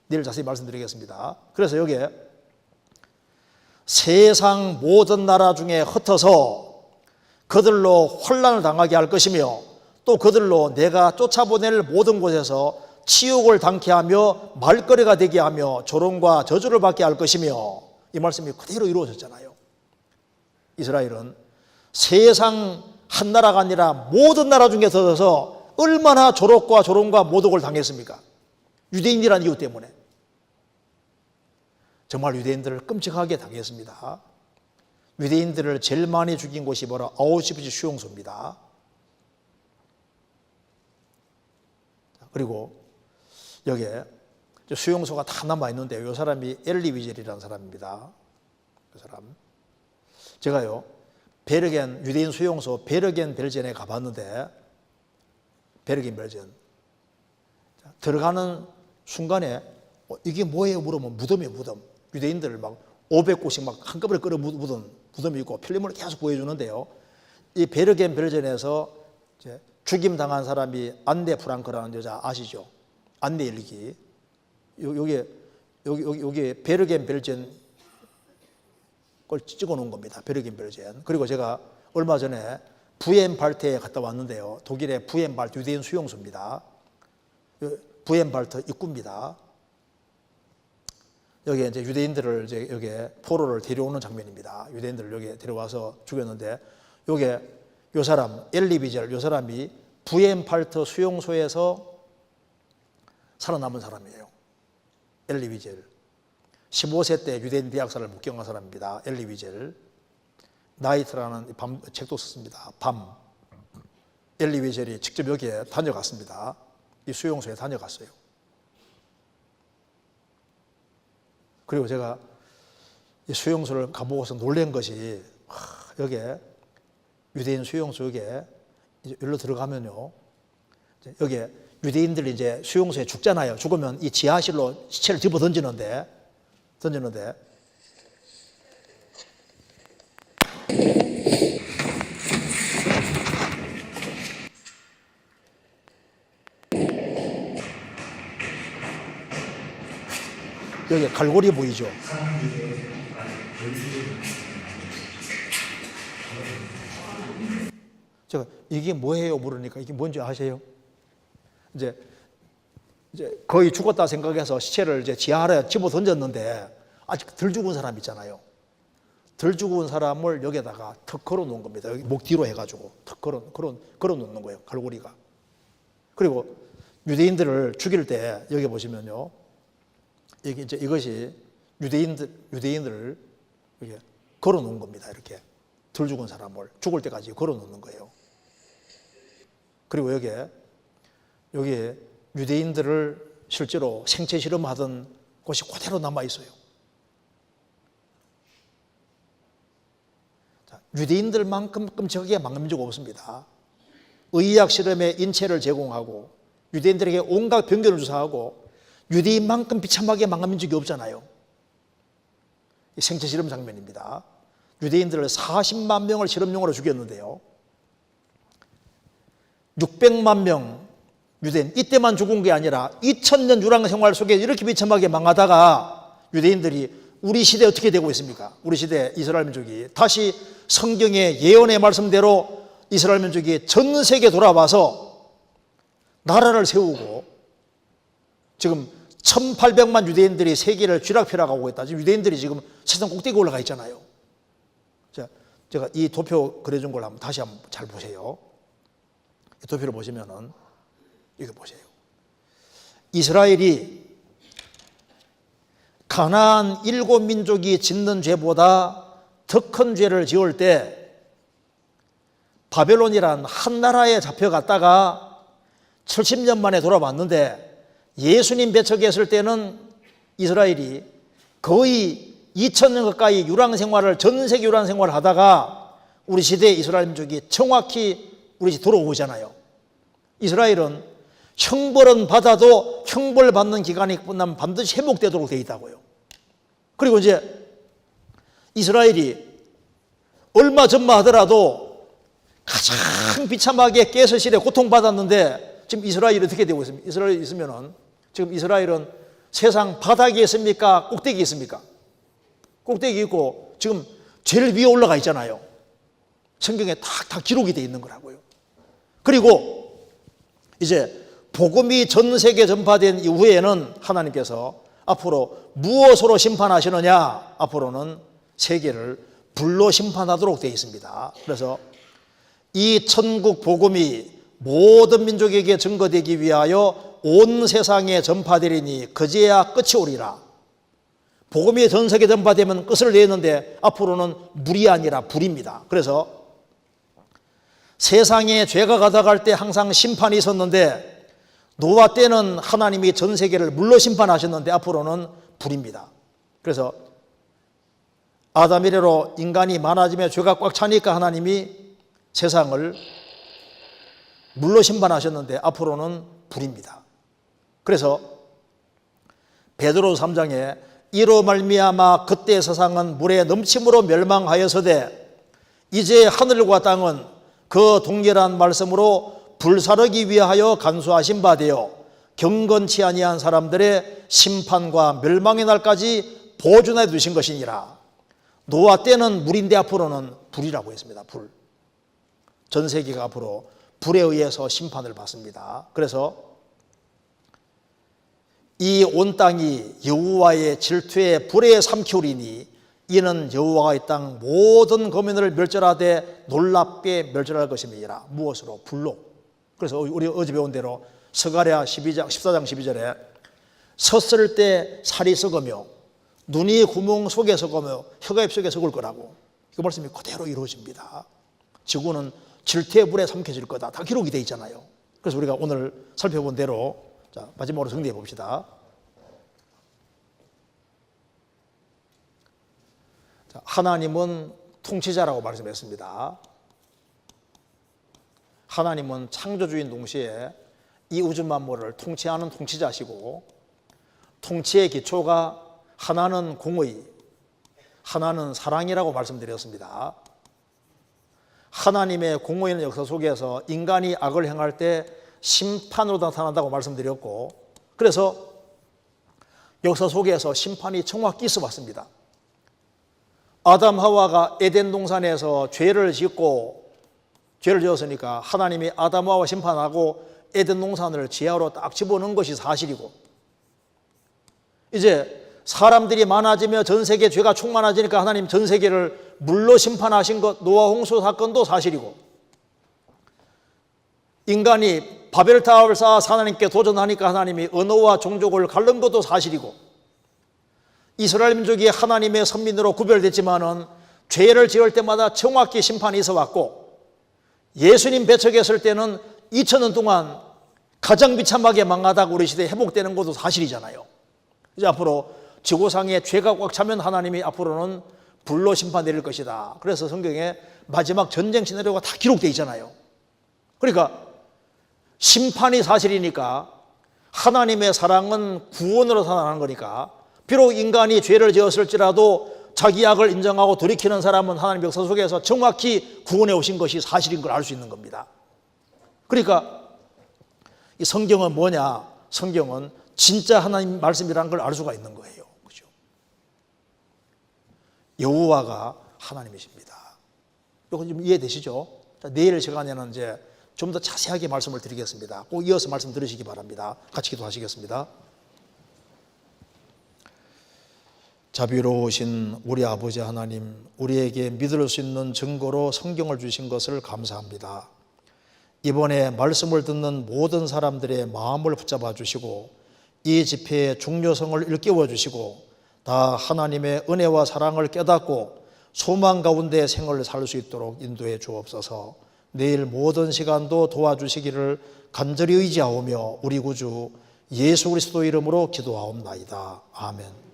내일 자세히 말씀드리겠습니다. 그래서 여기에 세상 모든 나라 중에 흩어서 그들로 혼란을 당하게 할 것이며 또 그들로 내가 쫓아보낼 모든 곳에서 치욕을 당케 하며 말거리가 되게 하며 조롱과 저주를 받게 할 것이며, 이 말씀이 그대로 이루어졌잖아요. 이스라엘은 세상 한 나라가 아니라 모든 나라 중에 흩어져서 얼마나 조롱과 모독을 당했습니까? 유대인이라는 이유 때문에. 정말 유대인들을 끔찍하게 당했습니다. 유대인들을 제일 많이 죽인 곳이 바로 아우슈비츠 수용소입니다. 그리고 여기에 수용소가 다 남아있는데 이 사람이 엘리 위젤이라는 사람입니다. 그 사람. 제가요, 베르겐, 유대인 수용소 베르겐 벨젠에 가봤는데, 베르겐 벨젠. 들어가는 순간에 이게 뭐예요? 물으면 무덤이에요, 무덤. 유대인들 막 500곳씩 막 한꺼번에 끌어 묻은 무덤이 있고 필름을 계속 보여주는데요. 이 베르겐 벨젠에서 죽임 당한 사람이 안네 프랑크라는 여자 아시죠? 안네 일기. 여기 베르겐 벨젠 걸 찍어 놓은 겁니다. 베르겐 벨젠. 그리고 제가 얼마 전에 부엔발트에 갔다 왔는데요. 독일의 부엔발트 유대인 수용소입니다. 부엔발트 입구입니다. 여기에 이제 유대인들을 이제 여기에 포로를 데려오는 장면입니다. 유대인들을 여기에 데려와서 죽였는데, 요게 요 사람 엘리 위젤, 요 사람이 부엔발트 수용소에서 살아남은 사람이에요. 엘리 위젤. 15세 때 유대인 대학살을 목격한 사람입니다. 엘리 위젤. 나이트라는 책도 썼습니다. 밤. 엘리 위젤이 직접 여기에 다녀갔습니다. 이 수용소에 다녀갔어요. 그리고 제가 이 수용소를 가보고서 놀란 것이, 여기에 유대인 수용소 여기에 여기로 들어가면요, 여기에 유대인들이 이제 수용소에 죽잖아요. 죽으면 이 지하실로 시체를 집어 던지는데 여기 갈고리 보이죠? 제가 이게 뭐예요? 물으니까 이게 뭔지 아세요? 이제 거의 죽었다 생각해서 시체를 이제 지하로 집어 던졌는데 아직 덜 죽은 사람 있잖아요. 덜 죽은 사람을 여기다가 턱 걸어 놓은 겁니다. 여기 목 뒤로 해가지고 턱 걸어 놓는 거예요. 갈고리가. 그리고 유대인들을 죽일 때 여기 보시면요. 이게 이제 이것이 유대인들을 이렇게 걸어 놓은 겁니다. 이렇게 덜 죽은 사람을 죽을 때까지 걸어 놓는 거예요. 그리고 여기에 유대인들을 실제로 생체 실험하던 곳이 그대로 남아 있어요. 유대인들만큼 끔찍하게 망가진 적 없습니다. 의학 실험에 인체를 제공하고 유대인들에게 온갖 병균을 주사하고 유대인만큼 비참하게 망가진 적이 없잖아요. 생체 실험 장면입니다. 유대인들을 40만 명을 실험용으로 죽였는데요. 600만 명 유대인, 이때만 죽은 게 아니라 2000년 유랑 생활 속에 이렇게 비참하게 망하다가 유대인들이 우리 시대에 어떻게 되고 있습니까? 우리 시대 이스라엘 민족이 다시 성경의 예언의 말씀대로 이스라엘 민족이 전 세계 돌아와서 나라를 세우고 지금 1800만 유대인들이 세계를 쥐락펴락하고 있다. 지금 유대인들이 지금 세상 꼭대기에 올라가 있잖아요. 제가 이 도표 그려준 걸 다시 한번 잘 보세요. 이 도표를 보시면은 이거 보세요. 이스라엘이 가나안 7민족이 짓는 죄보다 더 큰 죄를 지을 때 바벨론이란 한 나라에 잡혀갔다가 70년 만에 돌아왔는데 예수님 배척했을 때는 이스라엘이 거의 2000년 가까이 유랑생활을 전 세계 유랑생활을 하다가 우리 시대의 이스라엘 민족이 정확히 우리 집 돌아오잖아요. 이스라엘은 형벌은 받아도 형벌받는 기간이 끝나면 반드시 회복되도록 되어 있다고요. 그리고 이제 이스라엘이 얼마 전만 하더라도 가장 비참하게 가스실에 고통받았는데 지금 이스라엘이 어떻게 되고 있습니까? 이스라엘이 있으면은 지금 이스라엘은 세상 바닥에 있습니까? 꼭대기에 있습니까? 꼭대기 있고 지금 제일 위에 올라가 있잖아요. 성경에 다 기록이 되어 있는 거라고요. 그리고 이제 복음이 전 세계 전파된 이후에는 하나님께서 앞으로 무엇으로 심판하시느냐? 앞으로는 세계를 불로 심판하도록 되어 있습니다. 그래서 이 천국 복음이 모든 민족에게 증거되기 위하여 온 세상에 전파되리니 그제야 끝이 오리라. 복음이 전 세계 전파되면 끝을 내는데 앞으로는 물이 아니라 불입니다. 그래서 세상에 죄가 가다갈 때 항상 심판이 있었는데 노아 때는 하나님이 전 세계를 물로 심판하셨는데 앞으로는 불입니다. 그래서 아담 이래로 인간이 많아지며 죄가 꽉 차니까 하나님이 세상을 물로 심판하셨는데 앞으로는 불입니다. 그래서 베드로 3장에 이로 말미암아 그때 세상은 물의 넘침으로 멸망하여서되 이제 하늘과 땅은 그 동일한 말씀으로 불사르기 위하여 간수하신 바 되어 경건치 아니한 사람들의 심판과 멸망의 날까지 보존해 두신 것이니라. 노아 때는 물인데 앞으로는 불이라고 했습니다. 불. 전 세계가 앞으로 불에 의해서 심판을 받습니다. 그래서 이 온 땅이 여호와의 질투에 불에 삼키우리니 이는 여호와가 이 땅 모든 거민을 멸절하되 놀랍게 멸절할 것임이니라. 무엇으로? 불로. 그래서 우리 어제 배운 대로 스가랴 14장 12절에 섰을 때 살이 썩으며 눈이 구멍 속에 썩으며 혀가 입속에 썩을 거라고. 그 말씀이 그대로 이루어집니다. 지구는 질투의 불에 삼켜질 거다. 다 기록이 되어 있잖아요. 그래서 우리가 오늘 살펴본 대로 자, 마지막으로 정리해 봅시다. 자, 하나님은 통치자라고 말씀했습니다. 하나님은 창조주인 동시에 이 우주 만물을 통치하는 통치자시고 통치의 기초가 하나는 공의, 하나는 사랑이라고 말씀드렸습니다. 하나님의 공의의 역사 속에서 인간이 악을 행할 때 심판으로 나타난다고 말씀드렸고 그래서 역사 속에서 심판이 정확히 있어 왔습니다. 아담 하와가 에덴 동산에서 죄를 지었으니까 하나님이 아담 하와 심판하고 에덴 동산을 지하로 딱 집어넣은 것이 사실이고, 이제 사람들이 많아지며 전 세계 죄가 충만해지니까 하나님 전 세계를 물로 심판하신 것, 노아 홍수 사건도 사실이고, 인간이 바벨탑을 쌓아 하나님께 도전하니까 하나님이 언어와 종족을 가른 것도 사실이고, 이스라엘 민족이 하나님의 선민으로 구별됐지만은 죄를 지을 때마다 정확히 심판이 있어 왔고, 예수님 배척했을 때는 2000년 동안 가장 비참하게 망하다가 우리 시대에 회복되는 것도 사실이잖아요. 이제 앞으로 지구상에 죄가 꽉 차면 하나님이 앞으로는 불로 심판 내릴 것이다. 그래서 성경에 마지막 전쟁 시나리오가 다 기록되어 있잖아요. 그러니까 심판이 사실이니까 하나님의 사랑은 구원으로 나타나는 거니까, 비록 인간이 죄를 지었을지라도 자기 악을 인정하고 돌이키는 사람은 하나님 역사 속에서 정확히 구원해 오신 것이 사실인 걸 알 수 있는 겁니다. 그러니까 이 성경은 뭐냐? 성경은 진짜 하나님 말씀이라는 걸 알 수가 있는 거예요. 그죠? 여호와가 하나님이십니다. 이거 좀 이해되시죠? 자, 내일 시간에는 이제 좀 더 자세하게 말씀을 드리겠습니다. 꼭 이어서 말씀 들으시기 바랍니다. 같이 기도하시겠습니다. 자비로우신 우리 아버지 하나님, 우리에게 믿을 수 있는 증거로 성경을 주신 것을 감사합니다. 이번에 말씀을 듣는 모든 사람들의 마음을 붙잡아 주시고 이 집회의 중요성을 일깨워 주시고 다 하나님의 은혜와 사랑을 깨닫고 소망 가운데 생을 살 수 있도록 인도해 주옵소서. 내일 모든 시간도 도와주시기를 간절히 의지하오며 우리 구주 예수 그리스도 이름으로 기도하옵나이다. 아멘.